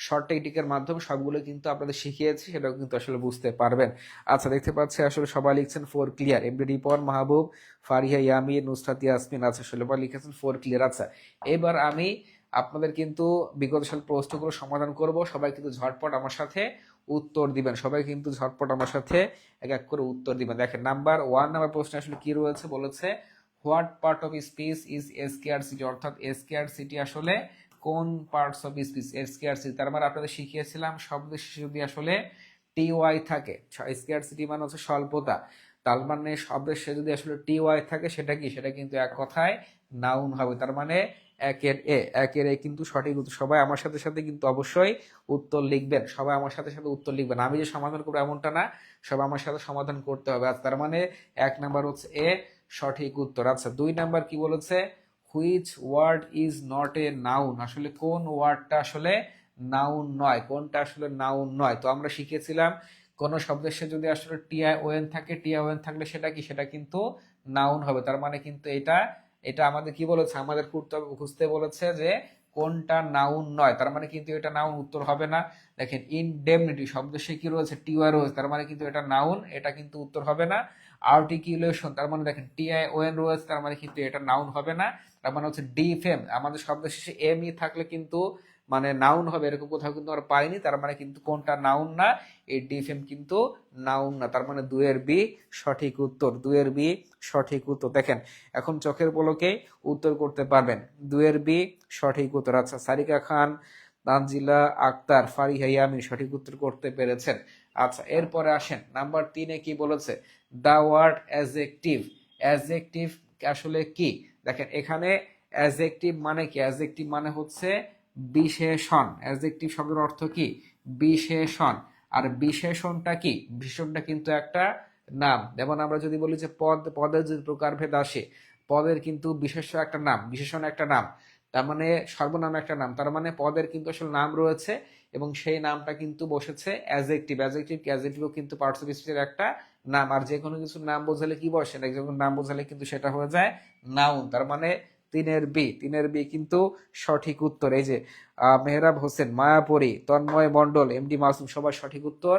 শর্ট টেকনিকের মাধ্যমে সবগুলো কিন্তু আপনাদের শিখিয়েছি, সেটাও কিন্তু আসলে বুঝতে পারবেন। আচ্ছা, দেখতে পাচ্ছি আসলে সবাই লিখছেন 4 ক্লিয়ার। এমডি রিপন, মাহবুব, ফারিহা, ইয়ামিন, নুসরাত, ইয়াসমিন, আছে সবাই লিখেছেন 4 ক্লিয়ার। আচ্ছা, এবার আমি আপনাদের কিন্তু বিগত সাল প্রশ্নগুলো সমাধান করব, সবাই কিন্তু ঝটপট আমার সাথে উত্তর দিবেন, সবাই কিন্তু ঝটপট আমার সাথে এক এক করে উত্তর দিবেন। দেখেন নাম্বার 1 নাম্বার প্রশ্ন আসলে কি রয়েছে, বলেছে what part of speech is scarcity, অর্থাৎ এসকেআর সিটি আসলে কোন parts of speech? Scarcity তার মানে আপনাদের শিখিয়েছিলাম শব্দ শেষে যদি আসলে টি ওয়াই থাকে, এসকেআর সিটি মানে হচ্ছে স্বল্পতা, তার মানে শব্দের শেষে যদি আসলে টি ওয়াই থাকে সেটা কি? সেটা কিন্তু এক কথায় নাউন হবে। তার মানে একের এ, একের এ কিন্তু সঠিক উত্তর। সবাই আমার সাথে সাথে কিন্তু অবশ্যই উত্তর লিখবেন, সবাই আমার সাথে সাথে উত্তর লিখবেন, আমি যে সমাধান করবো এমনটা না, সবাই আমার সাথে সমাধান করতে হবে। আচ্ছা, তার মানে 1 নাম্বার হচ্ছে এ সঠিক উত্তর। আচ্ছা, 2 নাম্বার কি বলেছে? Which word is not a noun, আসলে কোন ওয়ার্ডটা আসলে নাউন নয়, কোনটা আসলে নাউন নয়? তো আমরা শিখেছিলাম কোন শব্দের সাথে যদি আসলে টিআই ওএন থাকে, টিআই ওএন থাকলে সেটা কি? সেটা কিন্তু নাউন হবে। তার মানে কিন্তু এটা এটা আমাদের কি বলেছে? আমাদের খুঁজতে বলেছে যে কোনটা নাউন নয়, তার মানে কিন্তু এটা নাউন, উত্তর হবে না। দেখেন ইনডেমনিটি শব্দের সে কি রয়েছে? টিওয়াই রয়েছে, তার মানে কিন্তু এটা নাউন, এটা কিন্তু উত্তর হবে না। আর্টিকুলেশন, তার মানে দেখেন টিআই ওএন রয়েছে, তার মানে কিন্তু এটা নাউন হবে না। তার মানে হচ্ছে ডিফেম, আমাদের শব্দ শেষে এম ই থাকলে কিন্তু মানে নাউন হবে, এরকম কোথাও কিন্তু আমরা পাইনি। তার মানে কিন্তু কোনটা নাউন না? এই ডিফেম কিন্তু নাউন না। তার মানে 2 এর বি সঠিক উত্তর, 2 এর বি সঠিক উত্তর। দেখেন এখন চোখের পলকে উত্তর করতে পারবেন, 2 এর বি সঠিক উত্তর। আচ্ছা, সারিকা খান, তানজিলা আক্তার, ফারিহা ইয়ামিন সঠিক উত্তর করতে পেরেছেন। আচ্ছা, এরপরে আসেন নাম্বার 3 কি বলেছে? দা ওয়ার্ড অ্যাডজেক্টিভ, অ্যাডজেক্টিভ আসলে কি? দেখেন এখানে অ্যাডজেক্টিভ মানে কি? অ্যাডজেক্টিভ মানে হচ্ছে বিশেষণ। অ্যাডজেক্টিভ শব্দের অর্থ কি? বিশেষণ। আর বিশেষণটা কি? বিশেষণটা কিন্তু একটা নাম। যেমন আমরা যদি বলি যে পদের যদি প্রকারভেদ আসে, পদের কিন্তু বিশেষ্য একটা নাম, বিশেষণ একটা নাম, তার মানে সর্বনাম একটা নাম, তার মানে পদের কিন্তু আসলে নাম রয়েছে, এবং সেই নামটা কিন্তু বসেছে অ্যাডজেক্টিভ। অ্যাডজেক্টিভ অ্যাডজেক্টিভও কিন্তু পার্টস অফ স্পিচের একটা নাম, আর যে কোনো কিছুর নাম বোঝালে কি বসে? না, যে কোনো নাম বোঝালে কিন্তু সেটা হয়ে যায় নাউন। তার মানে 3 এর বি কিন্তু সঠিক উত্তর। এই যে মেহরাব হোসেন, মায়াপরী, তন্ময় মন্ডল, এমডি মাসুম সবাই সঠিক উত্তর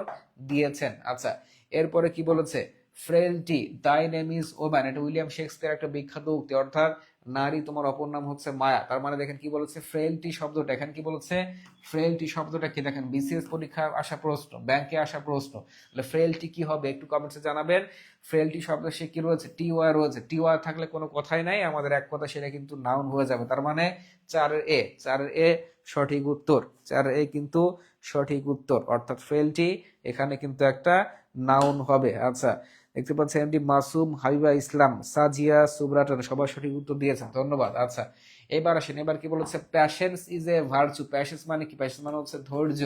দিয়েছেন। আচ্ছা, এরপরে কি বলেছে? ফ্রেলটি, দাই নেম ইজ ওম্যান, এটা উইলিয়াম শেক্সপিয়ার একটা বিখ্যাত উক্তি, অর্থাৎ নারী তোমার অপর নাম হচ্ছে মায়া। তার মানে দেখেন কি বলেছে? ফ্রেলটি শব্দটা, এখানে কি বলেছে? ফ্রেলটি শব্দটা কি? দেখেন বিসিএস পরীক্ষায় আসা প্রশ্ন, ব্যাংকে আসা প্রশ্ন, তাহলে ফ্রেলটি কি হবে একটু কমেন্টসে জানাবেন। ফ্রেলটি শব্দ সে কি রয়েছে? টি ওয়াই রয়েছে, টি ওয়াই থাকলে কোনো কথাই নাই, আমাদের এক কথা সেটা কিন্তু নাউন হয়ে যাবে। তার মানে 4 এর এ সঠিক উত্তর, 4 এর এ কিন্তু সঠিক উত্তর, অর্থাৎ ফ্রেলটি এখানে কিন্তু একটা নাউন হবে। আচ্ছা, দেখতে পাচ্ছি এমডি মাসুম, হাবিবা ইসলাম, সাজিয়া, সুব্রাটন সবাই সঠিক উত্তর দিয়েছেন, ধন্যবাদ। আচ্ছা, এবার আসেন, এবার কি বলেছে, patience is a virtue. Patience মানে কি? প্যাশেন্স মানে হচ্ছে ধৈর্য,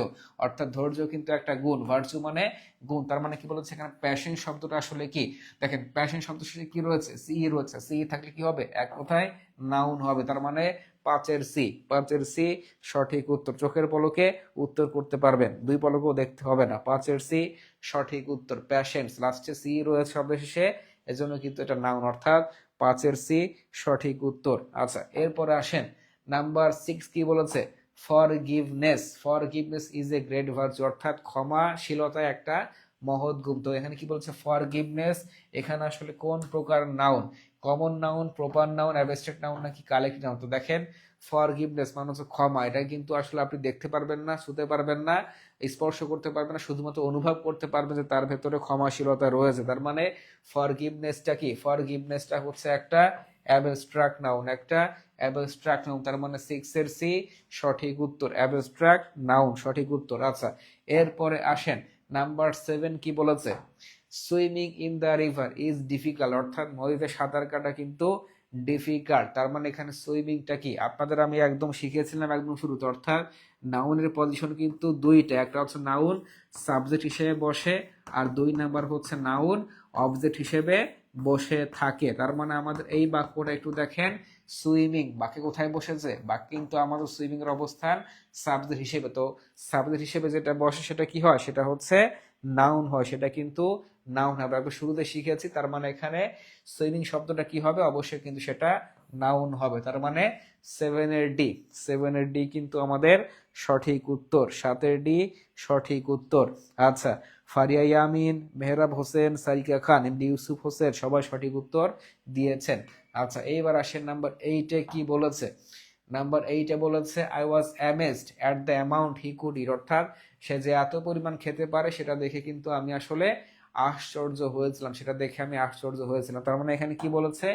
অর্থাৎ ধৈর্য কিন্তু একটা গুণ, ভার্চু মানে গুণ। তার মানে কি বলেছে এখানে প্যাশন শব্দটা আসলে কি? দেখেন প্যাশন শব্দ শেষে কি রয়েছে? সি রয়েছে। সি থাকলে কি হবে? এক কথায় নাউন হবে। তার মানে পাঁচের সি, পাঁচের সি সঠিক উত্তর। চোখের পলকে উত্তর করতে পারবেন, দুই পলকেও দেখতে হবে না। পাঁচের সি সঠিক উত্তর। প্যাশেন্স লাস্টে সি রয়েছে শব্দ শেষে, এজন্য কিন্তু এটা নাউন, অর্থাৎ পাঁচের সি সঠিক উত্তর। আচ্ছা, এরপরে আসেন নাম্বার 6 কি বলেছে? Forgiveness. Forgiveness is a great virtue, অর্থাৎ ক্ষমাশীলতা একটা মহৎ গুণ। তো এখানে কি বলছে? ফরগিভনেস এখানে আসলে কোন প্রকার noun? Common noun, proper noun, abstract noun নাকি কালেক্টিভ নাউন? তো দেখেন ফরগিভনেস মানে হচ্ছে ক্ষমা। এটা কিন্তু আসলে আপনি দেখতে পারবেন না, ছুতে পারবেন না, স্পর্শ করতে পারবেন না, শুধুমাত্র অনুভব করতে পারবেন যে তার ভেতরে ক্ষমাশীলতা রয়েছে। তার মানে ফরগিভনেসটা কি? ফরগিভনেসটা হচ্ছে একটা অ্যাবস্ট্রাক্ট নাউন, একটা অ্যাবস্ট্রাক্ট নাউন। তার মানে 6 এর সি সঠিক উত্তর, অ্যাবস্ট্রাক্ট নাউন সঠিক উত্তর। আচ্ছা, এরপরে আসেন নাম্বার 7 কি বলেছে? Swimming in the river is difficult, অর্থাৎ নদীতে সাঁতার কাটা কিন্তু ডিফিকাল্ট। তার মানে এখানে সুইমিংটা কি? আপনাদের আমি একদম শিখিয়েছিলাম একদম শুরুতে, অর্থাৎ নাউনের পজিশন কিন্তু দুইটা, একটা হচ্ছে নাউন সাবজেক্ট হিসেবে বসে, আর দুই নাম্বার হচ্ছে নাউন অবজেক্ট হিসেবে বসে থাকে। তার মানে আমাদের এই বাক্যটা একটু দেখেন, সুইমিং বাক্যে কোথায় বসেছে? বাক্য কিন্তু আমাদের সুইমিং এর অবস্থান সাবজেক্ট হিসেবে। তো সাবজেক্ট হিসেবে যেটা বসে সেটা কি হয়? সেটা হচ্ছে নাউন হয়, সেটা কিন্তু নাউন হবে। আমরা শুরুতে শিখেছি, তার মানে এখানে সুইমিং শব্দটা কি হবে? অবশ্যই কিন্তু সেটা নাউন হবে। তার মানে 7 এর ডি, 7 এর ডি কিন্তু আমাদের সঠিক উত্তর, 7 এর ডি সঠিক উত্তর। আচ্ছা, ফারিয়া ইয়ামিন, মেহরাব হোসেন, সারিকা খান, এমডি ইউসুফ হোসেন সবাই সঠিক উত্তর দিয়েছেন। আচ্ছা, এইবার আসেন নাম্বার 8 কি বলেছে? নাম্বার 8 বলেছে I was amazed at the amount he could eat, অর্থাৎ সে যে এত পরিমাণ খেতে পারে সেটা দেখে কিন্তু আমি আসলে আশ্চর্য হয়েছিলাম, সেটা দেখে আমি আশ্চর্য হয়েছিলাম। তার মানে এখানে কি বলেছে?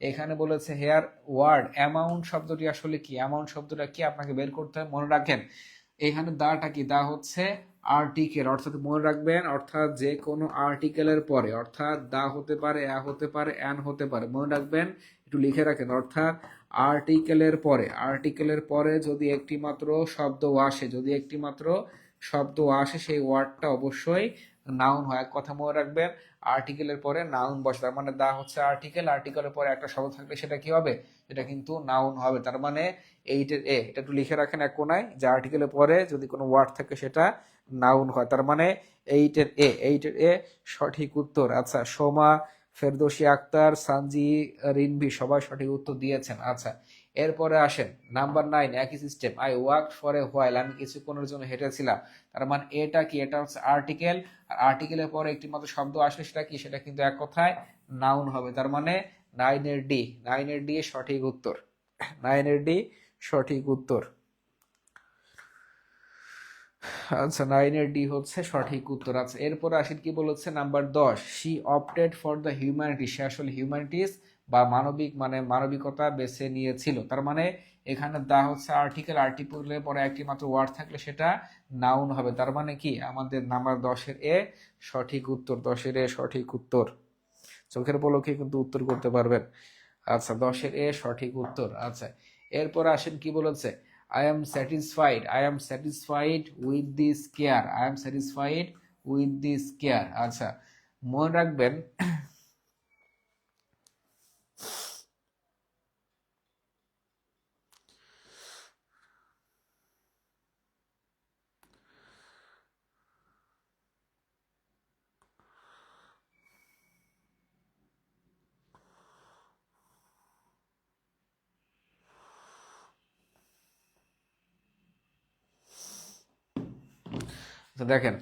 এখানে বলেছে হেয়ার ওয়ার্ড অ্যামাউন্ট শব্দটি আসলে কি? অ্যামাউন্ট শব্দটা কি আপনাকে বের করতে হবে, মনে রাখেন। এখানে দাটা কি? দা হচ্ছে আর্টিকেল, অর্থাৎ মনে রাখবেন, অর্থাৎ যে কোনো আর্টিকেলের পরে, অর্থাৎ দা হতে পারে, অ্যা হতে পারে, অ্যান হতে পারে, মনে রাখবেন, একটু লিখে রাখেন। অর্থাৎ আর্টিকেলের পরে, আর্টিকেলের পরে যদি একটি মাত্র শব্দ আসে, যদি একটি মাত্র শব্দ আসে, সেই ওয়ার্ডটা অবশ্যই নাউন হয়। এক কথা মনে রাখবেন, আর্টিকেলের পরে নাউন বসে। তার মানে দা হচ্ছে আর্টিকেল, আর্টিকেলের পরে একটা শব্দ থাকলে সেটা কি হবে? এটা কিন্তু নাউন হবে। তার মানে এইটের এ, এটা একটু লিখে রাখেন এক কোনায়, যে আর্টিকেলের পরে যদি কোনো ওয়ার্ড থাকে সেটা নাউন হয়। তার মানে এইটের এ, এইটের এ সঠিক উত্তর। আচ্ছা, সোমা, ফেরদৌসী আক্তার, সানজি, রিনভি সবাই সঠিক উত্তর দিয়েছেন। আচ্ছা, এরপরে আসেন নাম্বার 9, একই system. I work for a while, আমি কিছুক্ষণের জন্য হেঁটেছিলাম। তার মানে এটা কি? এটা হচ্ছে আর্টিকেল, আর আর্টিকেলের পরে একটি মাত্র শব্দ আসলে সেটা কি? সেটা কিন্তু এক কথায় নাউন হবে। তার মানে 9 এর ডি, 9 এর ডি সঠিক উত্তর, 9 এর ডি সঠিক উত্তর। আচ্ছা, 9 এর ডি হচ্ছে সঠিক উত্তর। আচ্ছা, এরপর আসেন কি বলেছে number 10, she opted for the humanity, সে আসলে হিউম্যানিটিস বা মানবিক মানে মানবিকতা বেছে নিয়েছিল। তার মানে এখানে দা হচ্ছে আর্টিকেল, আর্টিকেলের পরে একটি মাত্র ওয়ার্ড থাকলে সেটা নাউন হবে। তার মানে কি? আমাদের নাম্বার 10 এর এ সঠিক উত্তর, 10 এর এ সঠিক উত্তর। চোখের পলকে কিন্তু উত্তর করতে পারবেন। আচ্ছা, 10 এর এ সঠিক উত্তর। আচ্ছা, এরপর আসেন কি বলেছে? I am satisfied, I am satisfied with this care, I am satisfied with this care. আচ্ছা, মনে রাখবেন, দেখেন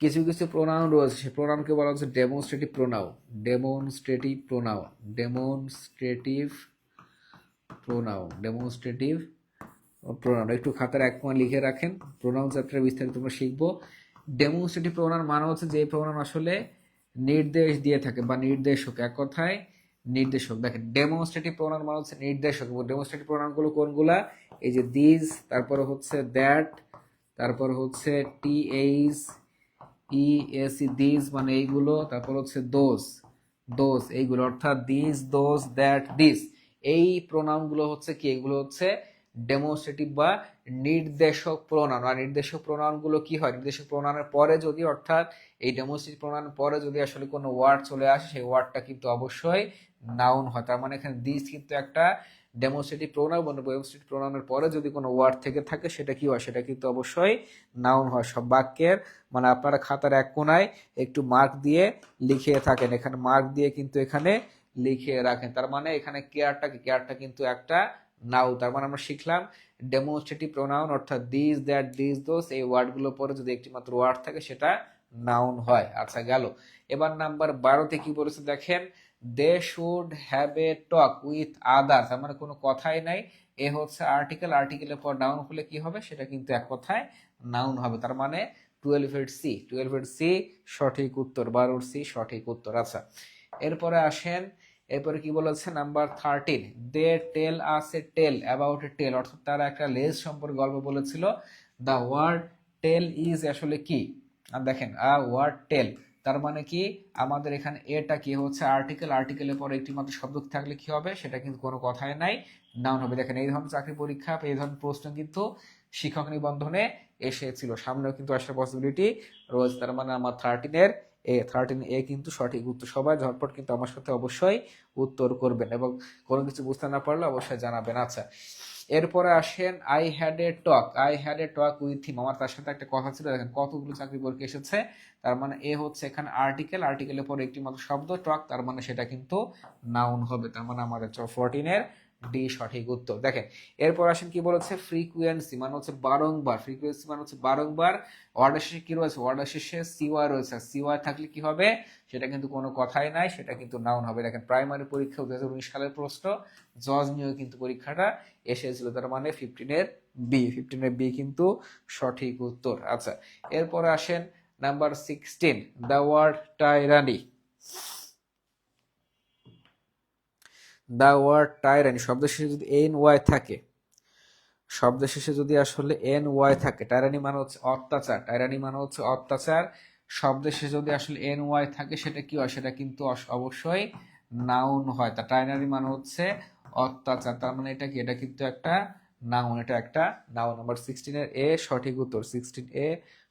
কিছু কিছু প্রোনাউন রয়েছে, সেই প্রোনাউনকে বলা হচ্ছে demonstrative pronoun, demonstrative pronoun, demonstrative pronoun, demonstrative pronoun. একটু খাতার এক কোণে লিখে রাখেন, প্রোনাউন চ্যাপ্টারে বিস্তারিত আমরা শিখবো। ডেমনস্ট্রেটিভ প্রোনাউন মানে হচ্ছে যে প্রোনাউন আসলে নির্দেশ দিয়ে থাকে বা নির্দেশক, এক কথায় নির্দেশক। দেখেন ডেমনস্ট্রেটিভ প্রোনাউন মানে হচ্ছে নির্দেশক। এবং ডেমনস্ট্রেটিভ প্রোনাউনগুলো কোনগুলা? এই যে দিস, তারপরে হচ্ছে দ্যাট, তারপর হচ্ছে টিএইচ, EAC দিস মানে এইগুলো, তারপর হচ্ছে দোজ, দোজ এইগুলো, অর্থাৎ দিস, দোজ, দ্যাট, দিস, এই প্রোনাউন গুলো হচ্ছে কি, এগুলো হচ্ছে ডেমনস্ট্রেটিভ বা নির্দেশক প্রোনাউন। আর নির্দেশক প্রোনাউন গুলো কি হয়, নির্দেশক প্রোনাউনের পরে যদি, অর্থাৎ এই ডেমনস্ট্রেটিভ প্রোনাউনের পরে যদি আসলে কোনো ওয়ার্ড চলে আসে, সেই ওয়ার্ডটা কিন্তু অবশ্যই নাউন হয়। তার মানে এখানে দিস কিন্তু একটা ডেমনস্ট্রেটিভ প্রোনাউন, ডেমনস্ট্রেটিভ প্রোনাউনের পরে যদি কোনো ওয়ার্ড থেকে থাকে সেটা কি হয়, সেটা কিন্তু অবশ্যই নাউন হয়। সব বাক্যের মানে আপনারা খাতার এক কোনায় একটু মার্ক দিয়ে লিখে থাকেন, এখানে মার্ক দিয়ে কিন্তু এখানে লিখে রাখেন। তার মানে এখানে কেয়ারটা কিন্তু একটা নাউন। তার মানে আমরা শিখলাম ডেমনস্ট্রেটিভ প্রোনাউন অর্থাৎ দিস, দ্যাট, দিস, দোস, এই ওয়ার্ডগুলোর পরে যদি একটি মাত্র ওয়ার্ড থাকে সেটা নাউন হয়। আচ্ছা গেল। এবার নাম্বার 12তে কি বলেছে দেখেন, they should have a talk with others. তার মানে কোনো কথাই নাই, এ হচ্ছে আর্টিকেল, আর্টিকেলের পর নাউন হলে কি হবে, সেটা কিন্তু এক কথায় নাউন হবে। তার মানে 12 সি সঠিক উত্তর, 12 সি সঠিক উত্তর। আচ্ছা এরপরে আসেন, এরপরে কি বলেছে number 13, they tell us A tell about a টেল, অর্থাৎ তারা একটা লেজ সম্পর্কে গল্প বলেছিল। দ্য ওয়ার্ড টেল ইজ আসলে কি, আর দেখেন আ ওয়ার্ড টেল, তার মানে কি আমাদের এখানে এটা কি হচ্ছে আর্টিকেল, আর্টিকেলের পরে একটি মাত্র শব্দ থাকলে কি হবে, সেটা কিন্তু কোনো কথাই নাই, নাউন হবে। দেখেন এই ধরনের চাকরি পরীক্ষা, এই ধরনের প্রশ্ন কিন্তু শিক্ষক নিবন্ধনে এসেছিল, সামনেও কিন্তু আসার পসিবিলিটি রয়েছে। তার মানে আমার 13 এ কিন্তু সঠিক উত্তর। সবাই ঝটপট কিন্তু আমার সাথে অবশ্যই উত্তর করবেন এবং কোনো কিছু বুঝতে না পারলে অবশ্যই জানাবেন। আচ্ছা এরপরে আসেন, I had a talk with him, আমার তার সাথে একটা কথা ছিল। দেখেন কতগুলো চাকরি পরীক্ষা এসেছে, তার মানে এ হচ্ছে এখানে আর্টিকেল, আর্টিকেলের পরে একটি মাত্র শব্দ টক, তার মানে সেটা কিন্তু নাউন হবে। তার মানে আমাদের 14 ডি সঠিক উত্তর। দেখেন এরপর আসেন কি বলেছে, ফ্রিকুয়েন্সি মানে হচ্ছে বারংবার, ফ্রিকুয়েন্সি মানে হচ্ছে বারংবার, ওয়ার্ডের শেষে কি রয়েছে, ওয়ার্ডের শেষে সিওয়াই রয়েছে, সিওয়াই থাকলে কি হবে, সেটা কিন্তু কোনো কথাই নাই, সেটা কিন্তু নাউন হবে। দেখেন প্রাইমারি পরীক্ষা 2019 সালের প্রশ্ন, জজ নিয়েও কিন্তু পরীক্ষাটা এসেছিল। তার মানে 15 এর বি কিন্তু সঠিক উত্তর। আচ্ছা এরপরে আসেন number 16, the word tyranny, the word tyranny শব্দের শেষে যদি এন ওয়াই থাকে, শব্দের শেষে যদি আসলে এন ওয়াই থাকে, টাইরানি মানে হচ্ছে অত্যাচার, টাইরানি মানে হচ্ছে অত্যাচার, শব্দের শেষে যদি আসলে এন ওয়াই থাকে সেটা কি হয়, সেটা কিন্তু অবশ্যই নাউন হয়। তা টাইরানি মানে হচ্ছে অত্যাচার, তার মানে এটা কি, এটা কিন্তু একটা নাউন, এটা একটা নাউন। নাম্বার 16 এ সঠিক উত্তর, 16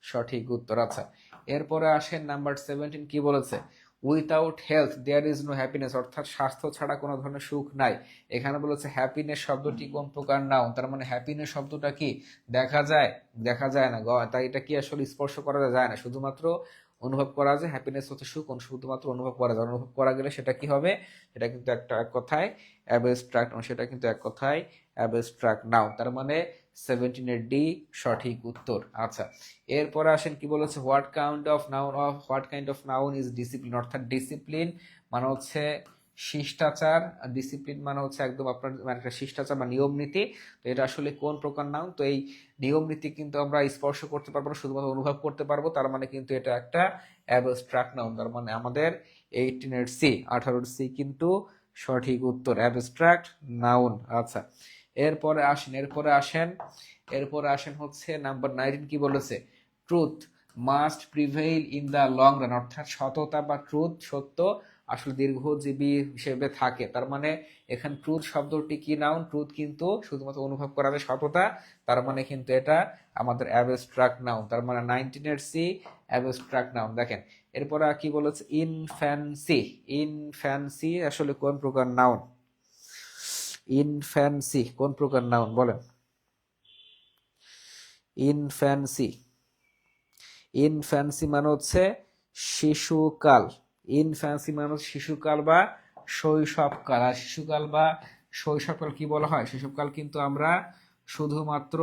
সঠিক উত্তর। আচ্ছা এরপরে আসেন নাম্বার 17, কি বলেছে, without health there is no happiness, অর্থাৎ স্বাস্থ্য ছাড়া কোনো ধরনের সুখ নাই। এখানে বলেছে হ্যাপিনেস শব্দটি কোন প্রকার নাউন, তার মানে হ্যাপিনেস শব্দটা কি দেখা যায়, দেখা যায় না, তাই এটা কি আসলে স্পর্শ করা যায় না, শুধুমাত্র অনুভব করা যায়। হ্যাপিনেস হচ্ছে সুখ, শুধুমাত্র অনুভব করা যায়, অনুভব করা গেলে সেটা কি হবে, সেটা কিন্তু একটা এক কথায় অ্যাবস্ট্রাক্ট, সেটা কিন্তু এক কথায় অ্যাবস্ট্রাক্ট নাউন। তার মানে 17 ডি সঠিক উত্তর। আচ্ছা এরপরে আসেন কি বলেছে, what kind of noun is discipline, অর্থাৎ ডিসিপ্লিন মানে হচ্ছে শিষ্টাচার, ডিসিপ্লিন মানে হচ্ছে একদম আপনার মানে একটা শিষ্টাচার বা নিয়ম নীতি। তো এটা আসলে কোন প্রকার নাউন, তো এই নিয়ম নীতি কিন্তু আমরা স্পর্শ করতে পারবো না, শুধুমাত্র অনুভব করতে পারবো, তার মানে কিন্তু এটা একটা অ্যাবস্ট্রাক্ট নাউন। তার মানে আমাদের 18 কিন্তু সঠিক উত্তর, অ্যাবস্ট্রাক্ট নাউন। আচ্ছা এরপরে আসেন হচ্ছে নাম্বার 19, কি বলেছে, truth must prevail in the long run, অর্থাৎ সততা বা ট্রুথ, সত্য আসলে দীর্ঘজীবী হিসেবে থাকে। তার মানে এখানে ট্রুথ শব্দটি কি নাউন, ট্রুথ কিন্তু শুধুমাত্র অনুভব করা যায় সততা, তার মানে কিন্তু এটা আমাদের অ্যাবস্ট্রাক্ট নাউন। তার মানে 19 অ্যাবস্ট্রাক্ট নাউন। দেখেন এরপরে কি বলেছে, ইনফ্যান্সি আসলে কোন প্রকার নাউন, ইনফ্যান্সি কোন প্রকার নাউন বলেন, ইনফ্যান্সি, ইনফ্যান্সি মানে হচ্ছে শিশুকাল, ইনফ্যান্সি মানে হচ্ছে শিশুকাল বা শৈশবকাল। আর শিশুকাল বা শৈশবকাল কি বলা হয়, শৈশবকাল কিন্তু আমরা শুধুমাত্র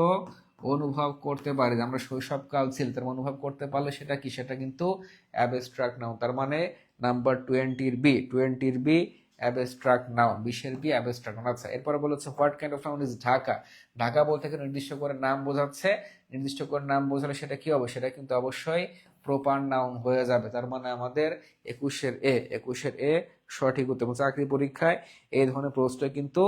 অনুভব করতে পারি, আমরা শৈশবকাল ছিল, তার অনুভব করতে পারলে সেটা কি, সেটা কিন্তু অ্যাবস্ট্রাক্ট নাউন। তার মানে number 20 abstract noun, 20 abstract noun. আচ্ছা এরপরে বলেছে what kind of noun is Dhaka, Dhaka বলতে নির্দিষ্ট করে নাম বোঝাচ্ছে, নির্দিষ্ট করে নাম বোঝালে সেটা কি হবে, সেটা কিন্তু অবশ্যই প্রপার নাউন হয়ে যাবে। তার মানে আমাদের 21 সঠিক উত্তর। এবং চাকরি পরীক্ষায় এই ধরনের প্রশ্ন কিন্তু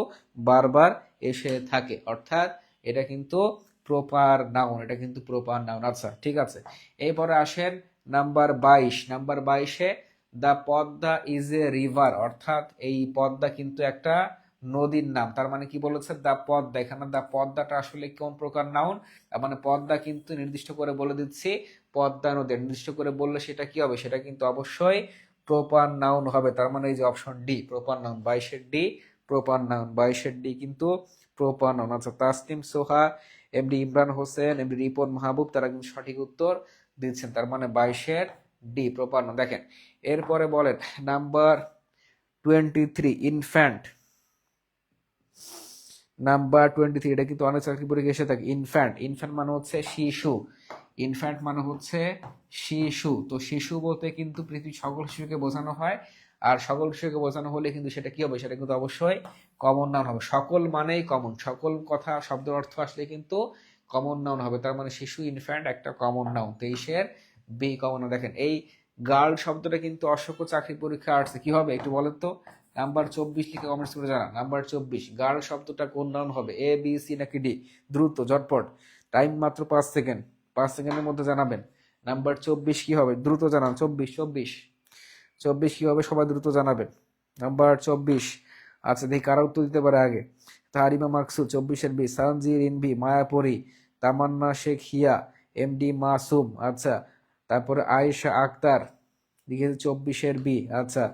বারবার এসে থাকে, অর্থাৎ এটা কিন্তু প্রপার নাউন, এটা কিন্তু প্রপার নাউন। আচ্ছা ঠিক আছে, এরপরে আসেন number 22 the Padma is a river, অর্থাৎ এই পদ্মা কিন্তু একটা নদীর নাম। তার মানে কি বলেছে, দা পদ্মা, এখানে দা পদ্মাটা আসলে কোন প্রকার নাউন, মানে পদ্মা কিন্তু নির্দিষ্ট করে বলে দিচ্ছি পদ্মা নদী, নির্দিষ্ট করে বললে সেটা কি হবে, সেটা কিন্তু অবশ্যই প্রপার নাউন হবে। তার মানে এই যে option D proper noun, 22 proper noun, 22 কিন্তু প্রপার নাউন। আচ্ছা, তাসনিম সোহা, এমডি ইমরান হোসেন, এমডি রিপন মাহবুব তারা কিন্তু সঠিক উত্তর দিচ্ছেন। তার মানে 22 প্রপার নাউন। দেখেন এরপরে বলেন নাম্বার 23 ইনফ্যান্ট। নাম্বার 23 এটা কিন্তু অনেক চাকরি পরীক্ষায় এসে থাকে। ইনফ্যান্ট মানে হচ্ছে শিশু, ইনফ্যান্ট মানে হচ্ছে শিশু। তো শিশু বলতে কিন্তু পৃথিবীর সকল শিশুকে বোঝানো হয়, আর সকল শিশুকে বোঝানো হলে কিন্তু সেটা কি হবে, সেটা কিন্তু অবশ্যই কমন নাউন হবে। সকল মানেই কমন, সকল কথা শব্দের অর্থ আসলে কিন্তু কমন নাউন হবে। তার মানে শিশু ইনফ্যান্ট একটা কমন নাউন, 23 কমন। দেখেন এই গার্ল শব্দটা কিন্তু অসংখ্য চাকরি পরীক্ষা আসছে, কি হবে একটু বলেন তো। নাম্বার 24 লিখে কমেন্টস করে জানা। নাম্বার 24 গার্ল শব্দটা কোন নাউন হবে, এ বি সি নাকি ডি? দ্রুত ঝটপট, টাইম মাত্র 5 সেকেন্ড, 5 সেকেন্ডের মধ্যে জানাবেন। নাম্বার 24 কি হবে, দ্রুত জানান। 24 কি হবে, সবাই দ্রুত জানাবেন। নাম্বার 24, আচ্ছা দেখি কারা উত্তর দিতে পারে আগে। তাহারিমা মাকসুদ 24 বি, সানজির ইনভি, মায়াপরি, তামান্না শেখ হিয়া, এমডি মাসুম, আচ্ছা তারপরে আয়েশা আক্তার লিখেছে 24 বি, আচ্ছা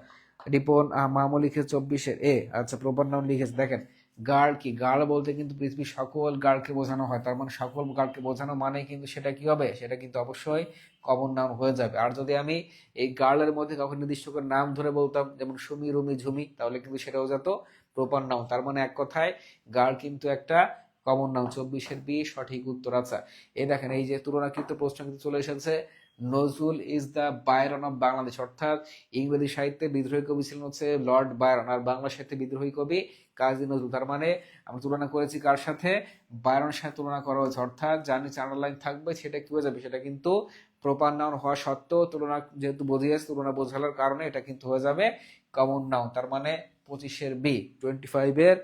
রিপন মামু লিখেছে 24 এ, আচ্ছা প্রপার নাউন লিখেছে। দেখেন গার্ল কি, গার্ল বলতে কিন্তু পৃথিবীর সকল গার্লকে বোঝানো হয়, তার মানে সকল গার্লকে বোঝানো মানে কিন্তু সেটা কি হবে, সেটা কিন্তু অবশ্যই কমন নাউন হয়ে যাবে। আর যদি আমি এই গার্লের মধ্যে কখন নির্দিষ্ট করে নাম ধরে বলতাম, যেমন সুমি, রুমি, ঝুমি, তাহলে কিন্তু সেটাও যেত প্রপার নাউন। তার মানে এক কথায় গার্ল কিন্তু একটা কমন নাউন। 24 বি সঠিক উত্তর। আচ্ছা এই দেখেন এই যে তুলনাকৃত প্রশ্ন কিন্তু চলে এসেছে। Nazrul is the Byron of Bangladesh, অর্থাৎ ইংরেজি সাহিত্যে বিদ্রোহী কবি ছিলেন হচ্ছে লর্ড বায়রন, আর বাংলা সাহিত্যে বিদ্রোহী কবি কাজী নজরুল। তার মানে আমরা তুলনা করেছি কার সাথে, বায়রনের সাথে তুলনা করা হয়েছে, অর্থাৎ যার নিচে আন্ডারলাইন থাকবে সেটা কি হয়ে যাবে, সেটা কিন্তু প্রপার নাউন হওয়া সত্ত্বেও তুলনা যেহেতু বোঝিয়েছে, তুলনা বোঝানোর কারণে এটা কিন্তু হয়ে যাবে কমন নাউন। তার মানে 25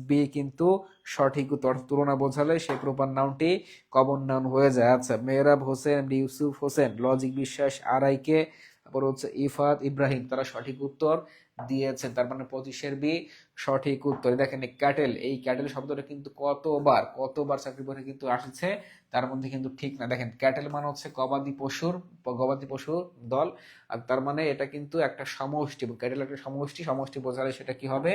বি কিন্তু সঠিক উত্তর, তুলনা বোঝালে সেই প্রপার নাউনটি কমন নাউন হয়ে যায়। আচ্ছা মেহরাব হোসেন, ইউসুফ হোসেন, লজিক বিশ্বাস, আরাইকে, তারপর হচ্ছে ইফাত ইব্রাহিম তারা সঠিক উত্তর দিয়েছেন। তার মানে 25 বি সঠিক উত্তর। দেখেন ক্যাটেল, এই ক্যাটেল শব্দটা কিন্তু কতবার চাকরি পরীক্ষায় কিন্তু আসছে, তার মধ্যে কিন্তু ঠিক না। দেখেন ক্যাটেল মানে হচ্ছে গবাদি পশুর দল, আর তার মানে এটা কিন্তু একটা সমষ্টি, ক্যাটেল একটা সমষ্টি বোঝালে সেটা কি হবে,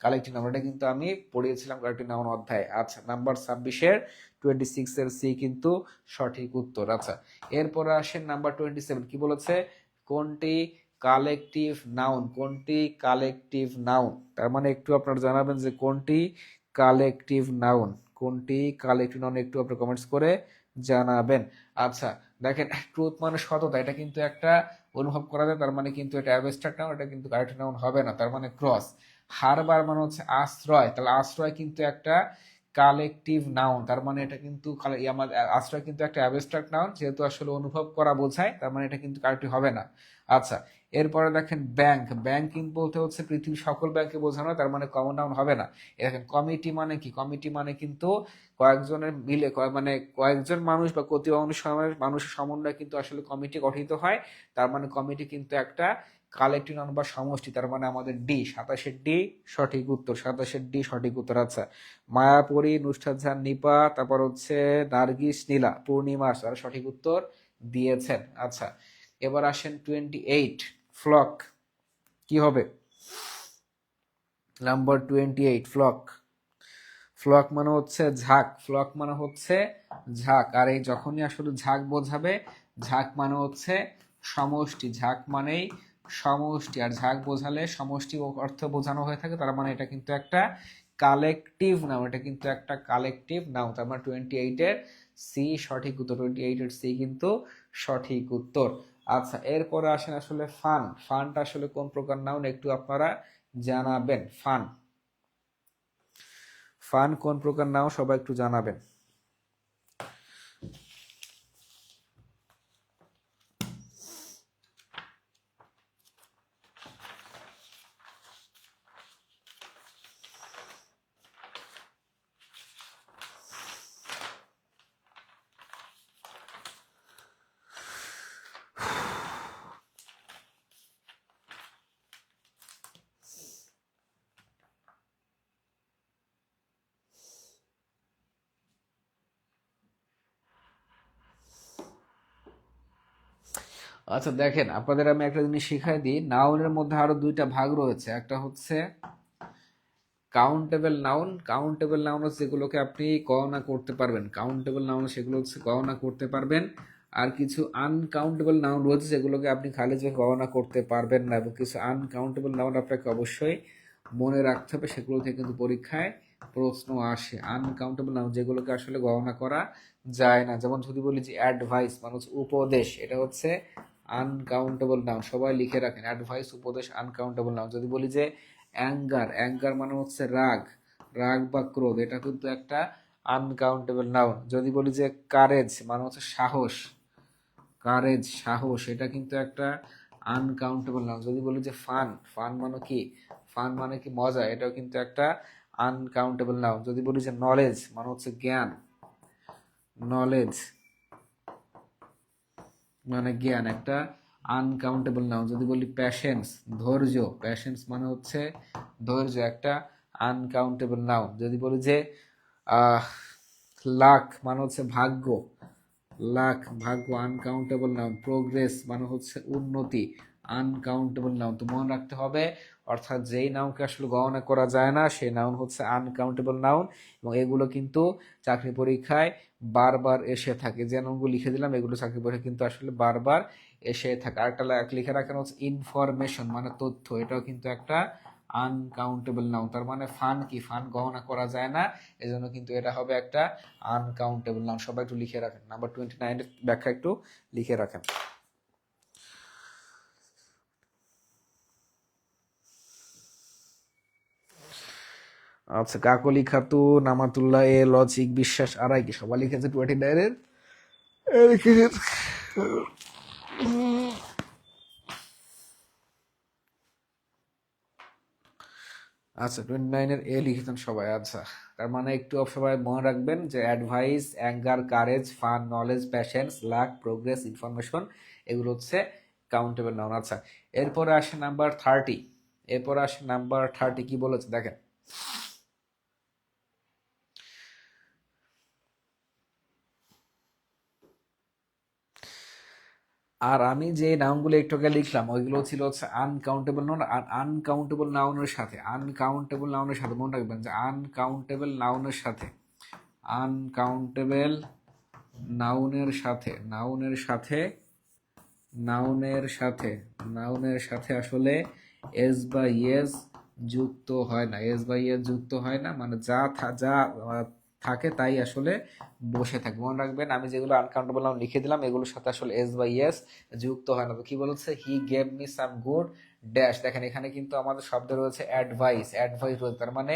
কালেক্টিভ নাউন। এটা কিন্তু আমি পড়িয়েছিলাম কালেক্টিভ নাউন অধ্যায়। আচ্ছা নাম্বার 26 সি কিন্তু সঠিক উত্তর। আচ্ছা এরপরে আসেন নাম্বার 27, কি বলেছে, কোনটি কালেকটিভ নাউন, কোনটি কালেকটিভ নাউন? তার মানে একটু আপনারা জানাবেন যে কোনটি কালেকটিভ নাউন, কোনটি কালেকটিভ নাউন, একটু আপনারা কমেন্টস করে জানাবেন। আচ্ছা দেখেন ট্রুথ মানে সততা, এটা কিন্তু একটা অনুভব করা যায়, তার মানে কিন্তু এটা অ্যাবস্ট্রাক্ট নাউন, এটা কিন্তু কালেকটিভ নাউন হবে না। তার মানে ক্রস। হারবার মানে হচ্ছে আশ্রয়, তাহলে আশ্রয় কিন্তু একটা কালেকটিভ নাউন, তার মানে এটা কিন্তু আশ্রয় কিন্তু একটা অ্যাবস্ট্রাক্ট নাউন, যেহেতু আসলে অনুভব করা বোঝায়, তার মানে এটা কিন্তু কালেকটিভ হবে না। আচ্ছা এরপরে দেখেন ব্যাংক কিন্তু বলতে হচ্ছে পৃথিবীর সকল ব্যাংকে বোঝানো, তার মানে কমন নাউন হবে না। দেখেন কমিটি মানে কি, কমিটি মানে কিন্তু কয়েকজনের মিলে মানে কয়েকজন মানুষ বা কতি মানুষের সমন্বয়ে কিন্তু আসলে কমিটি গঠিত হয়, তার মানে কমিটি কিন্তু একটা কালেকটিভ নাউন বা সমষ্টি। তার মানে আমাদের 27 ডি সঠিক উত্তর। আচ্ছা মায়াপরি, নুসরাত জাহান নিপা, তারপর হচ্ছে নার্গিস নীলা, পূর্ণিমা তারা সঠিক উত্তর দিয়েছেন। আচ্ছা এবার আসেন 28 ফ্লক, কি হবে নাম্বার 28 ফ্লক মানে হচ্ছে ঝাঁক, আর এই যখনই আসলে ঝাঁক বোঝাবে, ঝাঁক মানে হচ্ছে সমষ্টি, আর ঝাঁক বোঝালে সমষ্টি অর্থ বোঝানো হয়ে থাকে, তার মানে এটা কিন্তু একটা কালেকটিভ নাউন, তার মানে 28 সঠিক উত্তর, 28 কিন্তু সঠিক উত্তর। আচ্ছা এরপরে আসেন আসলে ফানটা আসলে কোন প্রকার নাউন, একটু আপনারা জানাবেন। ফান কোন প্রকার নাউন সবাই একটু জানাবেন। আচ্ছা দেখেন, আপনাদের আমি একটা জিনিস শিখাই দিই। নাউনের মধ্যে আরো দুইটা ভাগ রয়েছে। একটা হচ্ছে কাউন্টেবল নাউন। কাউন্টেবল নাউন হচ্ছে যেগুলোকে আপনি গণনা করতে পারবেন, কাউন্টেবল নাউন সেগুলো হচ্ছে গণনা করতে পারবেন। আর কিছু আনকাউন্টেবল নাউন রয়েছে যেগুলোকে আপনি খালি যে গণনা করতে পারবেন না, এবং কিছু আনকাউন্টেবল নাউন আপনাকে অবশ্যই মনে রাখতে হবে, সেগুলো থেকে কিন্তু পরীক্ষায় প্রশ্ন আসে। আনকাউন্টেবল নাউন যেগুলোকে আসলে গণনা করা যায় না, যেমন যদি বলি যে অ্যাডভাইস মানে হচ্ছে উপদেশ, এটা হচ্ছে আনকাউন্টেবল নাউন, সবাই লিখে রাখেন, অ্যাডভাইস উপদেশ আনকাউন্টেবল নাউন। যদি বলি যে অ্যাঙ্গার, অ্যাঙ্গার মানে হচ্ছে রাগ, রাগ বা ক্রোধ, এটা কিন্তু একটা আনকাউন্টেবল নাউন। যদি বলি যে কারেজ মানে হচ্ছে সাহস, কারেজ সাহস, এটা কিন্তু একটা আনকাউন্টেবল নাউন। যদি বলি যে ফান, ফান মানে কি, ফান মানে কি মজা, এটাও কিন্তু একটা আনকাউন্টেবল নাউন। যদি বলি যে নলেজ মানে হচ্ছে জ্ঞান, নলেজ মানে জ্ঞান, একটা আনকাউন্টেবল নাউন। যদি বলি প্যাশেন্স, ধৈর্য, প্যাশেন্স মানে হচ্ছে ধৈর্য, একটা আনকাউন্টেবল নাউন। যদি বলি যে লাক মানে হচ্ছে ভাগ্য, লাক ভাগ্য আনকাউন্টেবল নাউন। প্রোগ্রেস মানে হচ্ছে উন্নতি, আনকাউন্টেবল নাউন। তো মনে রাখতে হবে, অর্থাৎ যেই নাউনকে আসলে গণনা করা যায় না সেই নাউন হচ্ছে আনকাউন্টেবল নাউন, এবং এগুলো কিন্তু চাকরি পরীক্ষায় বারবার এসে থাকে। যে নাউনগুলো লিখে দিলাম এগুলো চাকরি পরীক্ষায় কিন্তু আসলে বারবার এসে থাকে। আরেকটা লিখে রাখেন হচ্ছে ইনফরমেশন মানে তথ্য, এটাও কিন্তু একটা আনকাউন্টেবল নাউন। তার মানে ফান কি, ফান গণনা করা যায় না, এজন্য কিন্তু এটা হবে একটা আনকাউন্টেবল নাউন। সবাই একটু লিখে রাখেন, নাম্বার 29 এর ব্যাখ্যা একটু লিখে রাখেন। আচ্ছা, কাকলি খাতুন, আমাতুল্লাহ এ, লজিক বিশ্বাস আড়াই কি সবাই লিখেছে 29 এর আচ্ছা 29 এর এ লিখেছেন সবাই। আচ্ছা, তার মানে একটু সবাই মনে রাখবেন যে advice, anger, courage, fun, knowledge, patience, lakh, progress, information, এগুলো হচ্ছে কাউন্টেবল নাউন। আচ্ছা, এরপরে আসে নাম্বার 30। এরপরে আসে নাম্বার 30, কি বলেছে দেখেন। আর আমি যে নাউনগুলো একটু আগে লিখলাম ওইগুলো ছিল হচ্ছে আনকাউন্টেবল নাউন। আর আনকাউন্টেবল নাউনের সাথে, আনকাউন্টেবল নাউনের সাথে মনে রাখবেন যে আনকাউন্টেবল নাউনের সাথে, আনকাউন্টেবল নাউনের সাথে, নাউনের সাথে, নাউনের সাথে, নাউনের সাথে আসলে এস বা ইয়েস যুক্ত হয় না, এস বা ইয়েস যুক্ত হয় না, মানে যা থাকে তাই আসলে বসে থাকে। মনে রাখবেন আমি যেগুলো আনকাউন্টেবল নাউন লিখে দিলাম এগুলোর সাথে আসলে এস বা ইয়েস যুক্ত হয় না। তো কি বলছে, he gave me some good dash. দেখেন এখানে কিন্তু আমাদের শব্দ রয়েছে অ্যাডভাইস, অ্যাডভাইস রয়েছে, তার মানে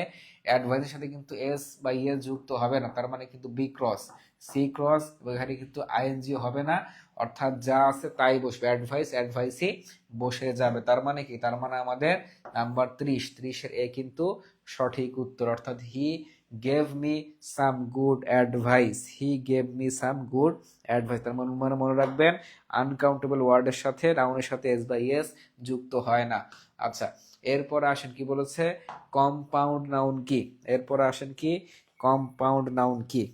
অ্যাডভাইসের সাথে কিন্তু এস বা ইয়েস যুক্ত হবে না, তার মানে কিন্তু বি ক্রস, সি ক্রস, এখানে কিন্তু আইএনজি হবে না, অর্থাৎ যা আছে তাই বসবে, অ্যাডভাইস অ্যাডভাইসই বসে যাবে। তার মানে কি, তার মানে আমাদের নাম্বার 30 এর এ কিন্তু সঠিক উত্তর, অর্থাৎ he gave me some good advice, he gave me some good advice. তার মানে মনে রাখবেন আনকাউন্টেবল ওয়ার্ডের সাথে নাউনের সাথে এস বা ইয়েস যুক্ত হয় না। আচ্ছা, এরপর আসেন কি বলেছে, কম্পাউন্ড নাউন কি, এরপর আসেন কি কম্পাউন্ড নাউন কি।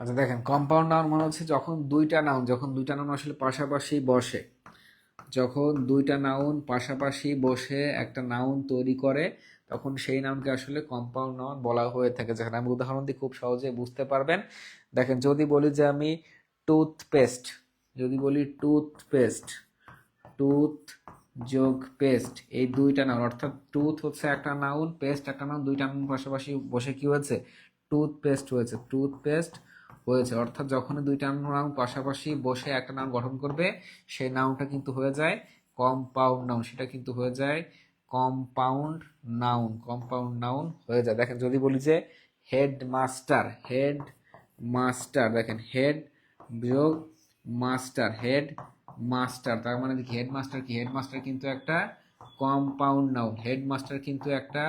আচ্ছা দেখেন, কম্পাউন্ড নাউন মানে হচ্ছে যখন দুইটা নাউন, যখন দুইটা নাউন আসলে পাশাপাশি বসে, যখন দুইটা নাউন পাশাপাশি বসে একটা নাউন তৈরি করে, তখন সেই নাউনকে আসলে কম্পাউন্ড নাউন বলা হয়ে থাকে। যেখানে আমি উদাহরণ দিয়ে খুব সহজে বুঝতে পারবেন। দেখেন যদি বলি যে আমি টুথপেস্ট, যদি বলি টুথপেস্ট, টুথ যোগ পেস্ট, এই দুইটা নাউন, অর্থাৎ টুথ হচ্ছে একটা নাউন, পেস্ট একটা নাউন, দুইটা নাউন পাশাপাশি বসে কি হয়েছে, টুথপেস্ট হয়েছে, টুথপেস্ট হয়েছে। অর্থাৎ যখন দুইটা নাউন পাশাপাশি বসে একটা নাউন গঠন করবে সেই নাউনটা কিন্তু হয়ে যায় কম্পাউন্ড নাউন, সেটা কিন্তু হয়ে যায় কম্পাউন্ড নাউন, কম্পাউন্ড নাউন হয়ে যায়। দেখেন যদি বলি যে হেড মাস্টার, হেড মাস্টার, দেখেন হেড যোগ মাস্টার, হেড মাস্টার, তার মানে কি হেড মাস্টার কি, হেড মাস্টার কিন্তু একটা কম্পাউন্ড নাউন। হেডমাস্টার কিন্তু একটা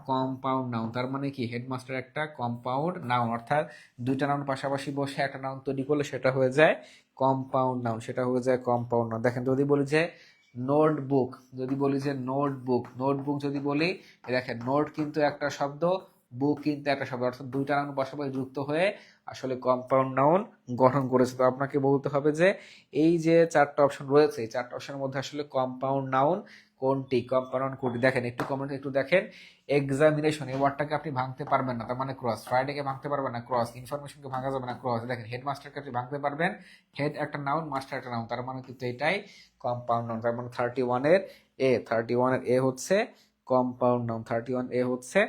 কম্পাউন্ড নাউন। তার মানে কি, হেডমাস্টার একটা কম্পাউন্ড নাউন, অর্থাৎ দুইটা নাউন পাশাপাশি বসে একটা নাউন তৈরি করলে সেটা হয়ে যায় কম্পাউন্ড নাউন, সেটা হয়ে যায় কম্পাউন্ড নাউন। দেখেন যদি বলি যে নোটবুক, যদি বলি যে নোটবুক, নোটবুক যদি বলি, দেখেন নোট কিন্তু একটা শব্দ, বুক কিন্তু একটা শব্দ, অর্থাৎ দুইটা নাউন পাশাপাশি যুক্ত হয়ে আসলে কম্পাউন্ড নাউন গঠন করেছে। তো আপনাকে বলতে হবে যে এই যে চারটা অপশন রয়েছে, এই চারটা অপশনের মধ্যে আসলে কম্পাউন্ড নাউন কোনটি, কম্পাউন্ড নাউন কোনটি। দেখেন একটু কমেন্ট একটু দেখেন, এক্সামিনেশন এই ওয়ার্ডটাকে আপনি ভাঙতে পারবেন না, তার মানে ক্রস। ফ্রাইডেকে ভাঙতে পারবেন না, ক্রস। ইনফরমেশনকে ভাঙা যাবে না, ক্রস। দেখেন হেডমাস্টারকে আপনি ভাঙতে পারবেন, হেড একটা নাউন, মাস্টার একটা নাউন, তার মানে কিন্তু এটাই কম্পাউন্ড নাউন। তার মানে 31 এর এ হচ্ছে কম্পাউন্ড নাউন, 31 এ হচ্ছে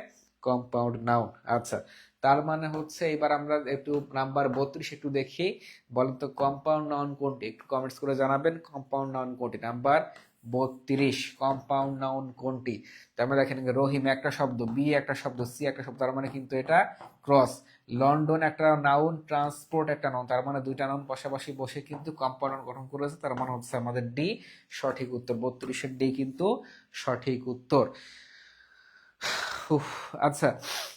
কম্পাউন্ড নাউন। আচ্ছা, তার মানে হচ্ছে এবার আমরা একটু নাম্বার 32 একটু দেখি। বলেন তো কম্পাউন্ড নাউন কোনটি, একটু কমেন্টস করে জানাবেন কম্পাউন্ড নাউন কোনটি। নাম্বার 32 কম্পাউন্ড নাউন কোনটি। তার মানে দেখেন রহিম একটা শব্দ, বি একটা শব্দ, সি একটা শব্দ, তার মানে কিন্তু এটা ক্রস। লন্ডন একটা নাউন, ট্রান্সপোর্ট একটা নাউন, তার মানে দুইটা নাউন পাশাপাশি বসে কিন্তু কম্পাউন্ড নাউন গঠন করেছে, তার মানে হচ্ছে আমাদের ডি সঠিক উত্তর। 32-এর ডি কিন্তু সঠিক উত্তর। আচ্ছা,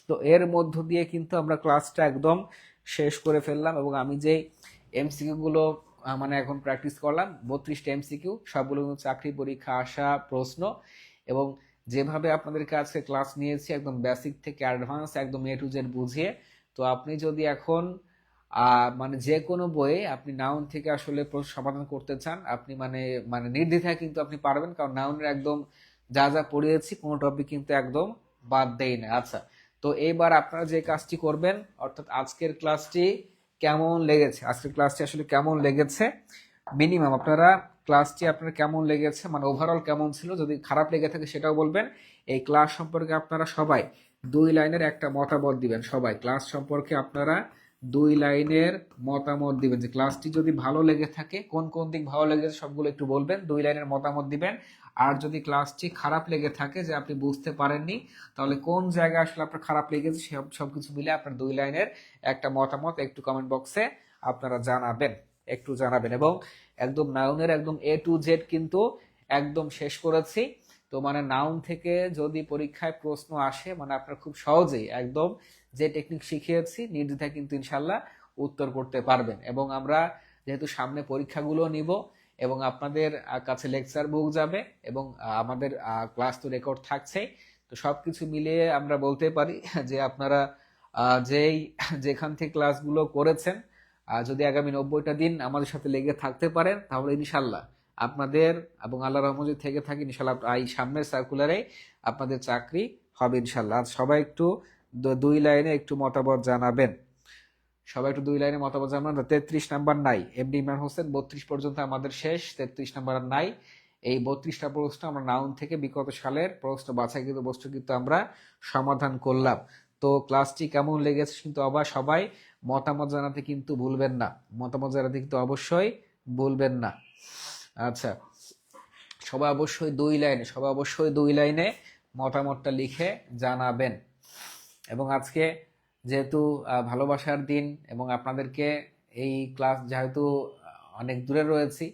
তো এর মধ্য দিয়ে কিন্তু আমরা ক্লাসটা একদম শেষ করে ফেললাম, এবং আমি যে এমসিকিউ গুলো মানে এখন প্র্যাকটিস করলাম, 32টা এমসিকিউ, সবগুলো কিন্তু চাকরি পরীক্ষা আসা প্রশ্ন, এবং যেভাবে আপনাদেরকে আজকে ক্লাস নিয়েছি একদম বেসিক থেকে অ্যাডভান্স একদম এ টু জেড বুঝিয়ে। তো আপনি যদি এখন মানে যে কোনো বইয়ে আপনি নাউন থেকে আসলে প্রশ্ন সমাধান করতে চান, আপনি মানে মানে নির্দ্বিধায় কিন্তু আপনি পারবেন, কারণ নাউনের একদম যা যা পড়িয়েছি কোনো টপিক কিন্তু একদম বাদ দেই না। আচ্ছা, তো এইবার আপনারা যে কাজটি করবেন, অর্থাৎ আজকের ক্লাসটি কেমন লেগেছে, আজকের ক্লাসটি আসলে কেমন লেগেছে, মিনিমাম আপনারা ক্লাসটি আপনার কেমন লেগেছে, মানে ওভারঅল কেমন ছিল, যদি খারাপ লেগে থাকে সেটাও বলবেন। এই ক্লাস সম্পর্কে আপনারা সবাই 2 লাইনের একটা মতামত দিবেন, সবাই ক্লাস সম্পর্কে আপনারা 2 লাইনের মতামত দিবেন, যে ক্লাসটি যদি ভালো লেগে থাকে কোন কোন দিক ভালো লেগেছে সবগুলো একটু বলবেন, 2 লাইনের মতামত দিবেন। আর যদি ক্লাসটি খারাপ লেগে থাকে, যে আপনি বুঝতে পারেননি, তাহলে কোন জায়গায় আসলে আপনার খারাপ লেগেছে সবকিছু মিলে আপনার 2 লাইনের একটা মতামত একটু কমেন্ট বক্সে আপনারা জানাবেন, একটু জানাবেন। এবং একদম নাউনের একদম এ টু জেড কিন্তু একদম শেষ করেছি। তো মানে নাউন থেকে যদি পরীক্ষায় প্রশ্ন আসে, মানে আপনারা খুব সহজেই একদম যে টেকনিক শিখিয়েছি নির্দ্বিধায় কিন্তু ইনশাল্লাহ উত্তর করতে পারবেন। এবং আমরা যেহেতু সামনে পরীক্ষাগুলো নিব, এবং আপনাদের কাছে লেকচার বুক যাবে, এবং আমাদের ক্লাস তো রেকর্ড থাকছে, তো সবকিছু মিলিয়ে আমরা বলতে পারি যে আপনারা যেই যেখান থেকে ক্লাসগুলো করেছেন, যদি আগামী 90টা দিন আমাদের সাথে লেগে থাকতে পারেন, তাহলে ইনশাল্লাহ আপনাদের, এবং আল্লাহ রহমত থেকে থাকি ইনশাল্লাহ এই সামনের সার্কুলারে আপনাদের চাকরি হবে ইনশাল্লাহ। আজ সবাই একটু 2 লাইনে একটু মতামত জানাবেন, সবাই একটু 2 লাইনে মতামত জানাবেন। 33 নাম্বার নাই, এমডি ইমরান হোসেন, 32 পর্যন্ত আমাদের শেষ, 33 নাম্বার আর নাই। এই 32টা প্রশ্ন আমরা নাউন থেকে বিগত সালের প্রশ্ন বাছাইকৃত প্রশ্ন কিন্তু আমরা সমাধান করলাম। তো ক্লাসটি কেমন লেগেছে কিন্তু আবার সবাই মতামত জানাতে কিন্তু ভুলবেন না, মতামত জানাতে কিন্তু অবশ্যই ভুলবেন না। আচ্ছা, সবাই অবশ্যই 2 লাইনে মতামতটা লিখে জানাবেন। এবং আজকে যেহেতু ভালোবাসার দিন, এবং আপনাদেরকে এই ক্লাস যেহেতু অনেক দূরে রয়েছি,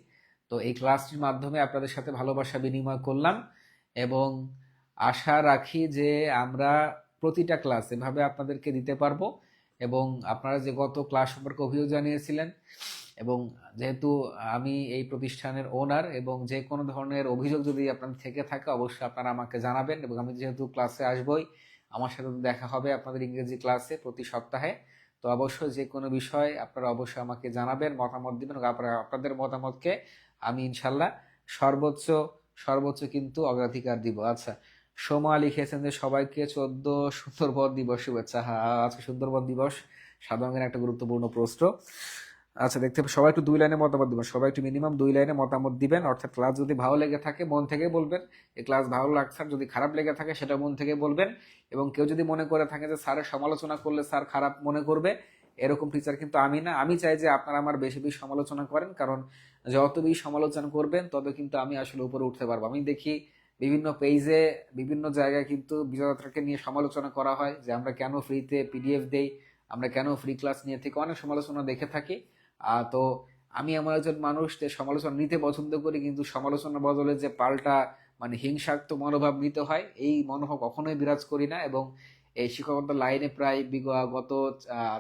তো এই ক্লাসটির মাধ্যমে আপনাদের সাথে ভালোবাসা বিনিময় করলাম, এবং আশা রাখি যে আমরা প্রতিটা ক্লাস এভাবে আপনাদেরকে দিতে পারবো। এবং আপনারা যে গত ক্লাস সম্পর্কে অভিযোগ জানিয়েছিলেন, এবং যেহেতু আমি এই প্রতিষ্ঠানের ওনার, এবং যে কোনো ধরনের অভিযোগ যদি আপনাদের থেকে থাকে অবশ্যই আপনারা আমাকে জানাবেন। এবং আমি যেহেতু ক্লাসে আসবই, আমার সাথে তো দেখা হবে আপনাদের ইংরেজি ক্লাসে প্রতি সপ্তাহে, তো অবশ্যই যে কোনো বিষয় আপনারা অবশ্যই আমাকে জানাবেন, মতামত দিবেন, এবং আপনাদের মতামতকে আমি ইনশাল্লাহ সর্বোচ্চ সর্বোচ্চ কিন্তু অগ্রাধিকার দিব। আচ্ছা, সোমা লিখেছেন যে সবাইকে 14 সুন্দরবন দিবস শুভেচ্ছা। হ্যাঁ, আজকে সুন্দরবন দিবস, সাধারণ একটা গুরুত্বপূর্ণ প্রশ্ন। আচ্ছা, দেখতে হবে সবাই একটু 2 লাইনে মতামত দিবেন, সবাই একটু মিনিমাম 2 লাইনে মতামত দিবেন। অর্থাৎ ক্লাস যদি ভালো লেগে থাকে মন থেকে বলবেন এই ক্লাস ভালো লাগছে, আর যদি খারাপ লেগে থাকে সেটা মন থেকে বলবেন। এবং কেউ যদি মনে করে থাকে যে স্যারের সমালোচনা করলে স্যার খারাপ মনে করবে, এরকম টিচার কিন্তু আমি না। আমি চাই যে আপনারা আমার বেশি বেশি সমালোচনা করেন, কারণ যত বেশি সমালোচনা করবেন তত কিন্তু আমি আসলে উপরে উঠতে পারবো। আমি দেখি বিভিন্ন পেজে বিভিন্ন জায়গায় কিন্তু বিজয়যাত্রাকে নিয়ে সমালোচনা করা হয়, যে আমরা কেন ফ্রিতে পিডিএফ দেই, আমরা কেন ফ্রি ক্লাস নিয়ে থেকে অনেক সমালোচনা দেখে থাকি। তো আমি এমন একজন মানুষ যে সমালোচনা নিতে পছন্দ করি, কিন্তু সমালোচনার বদলে যে পাল্টা মানে হিংসাত্মক মনোভাব নিতে হয়, এই মনোভাব কখনোই বিরাজ করি না। এবং এই শিক্ষকতার লাইনে প্রায় গত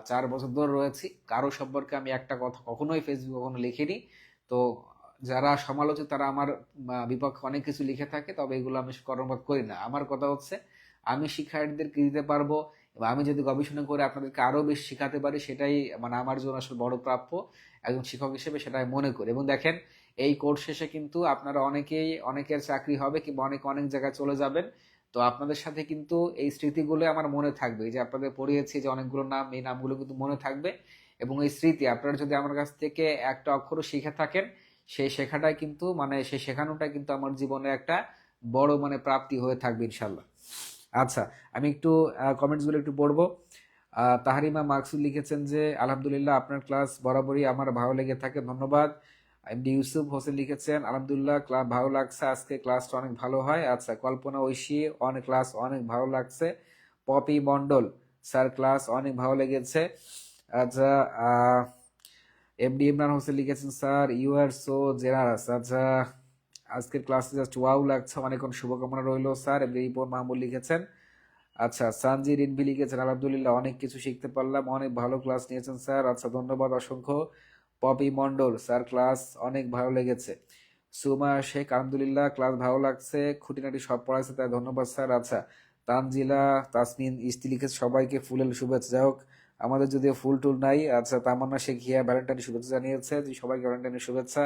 4 বছর ধরে রয়েছি, কারো সম্পর্কে আমি একটা কথা কখনোই ফেসবুকে কখনো লিখিনি। তো যারা সমালোচক তারা আমার বিপক্ষে অনেক কিছু লিখে থাকে, তবে এগুলো আমি কর্ণপাত করি না। আমার কথা হচ্ছে আমি শিক্ষার্থীদেরকে দিতে পারবো, এবং আমি যদি গবেষণা করে আপনাদেরকে আরো বেশি শেখাতে পারি, সেটাই মানে আমার জন্য আসলে বড় প্রাপ্য একজন শিক্ষক হিসেবে, সেটাই মনে করি। এবং দেখেন, এই কোর্স শেষে কিন্তু আপনারা অনেকের চাকরি হবে, কিংবা অনেক জায়গায় চলে যাবেন। তো আপনাদের সাথে কিন্তু এই স্মৃতিগুলো আমার মনে থাকবে, এই যে আপনাদের পড়িয়েছি যে অনেকগুলো নাম, এই নামগুলো কিন্তু মনে থাকবে। এবং এই স্মৃতি আপনারা যদি আমার কাছ থেকে একটা অক্ষরও শিখে থাকেন, সেই শেখাটাই কিন্তু মানে সেই শেখানোটা কিন্তু আমার জীবনে একটা বড় মানে প্রাপ্তি হয়ে থাকবে ইনশাল্লাহ। আচ্ছা, আমি একটু কমেন্টস গুলো একটু পড়বো। তাহারিমা মাকসুদ লিখেছেন যে আলহামদুলিল্লাহ আপনার ক্লাস বরাবরই আমার ভালো লেগে থাকে, ধন্যবাদ। এমডি ইউসুফ হোসেন লিখেছেন আলহামদুলিল্লাহ ক্লাস ভালো লাগছে, আজকে ক্লাসটা অনেক ভালো হয়। আচ্ছা, কল্পনা ঐশী অনেক ক্লাস অনেক ভালো লাগছে। পপি মন্ডল স্যার ক্লাস অনেক ভালো লেগেছে। আচ্ছা, এমডি ইমরান হোসেন লিখেছেন sir you are so generous. আচ্ছা, আজকের ক্লাসে জাস্ট ওয়াও লাগছে, অনেক অনেক শুভকামনা রইল স্যার। এমডি রিপন মাহমুদ লিখেছেন। আচ্ছা, সানজি রিনভি লিখেছেন আলহামদুলিল্লাহ অনেক কিছু শিখতে পারলাম, অনেক ভালো ক্লাস নিয়েছেন স্যার। আচ্ছা, ধন্যবাদ অসংখ্য। পপি মন্ডল স্যার ক্লাস অনেক ভালো লেগেছে। সুমা শেখ আলহামদুলিল্লাহ ক্লাস ভালো লাগছে, খুঁটিনাটি সব পড়াইছে, তাই ধন্যবাদ স্যার। আচ্ছা, তানজিলা তাসনিন ইস্তি লিখেছে সবাইকে ফুলের শুভেচ্ছা। যাই হোক, আমাদের যদিও ফুল টুল নাই। আচ্ছা, তামান্না শেখ হিয়া ভ্যালেন্টাইনের শুভেচ্ছা জানিয়েছে, যে সবাইকে ভ্যালেন্টাইনের শুভেচ্ছা।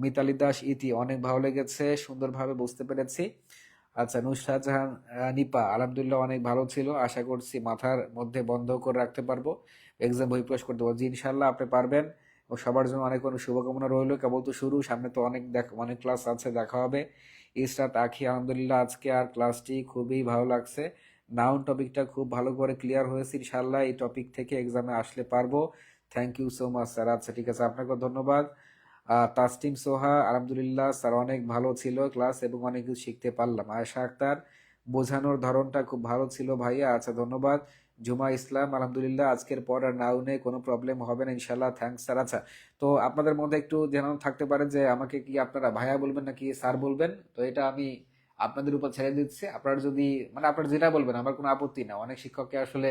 মিতালি দাস ইতি অনেক ভালো লেগেছে, সুন্দরভাবে বুঝতে পেরেছি। আচ্ছা, নুসরাত জাহান নিপা আলহামদুলিল্লাহ অনেক ভালো ছিল, আশা করছি মাথার মধ্যে বন্ধ করে রাখতে পারবো, এক্সাম বই প্রকাশ করতে পারবো। জি ইনশাল্লাহ আপনি পারবেন। ও সবার জন্য অনেক অনেক শুভকামনা রইল, কেবল তো শুরু, সামনে তো অনেক ক্লাস আছে, দেখা হবে। ইসরাত আখি আলহামদুলিল্লাহ আজকে আর ক্লাসটি খুবই ভালো লাগছে, নাউন টপিকটা খুব ভালো করে ক্লিয়ার হয়েছে, ইনশাল্লাহ এই টপিক থেকে এক্সামে আসলে পারবো। Thank you so much sir. আচ্ছা ঠিক আছে, আপনাকে ধন্যবাদ। তাসটিম সোহা আলহামদুলিল্লাহ স্যার অনেক ভালো ছিল ক্লাস, এবং অনেক কিছু শিখতে পারলাম। আয়েশা আক্তার বোঝানোর ধরনটা খুব ভালো ছিল ভাইয়া। আচ্ছা, ধন্যবাদ। জুমা ইসলাম আলহামদুলিল্লাহ আজকের পর আর নাউনে কোনো প্রবলেম হবে না ইনশাল্লাহ, থ্যাংকস স্যার। আচ্ছা, তো আপনাদের মধ্যে একটু যেন থাকতে পারে যে আমাকে কি আপনারা ভাইয়া বলবেন নাকি স্যার বলবেন, তো এটা আমি আপনাদের উপর ছেড়ে দিচ্ছি। আপনারা যদি মানে আপনারা যেটা বলবেন আমার কোনো আপত্তি না। অনেক শিক্ষককে আসলে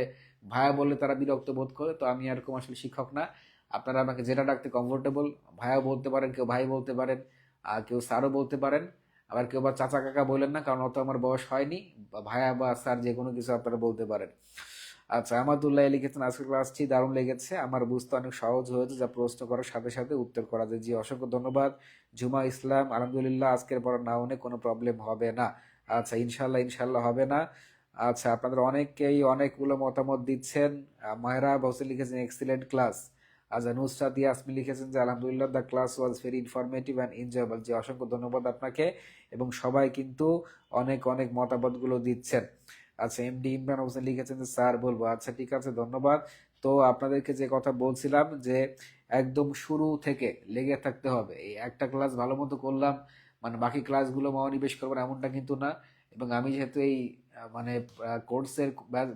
ভাইয়া বললে তারা বিরক্ত বোধ করে, তো আমি এরকম আসলে শিক্ষক না। আপনারা আমাকে যেটা ডাকতে কমফোর্টেবল, ভাইয়াও বলতে পারেন, কেউ ভাই বলতে পারেন, আর কেউ স্যারও বলতে পারেন। আবার কেউ বা চাচা কাকা বলেন না, কারণ অত আমার বয়স হয়নি। ভাইয়া বা স্যার যে কোনো কিছু আপনারা বলতে পারেন। আচ্ছা, আমাদুল্লাহ লিখেছেন আজকের ক্লাসটি দারুণ লেগেছে, আমার বুঝতে অনেক সহজ হয়েছে, যা প্রশ্ন করার সাথে সাথে উত্তর করা যায়। জি অসংখ্য ধন্যবাদ। জুমা ইসলাম আলহামদুলিল্লাহ আজকের পর নাউনে কোনো প্রবলেম হবে না। আচ্ছা, ইনশাল্লাহ ইনশাল্লাহ হবে না। আচ্ছা, আপনাদের অনেকেই অনেকগুলো মতামত দিচ্ছেন। মায়রা হোসেন লিখেছেন এক্সিলেন্ট ক্লাস। আচ্ছা, নুসরাত ইয়াসমিন লিখেছেন যে আলহামদুলিল্লাহ the class was very informative and enjoyable. জি অসংখ্য ধন্যবাদ আপনাকে, এবং সবাই কিন্তু অনেক অনেক মতামতগুলো দিচ্ছেন। আচ্ছা, এমডি ইমরান হোসেন লিখেছেন যে স্যার বলবো। আচ্ছা ঠিক আছে, ধন্যবাদ। তো আপনাদেরকে যে কথা বলছিলাম যে একদম শুরু থেকে লেগে থাকতে হবে, এই একটা ক্লাস ভালো মতো করলাম মানে বাকি ক্লাসগুলো মনোনিবেশ করবো না, এমনটা কিন্তু না। এবং আমি যেহেতু এই মানে কোর্সের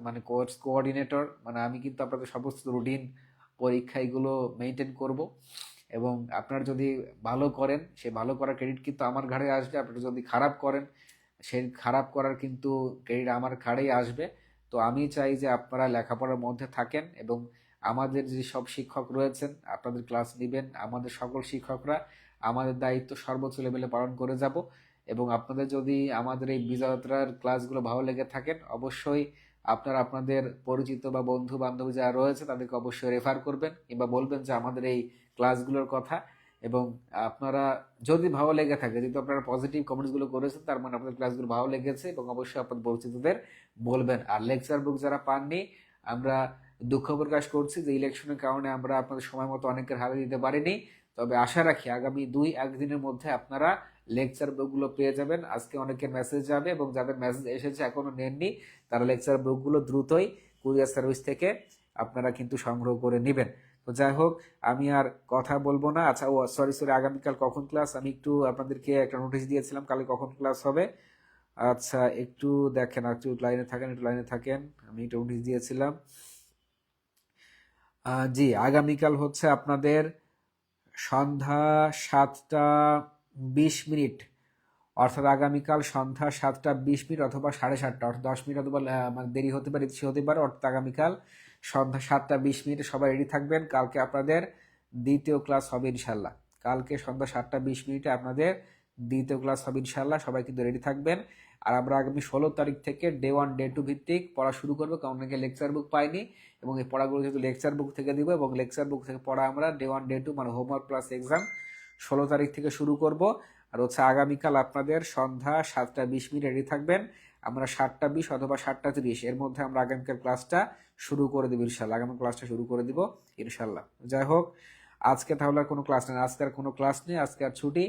মানে কোর্স কোঅর্ডিনেটর, মানে আমি কিন্তু আপনাদের সমস্ত রুটিন পরীক্ষা এগুলো মেনটেন করব। এবং আপনারা যদি ভালো করেন, সে ভালো করার ক্রেডিট কিন্তু আমার ঘাড়ে আসবে। আপনারা যদি খারাপ করেন, সেই খারাপ করার কিন্তু ক্রেডিট আমার ঘাড়েই আসবে। তো আমি চাই যে আপনারা লেখাপড়ার মধ্যে থাকেন, এবং আমাদের যে সব শিক্ষক রয়েছেন আপনাদের ক্লাস নেবেন, আমাদের সকল শিক্ষকরা আমাদের দায়িত্ব সর্বোচ্চ লেভেলে পালন করে যাব। এবং আপনাদের যদি আমাদের এই বিজয়যাত্রার ক্লাসগুলো ভালো লেগে থাকেন, অবশ্যই আপনারা আপনাদের পরিচিত বা বন্ধু বান্ধব যারা রয়েছে তাদেরকে অবশ্যই রেফার করবেন, কিংবা বলবেন যে আমাদের এই ক্লাসগুলোর কথা। এবং আপনারা যদি ভালো লেগে থাকে, যেহেতু আপনারা পজিটিভ কমেন্টসগুলো করেছেন, তার মানে আপনাদের ক্লাসগুলো ভালো লেগেছে, এবং অবশ্যই আপনাদের পরিচিতদের বলবেন। আর লেকচার বুক যারা পাননি, আমরা দুঃখ প্রকাশ করছি যে ইলেকশনের কারণে আমরা আপনাদের সময় মতো অনেকের হাতে দিতে পারিনি। তবে আশা রাখি আগামী 2-1 দিনের মধ্যে আপনারা লেকচার বুকগুলো পেয়ে যাবেন। আজকে অনেকের মেসেজ যাবে, এবং যাদের মেসেজ এসেছে এখনো নেননি, তারা লেকচার বুকগুলো দ্রুতই কুরিয়ার সার্ভিস থেকে আপনারা কিন্তু সংগ্রহ করে নেবেন। তো যাই হোক, আমি আর কথা বলবো না। আচ্ছা, ও সরি সরি, আগামীকাল কখন ক্লাস, আমি একটু আপনাদেরকে একটা নোটিশ দিয়েছিলাম কালকে কখন ক্লাস হবে। আচ্ছা, একটু দেখেন, একটু লাইনে থাকেন, একটু লাইনে থাকেন, আমি একটু নোটিশ দিয়েছিলাম। জি, আগামীকাল হচ্ছে আপনাদের সন্ধ্যা 7টা 20 মিনিট অর্থাৎ আগামীকাল সন্ধ্যা 7টা 20 মিনিট অথবা 7:30, অর্থাৎ 10 মিনিট অথবা মানে দেরি হতে পারে, ইচ্ছে হতে পারে। অর্থাৎ আগামীকাল সন্ধ্যা 7টা 20 মিনিটে সবাই রেডি থাকবেন। কালকে আপনাদের দ্বিতীয় ক্লাস হবে ইনশাল্লাহ। কালকে সন্ধ্যা 7টা 20 মিনিটে আপনাদের দ্বিতীয় ক্লাস হবে ইনশাল্লাহ। সবাই কিন্তু রেডি থাকবেন। আর আমরা আগামী 16 তারিখ থেকে ডে 1 ডে 2 ভিত্তিক পড়া শুরু করবো, কারণ অনেকে লেকচার বুক পাইনি, এবং এই পড়াগুলো যেহেতু লেকচার বুক থেকে দিব, এবং লেকচার বুক থেকে পড়া আমরা ডে 1 ডে 2 মানে হোমওয়ার্ক প্লাস এক্সাম 16 তারিখ থেকে শুরু করব। আর হচ্ছে আগামীকাল আপনাদের সন্ধ্যা 7টা 20 মিনিট রেডি থাকবেন। আমরা 7টা 20 অথবা 7টা 30 এর মধ্যে আমরা আগামীকাল ক্লাসটা শুরু করে দেবো ইনশাল্লাহ। আগামী ক্লাসটা শুরু করে দিব ইনশাল্লাহ। যাই হোক, আজকে তাহলে আর কোনো ক্লাস নেই, আজকে আর কোনো ক্লাস নেই, আজকে আর ছুটি।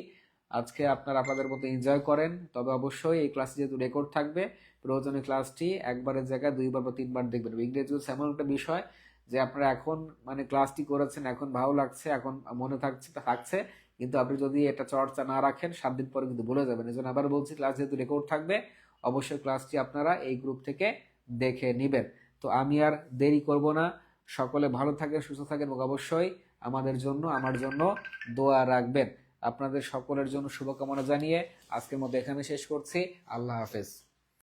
আজকে আপনারা আপনাদের মতো এনজয় করেন, তবে অবশ্যই এই ক্লাস যেহেতু রেকর্ড থাকবে, প্রয়োজনে ক্লাসটি একবারের জায়গায় 2বার বা 3বার দেখবেন। ইংরেজি হচ্ছে এমন একটা বিষয় যে আপনারা এখন মানে ক্লাসটি করেছেন, এখন ভালো লাগছে, এখন মনে থাকছে, কিন্তু আপনি যদি এটা চর্চা না রাখেন 7 দিন পরে কিন্তু ভুলে যাবেন। এই জন্য আবার বলছি, ক্লাস যেহেতু রেকর্ড থাকবে, অবশ্যই ক্লাসটি আপনারা এই গ্রুপ থেকে দেখে নেবেন। তো আমি আর দেরি করব না, সকলে ভালো থাকেন, সুস্থ থাকেন, এবং অবশ্যই আমাদের জন্য, আমার জন্য দোয়া রাখবেন। আপনাদের সকলের জন্য শুভকামনা জানিয়ে আজকের মতো এখানে শেষ করছি। আল্লাহ হাফেজ।